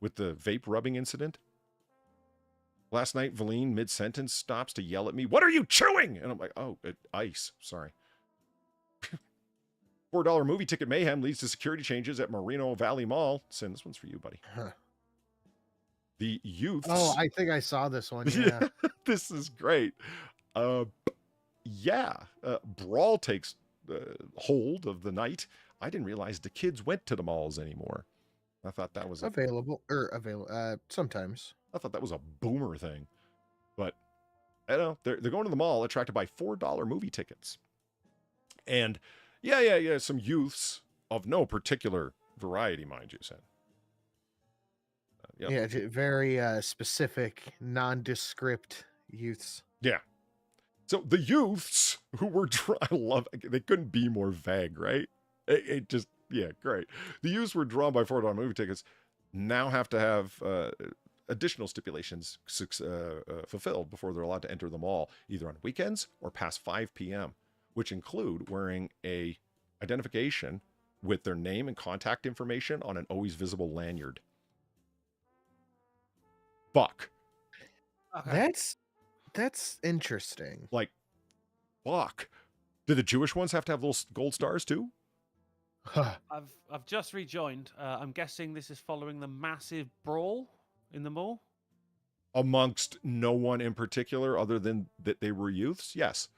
with the vape rubbing incident. Last night, Valine, mid-sentence, stops to yell at me, "What are you chewing?" And I'm like, oh, ice. Sorry. $4 movie ticket mayhem leads to security changes at Moreno Valley Mall. Sin, this one's for you, buddy. Huh. The youths. Oh, I think I saw this one. Yeah. This is great. Brawl takes hold of the night. I didn't realize the kids went to the malls anymore. I thought that was available sometimes. I thought that was a boomer thing, but I don't know. They're going to the mall attracted by $4 movie tickets, and some youths of no particular variety, mind you, said. Yeah, very specific, nondescript youths. Yeah. So the youths who were they couldn't be more vague, right? It just, great. The youths were drawn by $4 movie tickets now have to have additional stipulations fulfilled before they're allowed to enter the mall, either on weekends or past 5 p.m., which include wearing a identification with their name and contact information on an always visible lanyard. Fuck. Okay. That's interesting. Like, fuck. Do the Jewish ones have to have little gold stars too? I've just rejoined. I'm guessing this is following the massive brawl in the mall. Amongst no one in particular other than that they were youths? Yes.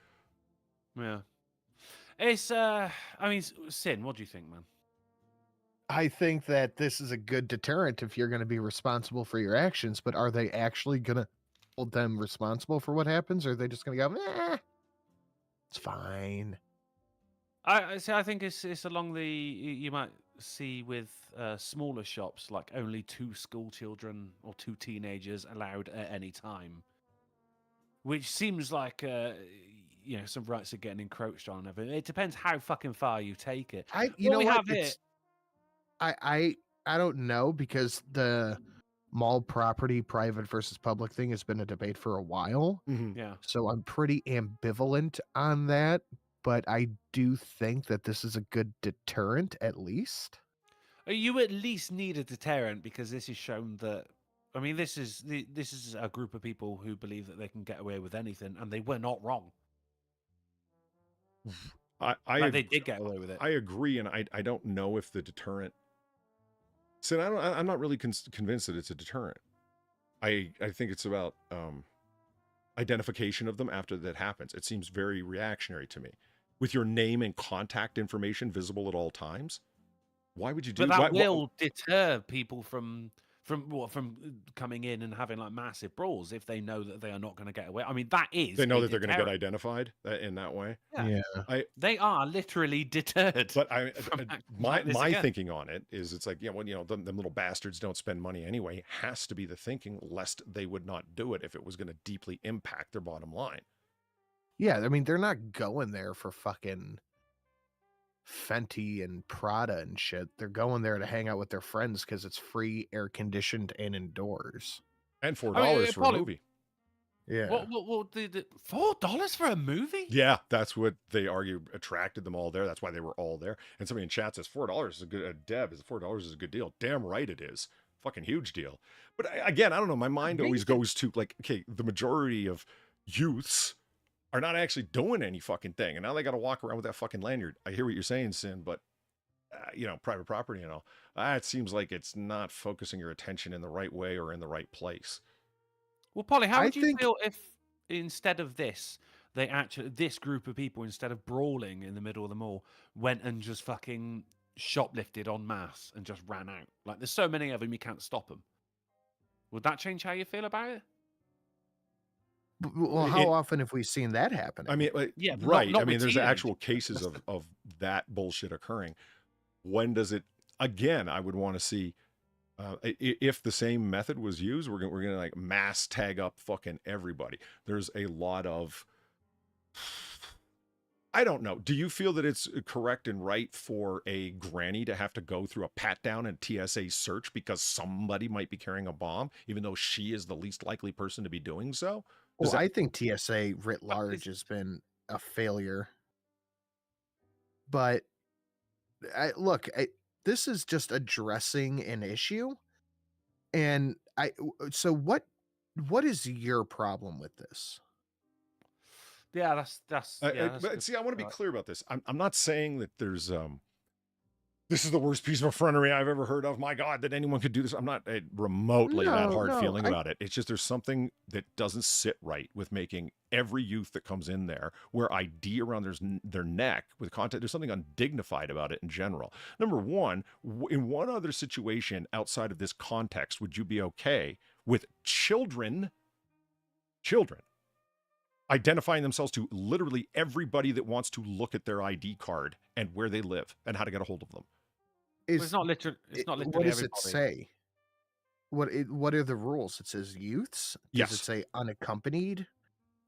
Yeah. It's I mean, Sin, what do you think, man? I think that this is a good deterrent if you're going to be responsible for your actions, but are they actually going to hold them responsible for what happens, or are they just going to go, it's fine? I think it's along the you might see with smaller shops, like only 2 school children or 2 teenagers allowed at any time, which seems like some rights are getting encroached on. It depends how fucking far you take it. I don't know, because the mall property private versus public thing has been a debate for a while. Mm-hmm. Yeah. So I'm pretty ambivalent on that, but I do think that this is a good deterrent, at least. You at least need a deterrent, because this is shown that. I mean, this is a group of people who believe that they can get away with anything, and they were not wrong. They did get away with it. I agree, and I don't know if the deterrent. So I'm not really convinced that it's a deterrent. I think it's about identification of them after that happens. It seems very reactionary to me. With your name and contact information visible at all times, why would you do that? But that will deter people from coming in and having like massive brawls if they know that they are not going to get away. I mean, that is they know that they're going to get identified in that way. Yeah. They are literally deterred. But my thinking on it is, it's like, them little bastards don't spend money anyway. Has to be the thinking, lest they would not do it if it was going to deeply impact their bottom line. Yeah, I mean, they're not going there for fucking Fenty and Prada and shit. They're going there to hang out with their friends because it's free, air conditioned, and indoors. And $4 for a movie. Yeah. Well, the $4 for a movie? Yeah, that's what they argue attracted them all there. That's why they were all there. And somebody in chat says $4 is a good. Deb is $4 is a good deal. Damn right it is. Fucking huge deal. But again, I don't know. My mind always goes to like, okay, the majority of youths are not actually doing any fucking thing, and now they got to walk around with that fucking lanyard. I hear what you're saying, Sin, but private property and all. It seems like it's not focusing your attention in the right way or in the right place. Well, Polly, how would you feel if instead of this, this group of people, instead of brawling in the middle of the mall, went and just fucking shoplifted en masse and just ran out? Like, there's so many of them, you can't stop them. Would that change how you feel about it? Well, how often have we seen that happen? I mean, right. Not I mean, there's actual cases of that bullshit occurring. When does it? Again, I would want to see if the same method was used. We're gonna like mass tag up fucking everybody. There's a lot of. I don't know. Do you feel that it's correct and right for a granny to have to go through a pat down and TSA search because somebody might be carrying a bomb, even though she is the least likely person to be doing so? Well, I think TSA writ large has been a failure. But this is just addressing an issue. And so what is your problem with this? Yeah, that's but see, I want to be clear about this. I'm not saying that there's this is the worst piece of effrontery I've ever heard of. My God, that anyone could do this. I'm not remotely that hard feeling about it. It's just there's something that doesn't sit right with making every youth that comes in there wear ID around their neck with content. There's something undignified about it in general. Number one, in one other situation outside of this context, would you be okay with children identifying themselves to literally everybody that wants to look at their ID card and where they live and how to get a hold of them? It's not literally. What does it say? What are the rules? It says youths. Does it say unaccompanied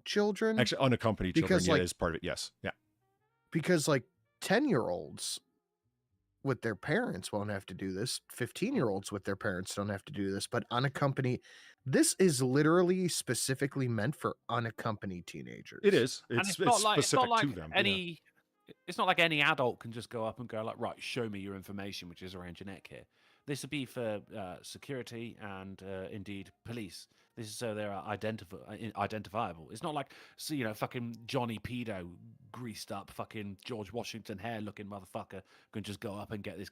children? Actually, unaccompanied children is part of it. Yes. Yeah. Because 10-year-olds with their parents won't have to do this. 15-year-olds with their parents don't have to do this. But unaccompanied, this is literally specifically meant for unaccompanied teenagers. It is. It's specific not like to them. Any It's not like any adult can just go up and go like, right, show me your information, which is around your neck here. This would be for security and indeed police. This is so they're identifiable. It's not like, fucking Johnny Pedo, greased up, fucking George Washington hair looking motherfucker can just go up and get this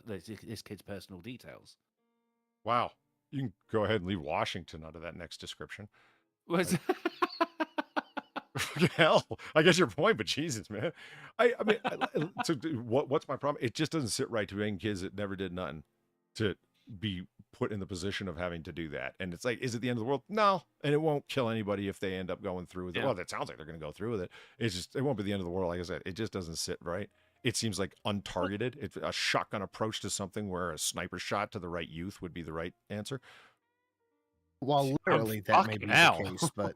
this kid's personal details. Wow. You can go ahead and leave Washington out of that next description. Was Hell, I guess your point, but Jesus, man. I mean, so what's my problem? It just doesn't sit right to any kids that never did nothing to be put in the position of having to do that. And it's like, is it the end of the world? No. And it won't kill anybody if they end up going through with it. Yeah. Well, that sounds like they're going to go through with it. It won't be the end of the world. Like I said, it just doesn't sit right. It seems like untargeted. It's a shotgun approach to something where a sniper shot to the right youth would be the right answer. Well, literally, that may be the case, but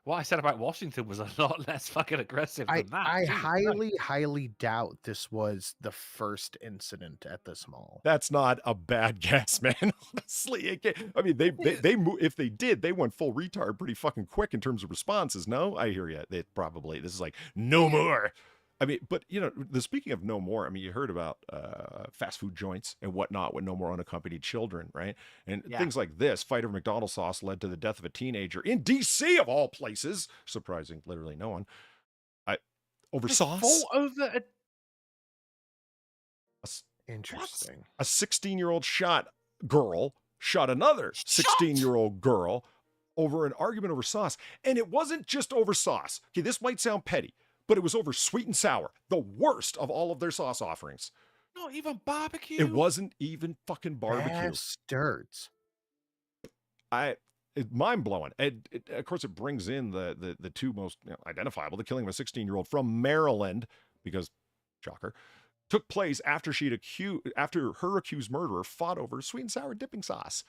what I said about Washington was a lot less fucking aggressive than that. I Jesus highly doubt this was the first incident at this mall. That's not a bad guess, man. Honestly, I mean, they if they did, they went full retard pretty fucking quick in terms of responses. No, I hear you. This is like no more. I mean, but speaking of no more, I mean, you heard about fast food joints and whatnot with no more unaccompanied children, right? And things like this. Fight over McDonald's sauce led to the death of a teenager in D.C. of all places, surprising literally no one. Over sauce. Fall over Interesting. A 16-year-old shot another 16-year-old girl over an argument over sauce, and it wasn't just over sauce. Okay, this might sound petty, but it was over sweet and sour, the worst of all of their sauce offerings. Not even barbecue. It wasn't even fucking barbecue. Bastards. It's mind blowing. Of course, it brings in the two most identifiable: the killing of a 16-year-old from Maryland, because shocker, took place after her accused murderer fought over sweet and sour dipping sauce.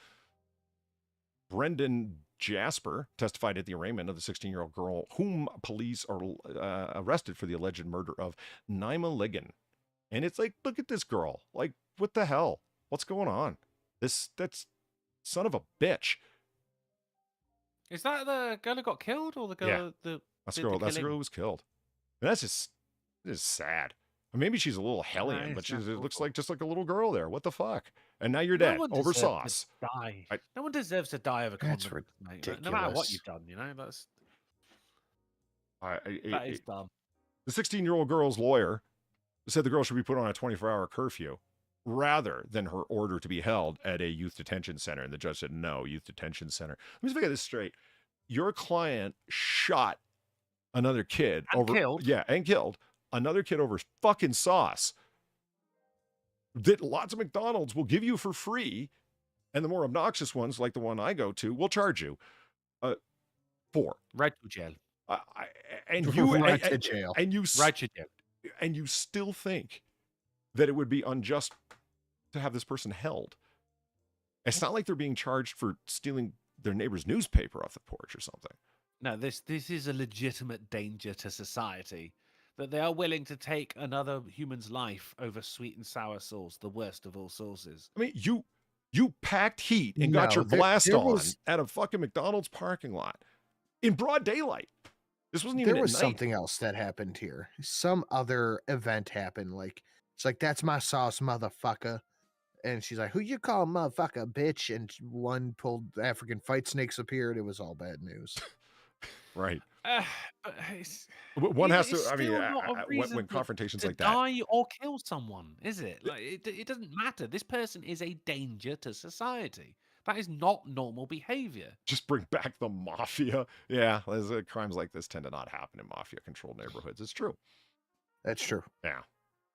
Brendan Jasper testified at the arraignment of the 16-year-old girl whom police are arrested for the alleged murder of Naima Ligon. And it's like, look at this girl. Like, what the hell? What's going on? That's son of a bitch. Is that the girl who got killed or the girl That's the girl who was killed. And that's just sad. Maybe she's a little hellion, but it looks like just like a little girl there. What the fuck? And now you're dead over sauce. No one deserves to die over That's condom, mate. ridiculous. No matter what you've done, that is dumb. The 16-year-old girl's lawyer said the girl should be put on a 24-hour curfew rather than her order to be held at a youth detention center. And the judge said, no, youth detention center. Let me just get this straight. Your client shot another kid and killed another kid over fucking sauce that lots of McDonald's will give you for free, and the more obnoxious ones, like the one I go to, will charge you for. Right to jail. Right to jail. And you still think that it would be unjust to have this person held. It's not like they're being charged for stealing their neighbor's newspaper off the porch or something. No, this is a legitimate danger to society. That they are willing to take another human's life over sweet and sour sauce, the worst of all sauces. I mean, you packed heat and got your blast on at a fucking McDonald's parking lot in broad daylight. This wasn't even. There was at night. something else that happened here. Some other event happened. Like it's like, that's my sauce, motherfucker. And she's like, who you call motherfucker, bitch? And one pulled African fight snakes appeared. It was all bad news. Right. But one has to. I mean, when confrontations like that, die or kill someone, is it? Like it doesn't matter. This person is a danger to society. That is not normal behavior. Just bring back the mafia. Yeah, crimes like this tend to not happen in mafia-controlled neighborhoods. It's true. That's true. Yeah.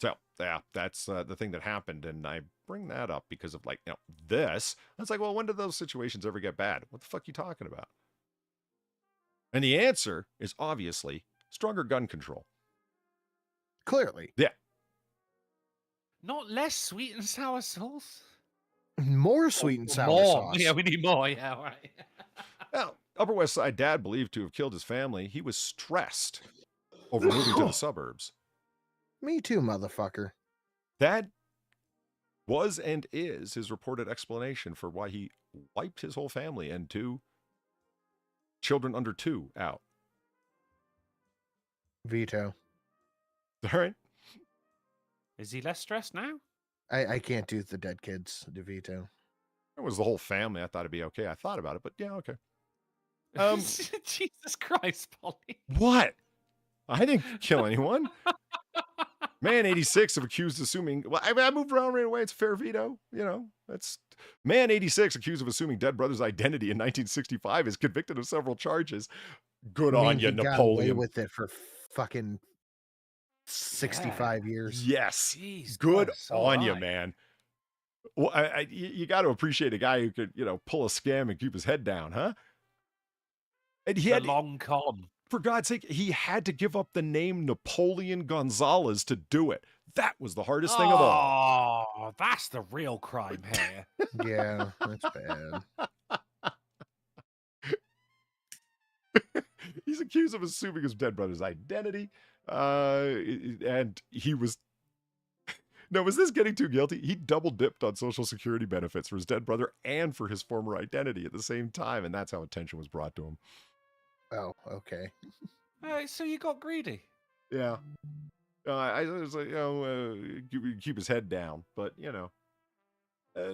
So yeah, that's the thing that happened, and I bring that up because of this. It's like, well, when did those situations ever get bad? What the fuck are you talking about? And the answer is obviously stronger gun control. Clearly. Yeah. Not less sweet and sour sauce. More sweet and sour sauce. Yeah, we need more. Yeah, right. Now, Upper West Side dad believed to have killed his family. He was stressed over moving to the suburbs. Me too, motherfucker. That was and is his reported explanation for why he wiped his whole family and 2 children under 2 out. Veto. All right. Is he less stressed now? I can't do the dead kids, DeVito. It was the whole family. I thought it'd be okay. I thought about it, but yeah, okay. Jesus Christ, Polly. What? I didn't kill anyone. Man 86 of accused assuming. Well, I moved around right away. It's a fair veto. You know, that's man 86 accused of assuming dead brother's identity in 1965 is convicted of several charges. Good on you, he got away Napoleon. with it for fucking 65 years. Yes. Jeez, Good Christ, on you, alright. man. Well, you got to appreciate a guy who could, you know, pull a scam and keep his head down, huh? And he The had, long con. for God's sake, he had to give up the name Napoleon Gonzalez to do it. That was the hardest thing of all. Oh, that's the real crime here. Yeah, that's bad. He's accused of assuming his dead brother's identity. And he was... No, was this getting too guilty? He double dipped on Social Security benefits for his dead brother and for his former identity at the same time. And that's how attention was brought to him. Oh, okay. So you got greedy. Yeah. I was like, you know, keep his head down. But, you know,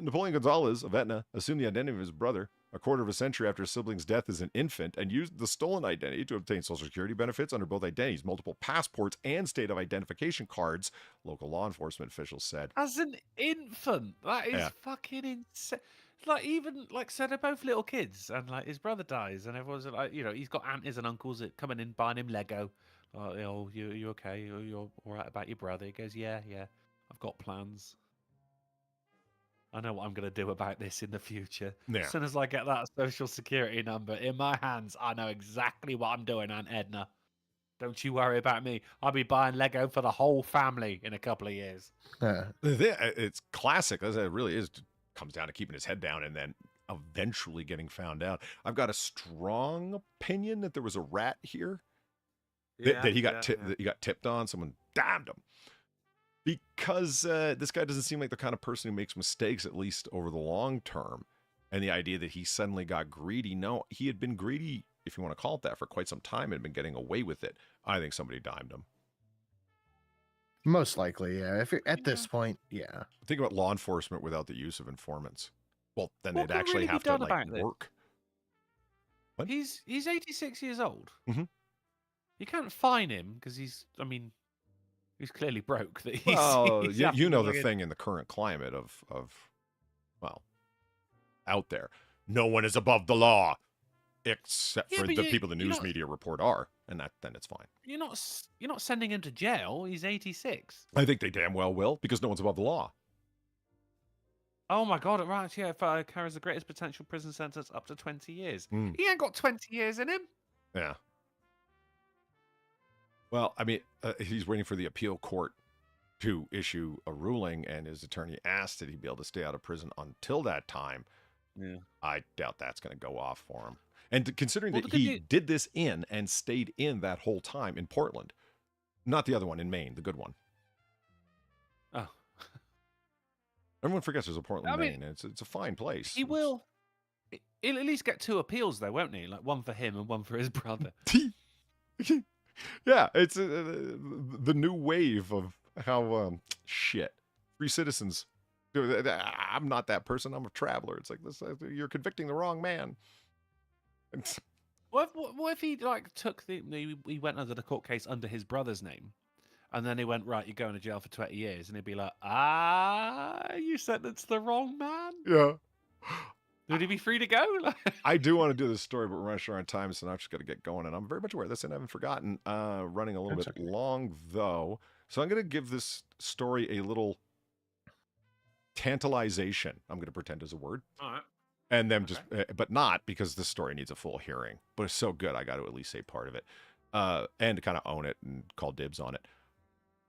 Napoleon Gonzalez of Etna assumed the identity of his brother a quarter of a century after his sibling's death as an infant and used the stolen identity to obtain Social Security benefits under both identities, multiple passports, and state of identification cards, local law enforcement officials said. As an infant. That is fucking insane. Like, even, like, so they're both little kids, and, like, his brother dies, and everyone's like, you know, he's got aunties and uncles that coming in buying him Lego. Oh, you know, you okay? You're all right about your brother? He goes, yeah, I've got plans. I know what I'm going to do about this in the future. Yeah. As soon as I get that Social Security number in my hands, I know exactly what I'm doing, Aunt Edna. Don't you worry about me. I'll be buying Lego for the whole family in a couple of years. It's classic. It really is. Comes down to keeping his head down and then eventually getting found out. I've got a strong opinion that there was a rat here. That he got that he got tipped on. Someone damned him. Because this guy doesn't seem like the kind of person who makes mistakes, at least over the long term. And the idea that he suddenly got greedy. No, he had been greedy, if you want to call it that, for quite some time and had been getting away with it. I think somebody dimed him. Most likely, yeah. If you're at this point, yeah. Think about law enforcement without the use of informants. Well, then What they'd can actually really be have to done like about this? work. What? He's 86 years old. Mhm. You can't fine him because he's clearly broke. That he's, Well, he's you know the having a- thing in the current climate of well, out there. No one is above the law, except Yeah, for but the you- people the you're news not- media report are, and then it's fine. You're not sending him to jail. He's 86. I think they damn well will, because no one's above the law. Oh my God! Right, yeah. If carries the greatest potential prison sentence up to 20 years. Mm. He ain't got 20 years in him. Yeah. Well, I mean, he's waiting for the appeal court to issue a ruling, and his attorney asked that he be able to stay out of prison until that time. Yeah. I doubt that's going to go off for him. And considering Well, that the good he news- did this in and stayed in that whole time in Portland, not the other one in Maine, the good one. Oh, Everyone forgets there's a Portland, I mean, Maine. And it's a fine place. he will. He'll at least get 2 appeals though, won't he? Like one for him and one for his brother. Yeah, it's the new wave of how shit free citizens. I'm not that person. I'm a traveler. It's like this. You're convicting the wrong man. What if he like took he went under the court case under his brother's name, and then he went, right, you're going to jail for 20 years, and he'd be like, you sentenced the wrong man. Yeah. Would he be free to go? I do want to do this story, but we're running short on time, so now I've just got to get going. And I'm very much aware of this, and I haven't forgotten. Running a little That's bit okay. long, though. So I'm going to give this story a little tantalization. I'm going to pretend as a word. All right. And then just, but not because this story needs a full hearing. But it's so good, I got to at least say part of it. And to kind of own it and call dibs on it.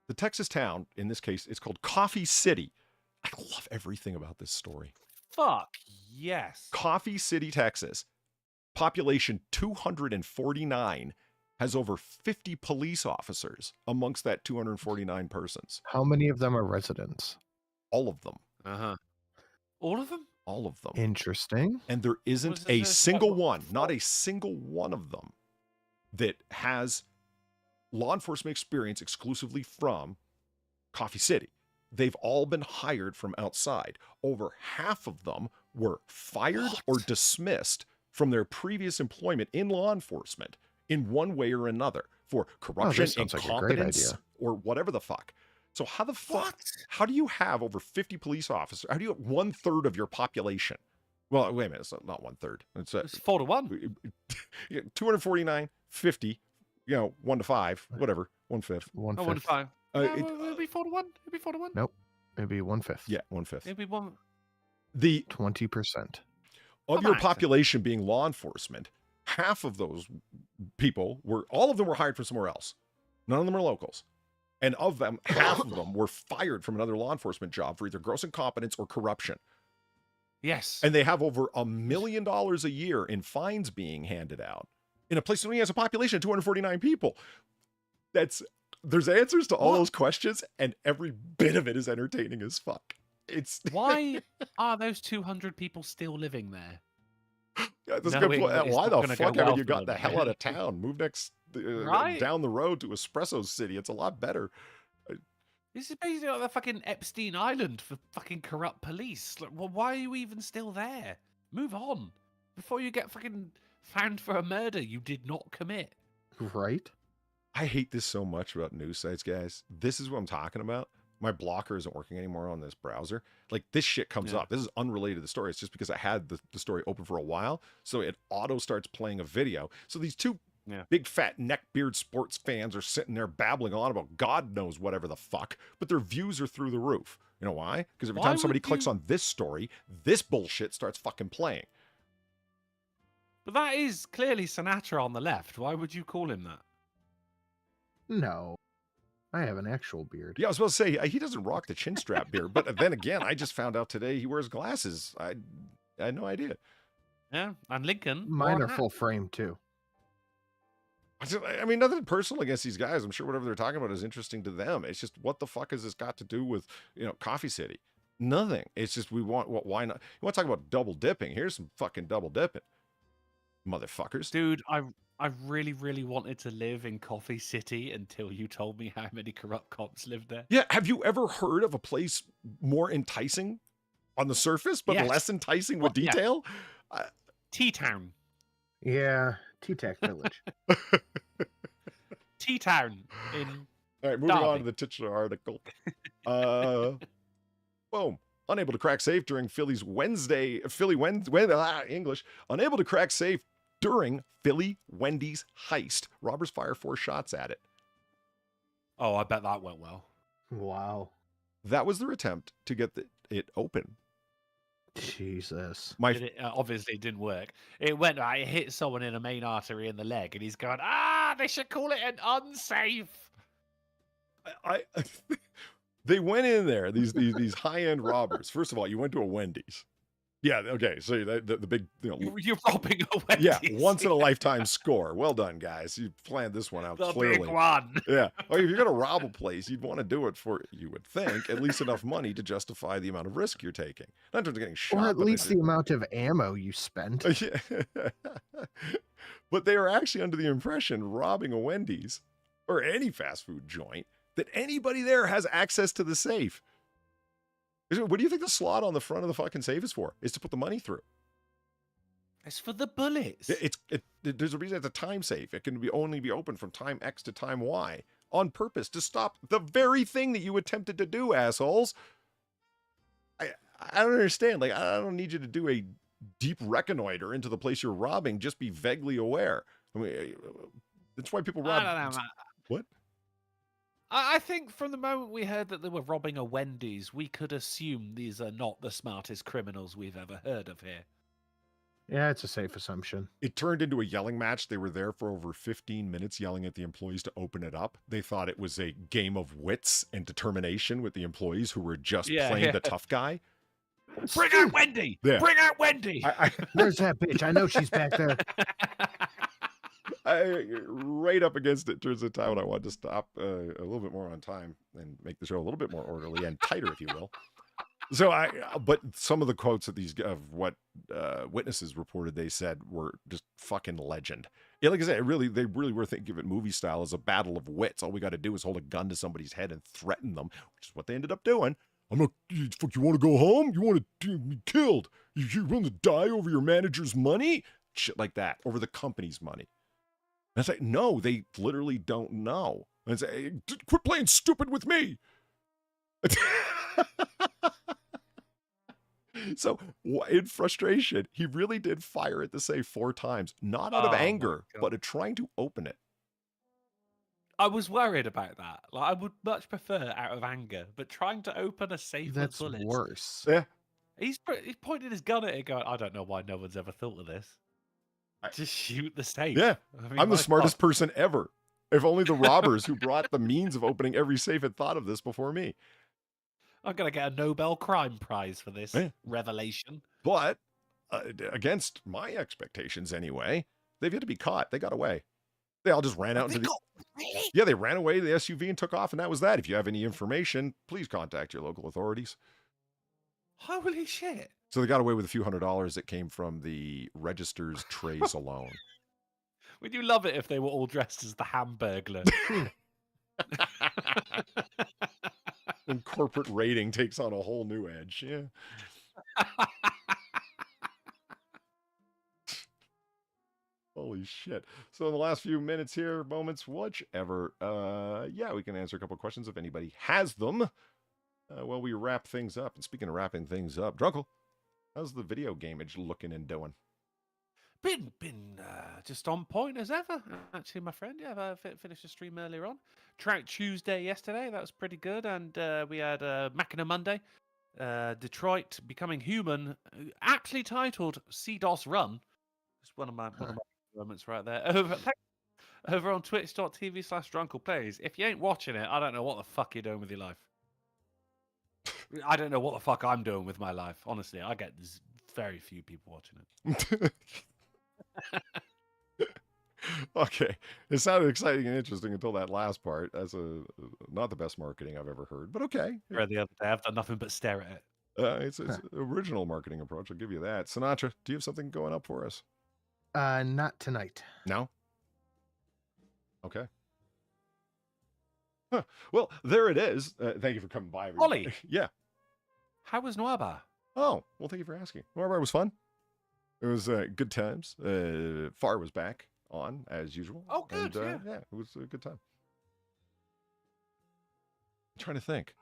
The Texas town, in this case, it's called Coffee City. I love everything about this story. Fuck yes. Coffee City, Texas. Population 249, has over 50 police officers amongst that 249 persons. How many of them are residents? All of them. All of them? All of them. Interesting. And there isn't Was a this single special one, not for? a single one of them, that has law enforcement experience exclusively from Coffee City. They've all been hired from outside. Over half of them were fired or dismissed from their previous employment in law enforcement in one way or another for corruption, sounds like a great incompetence, idea. or whatever the fuck. So how the fuck, how do you have over 50 police officers? How do you have 1/3 of your population? Well, wait a minute, it's not 1/3. It's 4 to 1. 249, 50, 1 to 5, whatever, 1/5. 1/5. 1 to 5. It'd be 4 to 1. It'd be 4 to 1. Nope. It'd be 1/5. Yeah, 1/5. It'd be 1. The 20%. of your population being law enforcement, half of those people all of them were hired from somewhere else. None of them are locals. And of them, half of them were fired from another law enforcement job for either gross incompetence or corruption. Yes. And they have over $1 million a year in fines being handed out in a place that only has a population of 249 people. There's answers to all those questions, and every bit of it is entertaining as fuck. Why are those 200 people still living there? Yeah, that's a good point. Knowing Why it's the not gonna fuck go haven't well you for got them? the hell out of town? Move Right? down the road to Espresso City. It's a lot better. This is basically like the fucking Epstein Island for fucking corrupt police. Like, well, why are you even still there? Move on before you get fucking found for a murder you did not commit. Right? I hate this so much about news sites, guys. This is what I'm talking about. My blocker isn't working anymore on this browser. Like, this shit comes up. This is unrelated to the story. It's just because I had the story open for a while. So it auto starts playing a video. So these two big fat neckbeard sports fans are sitting there babbling on about God knows whatever the fuck, but their views are through the roof. You know why? Because every time somebody clicks on this story, this bullshit starts fucking playing. But that is clearly Sinatra on the left. Why would you call him that? No. I have an actual beard. Yeah, I was supposed to say, he doesn't rock the chin strap beard. But then again, I just found out today he wears glasses. I had no idea. Yeah, and Lincoln. Mine wore a are hat. full frame, too. I mean, nothing personal against these guys. I'm sure whatever they're talking about is interesting to them. It's just, what the fuck has this got to do with, Coffee City? Nothing. It's just, why not? You want to talk about double dipping? Here's some fucking double dipping. Motherfuckers. Dude, I really, really wanted to live in Coffee City until you told me how many corrupt cops lived there. Yeah, have you ever heard of a place more enticing on the surface, but less enticing with detail? T-Town. Yeah, T-Tech Village. T-Town in All right, moving on Derby. to the titular article. Boom. Unable to crack safe during English. Unable to crack safe during Philly Wendy's heist. Robbers fire 4 shots at it. Oh, I bet that went well. Wow. That was their attempt to get it open. Jesus. It obviously didn't work. It hit someone in a main artery in the leg, and he's going, they should call it an unsafe. They went in there, these high-end robbers. First of all, you went to a Wendy's. Yeah, okay, so the big... You're robbing a Wendy's. Yeah, once-in-a-lifetime score. Well done, guys. You planned this one out The clearly. big one. Yeah. Well, if you're going to rob a place, you'd want to do it for, you would think, at least enough money to justify the amount of risk you're taking. Not in terms of getting shot. Or at least the amount of ammo you spent. But they are actually under the impression robbing a Wendy's or any fast food joint that anybody there has access to the safe. What do you think the slot on the front of the fucking safe is for? Is to put the money through. It's for the bullets. There's a reason it's a time safe. It can only be open from time X to time Y on purpose to stop the very thing that you attempted to do, assholes. I don't understand. Like, I don't need you to do a deep reconnoiter into the place you're robbing. Just be vaguely aware. I mean, that's why people rob. I don't know, man. What? I think from the moment we heard that they were robbing a Wendy's, we could assume these are not the smartest criminals we've ever heard of here. Yeah, it's a safe assumption. It turned into a yelling match. They were there for over 15 minutes yelling at the employees to open it up. They thought it was a game of wits and determination with the employees who were just playing the tough guy. Bring out Wendy! Yeah. Bring out Wendy! Where's that bitch? I know she's back there. Right up against it turns the time when I wanted to stop a little bit more on time and make the show a little bit more orderly and tighter, if you will. So but some of the quotes of what witnesses reported, they said were just fucking legend. Yeah, like I said, they really were thinking of it movie style as a battle of wits. All we got to do is hold a gun to somebody's head and threaten them, which is what they ended up doing. I'm not. Fuck, you want to go home? You want to be killed? You willing to die over your manager's money? Shit like that, over the company's money. And it's like, no, they literally don't know. And it's like, quit playing stupid with me. So, in frustration, he really did fire at the safe 4 times, not out of anger, but at trying to open it. I was worried about that. Like, I would much prefer out of anger, but trying to open a safe That's with bullets. worse. Yeah. He's pointed his gun at it going, I don't know why no one's ever thought of this. Just shoot the safe. Yeah. I mean, I'm the my smartest God. person ever. If only the robbers who brought the means of opening every safe had thought of this before me. I'm going to get a Nobel Crime Prize for this revelation. But against my expectations anyway, they've yet to be caught. They got away. They all just ran out into the... Really? Yeah, they ran away to the SUV and took off, and that was that. If you have any information, please contact your local authorities. Holy shit. So they got away with a few $100s that came from the register's trays alone. Would you love it if they were all dressed as the Hamburglar? And corporate rating takes on a whole new edge. Yeah. Holy shit. So in the last few minutes here, moments, whichever, yeah, we can answer a couple of questions if anybody has them while we wrap things up. And speaking of wrapping things up, Drunkle, how's the video gameage looking and doing? Been just on point as ever. Actually, my friend, yeah, I finished the stream earlier on. Trout Tuesday yesterday, that was pretty good, and we had Machina Monday. Detroit Becoming Human, aptly titled CDOS Run. It's one of my moments right there. Over on twitch.tv/drunkleplays. If you ain't watching it, I don't know what the fuck you're doing with your life. I don't know what the fuck I'm doing with my life. Honestly, I get very few people watching it. Okay, it sounded exciting and interesting until that last part. That's not the best marketing I've ever heard, but okay. The other day, I've done nothing but stare at it. It's original marketing approach. I'll give you that. Sinatra, do you have something going up for us? Not tonight. No? Okay. Huh. Well, there it is. Thank you for coming by. Everybody. Ollie. Yeah. How was Noirbar? Oh, well, thank you for asking. Noirbar was fun. It was good times. Far was back on, as usual. Oh, good, And, yeah, it was a good time. I'm trying to think.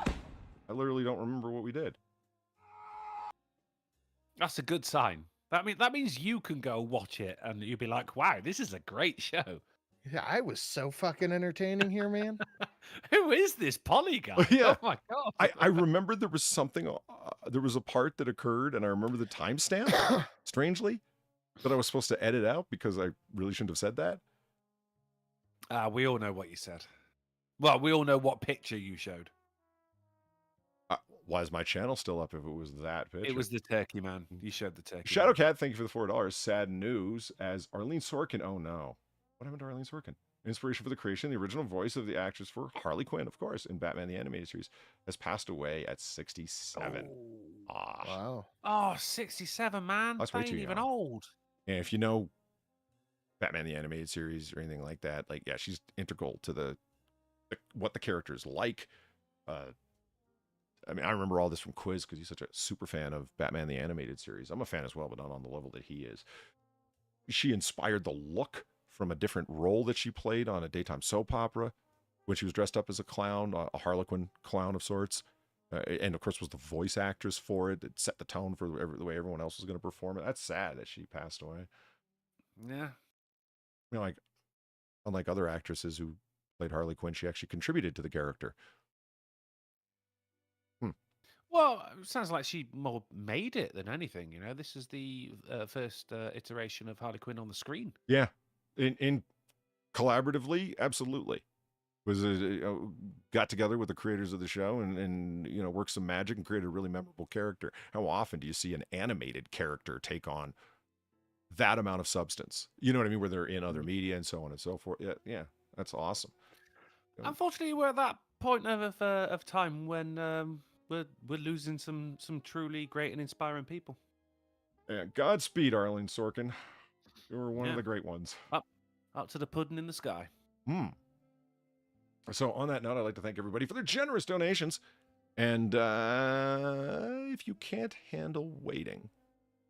I literally don't remember what we did. That's a good sign. That means you can go watch it and you'll be like, wow, this is a great show. Yeah, I was so fucking entertaining here, man. Who is this Polly guy? Yeah. Oh my God. I remember there was something, there was a part that occurred, and I remember the timestamp, strangely, that I was supposed to edit out because I really shouldn't have said that. We all know what you said. Well, we all know what picture you showed. Why is my channel still up if it was that picture? It was the turkey, man. You showed the turkey. Shadowcat, thank you for the $4. Sad news as Arlene Sorkin. Oh no. What happened to Arlene Sorkin? Inspiration for the creation, the original voice of the actress for Harley Quinn, of course, in Batman the Animated Series, has passed away at 67. Wow. Oh, 67, man. That's They way ain't too even young. old. And if you know Batman the Animated Series or anything like that, like, yeah, she's integral to what the character is like. I mean, I remember all this from Quiz because he's such a super fan of Batman the Animated Series. I'm a fan as well, but not on the level that he is. She inspired the look from a different role that she played on a daytime soap opera when she was dressed up as a clown, a Harlequin clown of sorts. And of course was the voice actress for it. It set the tone for the way everyone else was going to perform it. That's sad that she passed away. Yeah. You know, like, unlike other actresses who played Harley Quinn, she actually contributed to the character. Well, it sounds like she more made it than anything. You know, this is the first iteration of Harley Quinn on the screen. Yeah, in collaboratively, absolutely. Was got together with the creators of the show and you know, worked some magic and created a really memorable character. How often do you see an animated character take on that amount of substance? You know what I mean? Where they're in other media and so on and so forth. Yeah, that's awesome. Unfortunately, we're at that point of time when we're losing some truly great and inspiring people. And Godspeed, Arlene Sorkin. You were one of Yeah. the great ones. Up to the pudding in the sky. So on that note, I'd like to thank everybody for their generous donations. And if you can't handle waiting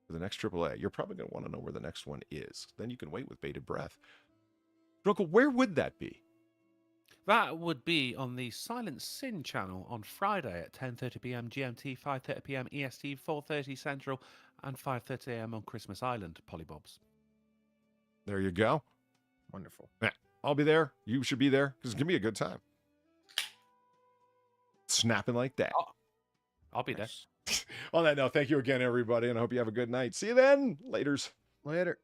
for the next AAA, you're probably going to want to know where the next one is. Then you can wait with bated breath. Drunkle, where would that be? That would be on the Silent Sin channel on Friday at 10:30 p.m. GMT, 5:30 p.m. EST, 4:30 Central, and 5:30 a.m. on Christmas Island, Pollybobs. There you go. Wonderful. Yeah, I'll be there. You should be there because it's going to be a good time. Snapping like that. I'll be there. On that note, thank you again, everybody, and I hope you have a good night. See you then. Laters. Later.